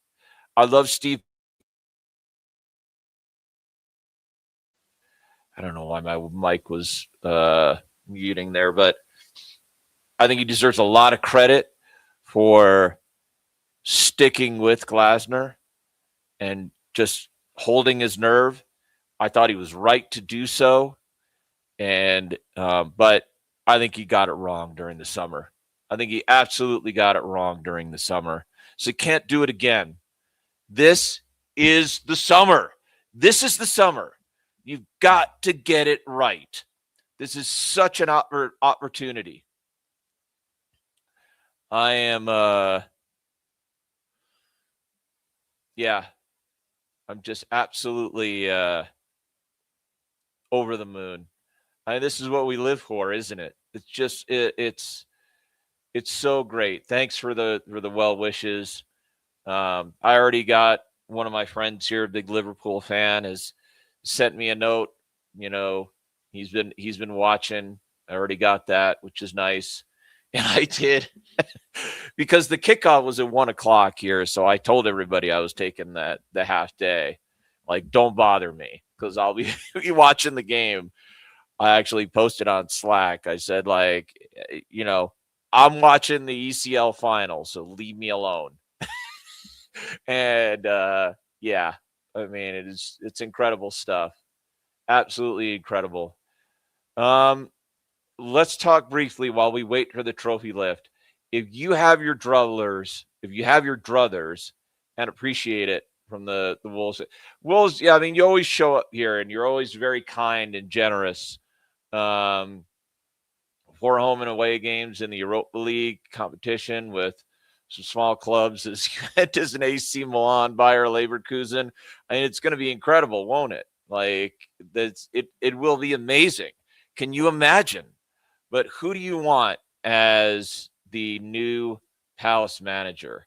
I love Steve. I don't know why my mic was muting there, but I think he deserves a lot of credit for sticking with Glasner and just holding his nerve. I thought he was right to do so, and but I think he got it wrong during the summer. I think he absolutely got it wrong during the summer. So he can't do it again. This is the summer. This is the summer. You've got to get it right. This is such an opportunity. I am, yeah, I'm just absolutely over the moon. This is what we live for, isn't it? It's just it's so great. Thanks for the well wishes. I already got one of my friends here, a big Liverpool fan, has sent me a note. You know, he's been watching. I already got that, which is nice. And I did because the kickoff was at 1 o'clock here. So I told everybody I was taking the half day. Like, don't bother me because I'll be, be watching the game. I actually posted on Slack. I said, like, I'm watching the ECL final, so leave me alone. And yeah, I mean, it's incredible stuff. Absolutely incredible. Let's talk briefly while we wait for the trophy lift. If you have your druthers, and appreciate it from the Wolves. Wolves, yeah, I mean, you always show up here and you're always very kind and generous. Um, for home and away games in the Europa League competition with some small clubs as Juventus and AC Milan, Bayer Leverkusen. I mean, it's going to be incredible, won't it? Like, it will be amazing. Can you imagine? But who do you want as the new Palace manager?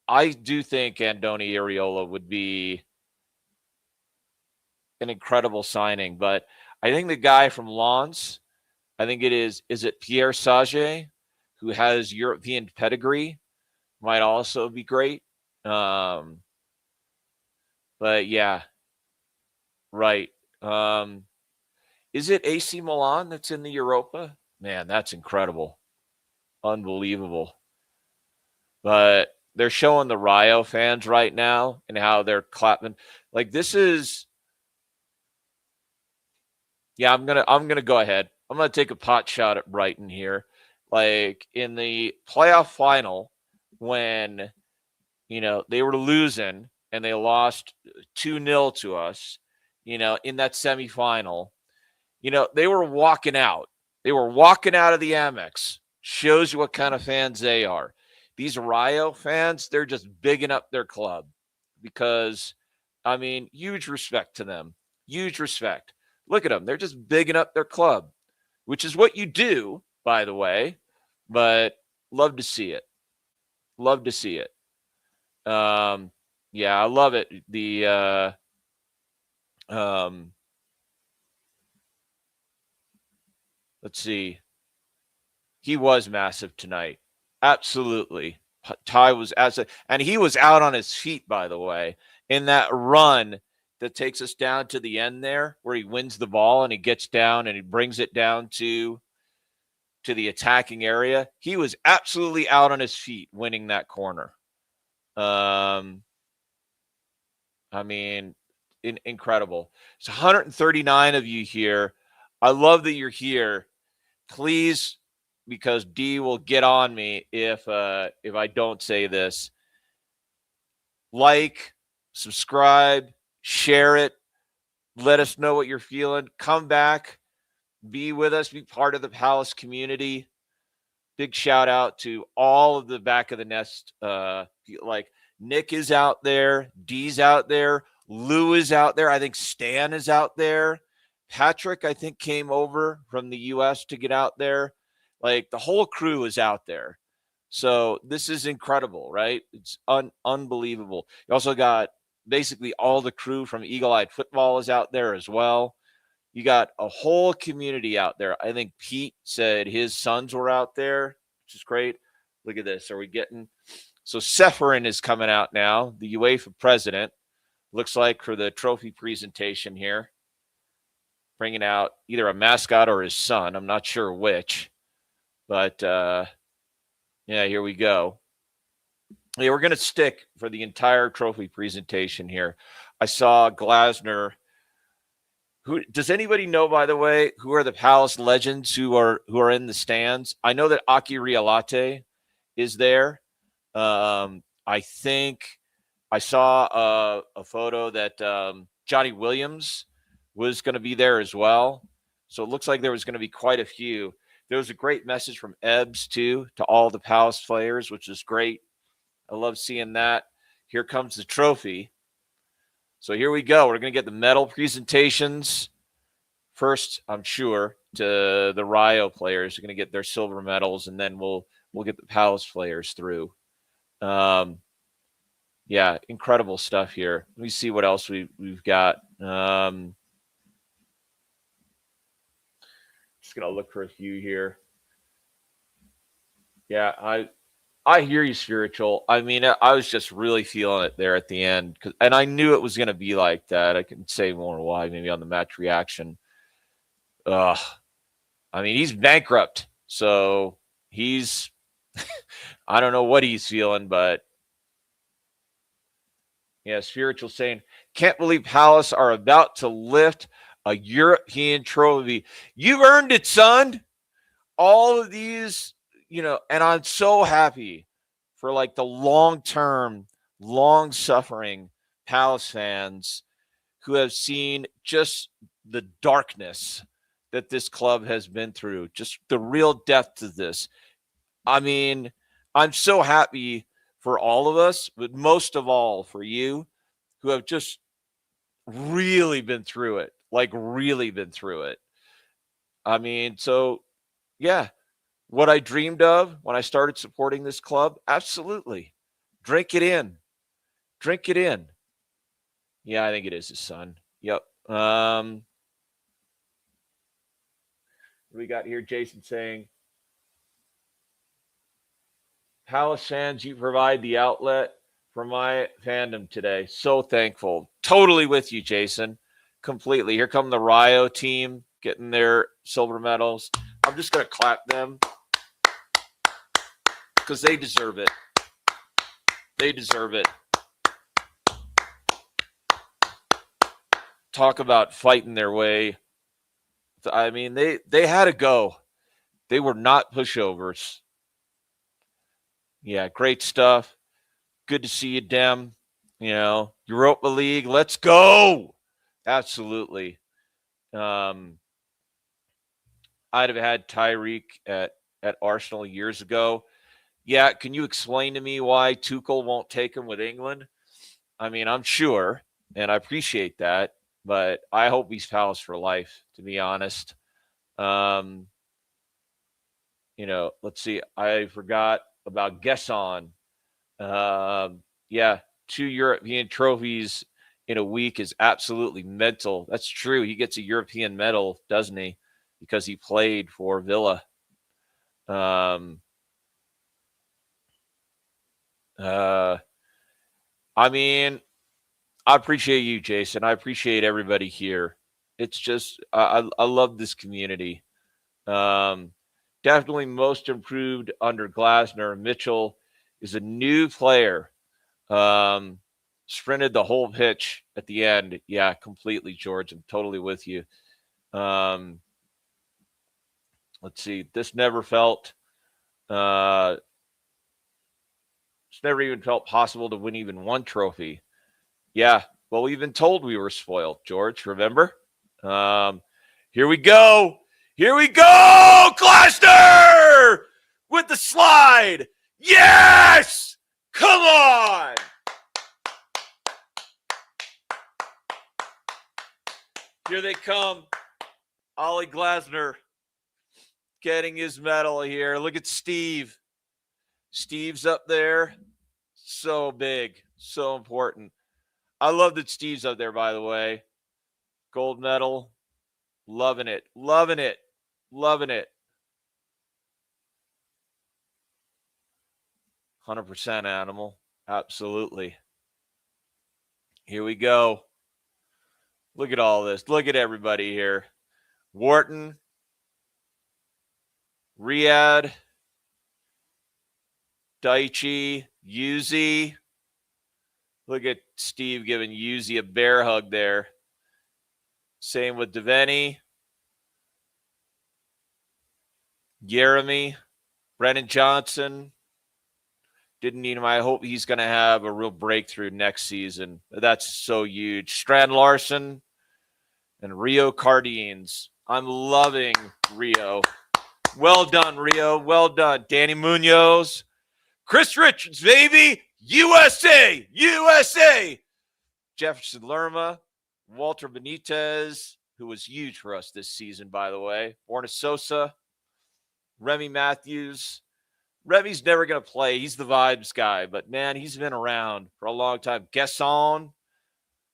I do think Andoni Iraola would be an incredible signing, but I think the guy from Lens, I think is it Pierre Sage, who has European pedigree, might also be great. Um, but yeah, right. Is it AC Milan that's in the Europa? Man, that's incredible. Unbelievable. But they're showing the Rayo fans right now and how they're clapping. Like, this is, yeah, I'm gonna go ahead. I'm gonna take a pot shot at Brighton here. Like, in the playoff final, when they were losing and they lost 2-0 to us, in that semifinal, they were walking out. They were walking out of the Amex. Shows you what kind of fans they are. These Rayo fans, they're just bigging up their club because, I mean, huge respect to them. Huge respect. Look at them. They're just bigging up their club, which is what you do, by the way. But love to see it. Love to see it. Yeah, I love it. Um, let's see. He was massive tonight. Absolutely. Ty was and he was out on his feet, by the way, in that run that takes us down to the end there, where he wins the ball and he gets down and he brings it down to the attacking area. He was absolutely out on his feet winning that corner. I mean, incredible. It's 139 of you here. I love that you're here. Please, because D will get on me if I don't say this. Like, subscribe, share it. Let us know what you're feeling. Come back, be with us, be part of the Palace community. big shout out to all of the back of the nest. Like Nick is out there, D's out there, Lou is out there. I think Stan is out there. Patrick, I think, came over from the U.S. to get out there. Like the whole crew is out there. So this is incredible, right? It's unbelievable. You also got basically all the crew from Eagle Eyed Football is out there as well. You got a whole community out there. I think Pete said his sons were out there, which is great. Look at this. Are we getting so Seferin is coming out now, the UEFA president, looks like, for the trophy presentation here, bringing out either a mascot or his son. I'm not sure which, but yeah, here we go. Yeah, we're going to stick for the entire trophy presentation here. I saw Glasner. Who does anybody know, by the way, who are the Palace legends who are in the stands? I know that Aki Rialate is there. I think I saw a photo that Johnny Williams was going to be there as well. So it looks like there was going to be quite a few. There was a great message from Ebbs, too, to all the Palace players, which is great. I love seeing that. Here comes the trophy. So here we go. We're going to get the medal presentations first, I'm sure, to the Rayo players. Are going to get their silver medals, and then we'll get the Palace players through. Yeah, incredible stuff here. Let me see what else we've got. Just going to look for a few here. Yeah, I hear you, Spiritual. I mean, I was just really feeling it there at the end, and I knew it was going to be like that. I can say more why, maybe on the match reaction. I mean, he's bankrupt, so he's I don't know what he's feeling, but yeah, Spiritual saying, can't believe Palace are about to lift a European trophy. You've earned it, son. All of these, and I'm so happy for like the long-term, long-suffering Palace fans who have seen just the darkness that this club has been through, just the real depth of this. I mean, I'm so happy for all of us, but most of all for you who have just really been through it, like really been through it. I mean, so yeah, what I dreamed of when I started supporting this club, absolutely. Drink it in. Drink it in. Yeah, I think it is his son. Yep. We got here Jason saying, Palace fans, you provide the outlet for my fandom today. So thankful. Totally with you, Jason. Completely. Here come the Rayo team getting their silver medals. I'm just going to clap them because they deserve it. They deserve it. Talk about fighting their way. I mean, they had to go. They were not pushovers. Yeah, great stuff. Good to see you, Dem. Europa League, let's go. Absolutely. I'd have had Tyreek at Arsenal years ago. Yeah, can you explain to me why Tuchel won't take him with England? I mean, I'm sure, and I appreciate that, but I hope he's Palace for life, to be honest. Let's see. I forgot about Gesson. Yeah, 2 European trophies in a week is absolutely mental. That's true. He gets a European medal, doesn't he? Because he played for Villa. I mean, I appreciate you, Jason. I appreciate everybody here. It's just I love this community. Definitely most improved under Glasner. Mitchell is a new player. Sprinted the whole pitch at the end. Yeah, completely, George. I'm totally with you. Let's see. This never felt it's never even felt possible to win even one trophy. Yeah, well, we've been told we were spoiled, George, remember? Here we go. Here we go, Glasner! with the slide. Yes! Come on! Here they come. Ollie Glasner getting his medal here. Look at Steve. Steve's up there. So big. So important. I love that Steve's up there, by the way. Gold medal. Loving it. Loving it. Loving it. 100% animal. Absolutely. Here we go. Look at all this. Look at everybody here. Wharton, Riyadh, Daichi, Yuzi. Look at Steve giving Yuzi a bear hug there. Same with Deveni, Jeremy, Brennan Johnson. Didn't need him. I hope he's going to have a real breakthrough next season. That's so huge. Strand Larson and Rio Cardines. I'm loving Rio. Well done, Rio. Well done. Danny Munoz. Chris Richards, baby. USA. USA. Jefferson Lerma. Walter Benitez, who was huge for us this season, by the way. Borna Sosa. Remy Matthews. Remy's never going to play. He's the vibes guy. But, man, he's been around for a long time. Gesson.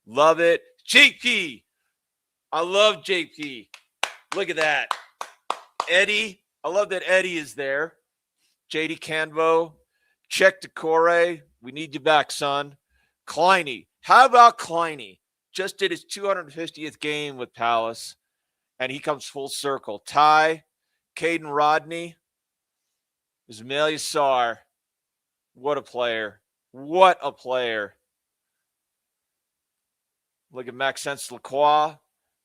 Love it. JP. I love JP. Look at that. Eddie. I love that Eddie is there. JD Canvo. Check Decore. We need you back, son. Kleiny. How about Kleiny? Just did his 250th game with Palace, and he comes full circle. Ty. Caden Rodney. Ismail Yassar. What a player. What a player. Look at Maxence Lacroix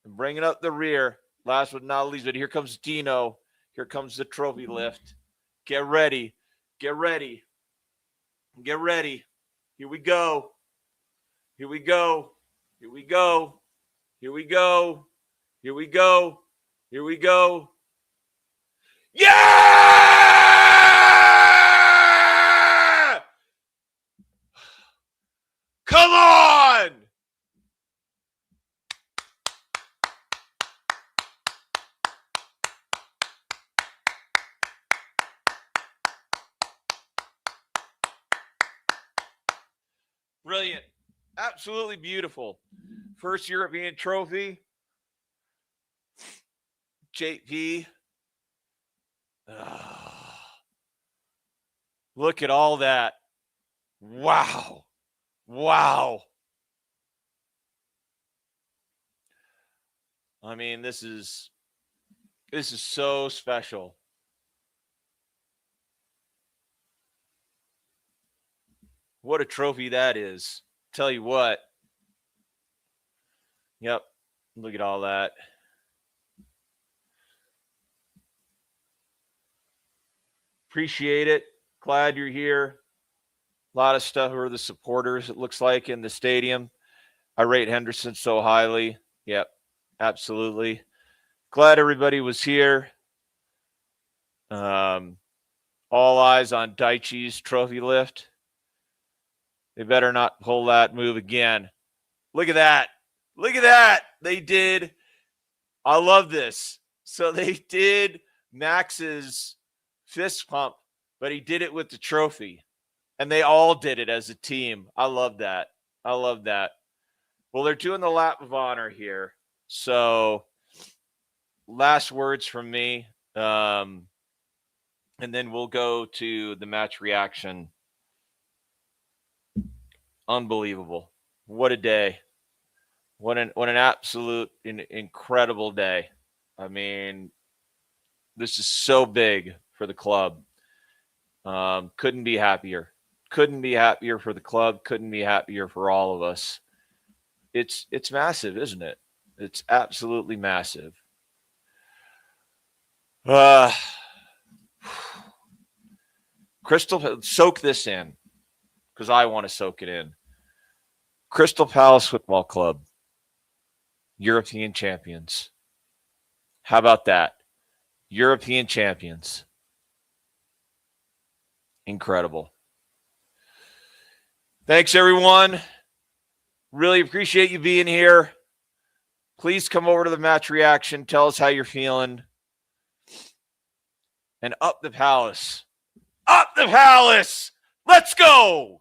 and bringing up the rear. Last but not least, but here comes Dino. Here comes the trophy lift. Get ready. Get ready. Get ready. Here we go. Here we go. Here we go. Here we go. Here we go. Here we go. Yeah! Come on! Brilliant. Absolutely beautiful. First European trophy. JP. Look at all that. Wow. Wow. I mean, this is so special. What a trophy that is. Tell you what. Yep. Look at all that. Appreciate it. Glad you're here. A lot of stuff for the supporters, it looks like, in the stadium. I rate Henderson so highly. Yep, absolutely. Glad everybody was here. All eyes on Daichi's trophy lift. They better not pull that move again. Look at that. Look at that. They did. I love this. So they did Max's fist pump, but he did it with the trophy. And they all did it as a team. I love that. I love that. Well, they're doing the lap of honor here. So last words from me. And then we'll go to the match reaction. Unbelievable. What a day. What an absolute incredible day. I mean, this is so big for the club. Couldn't be happier. Couldn't be happier for the club. Couldn't be happier for all of us. It's massive, isn't it? It's absolutely massive. Crystal, soak this in because I want to soak it in. Crystal Palace Football Club, European champions. How about that? European champions. Incredible. Thanks, everyone. Really appreciate you being here. Please come over to the match reaction. Tell us how you're feeling. And up the Palace. Up the Palace. Let's go.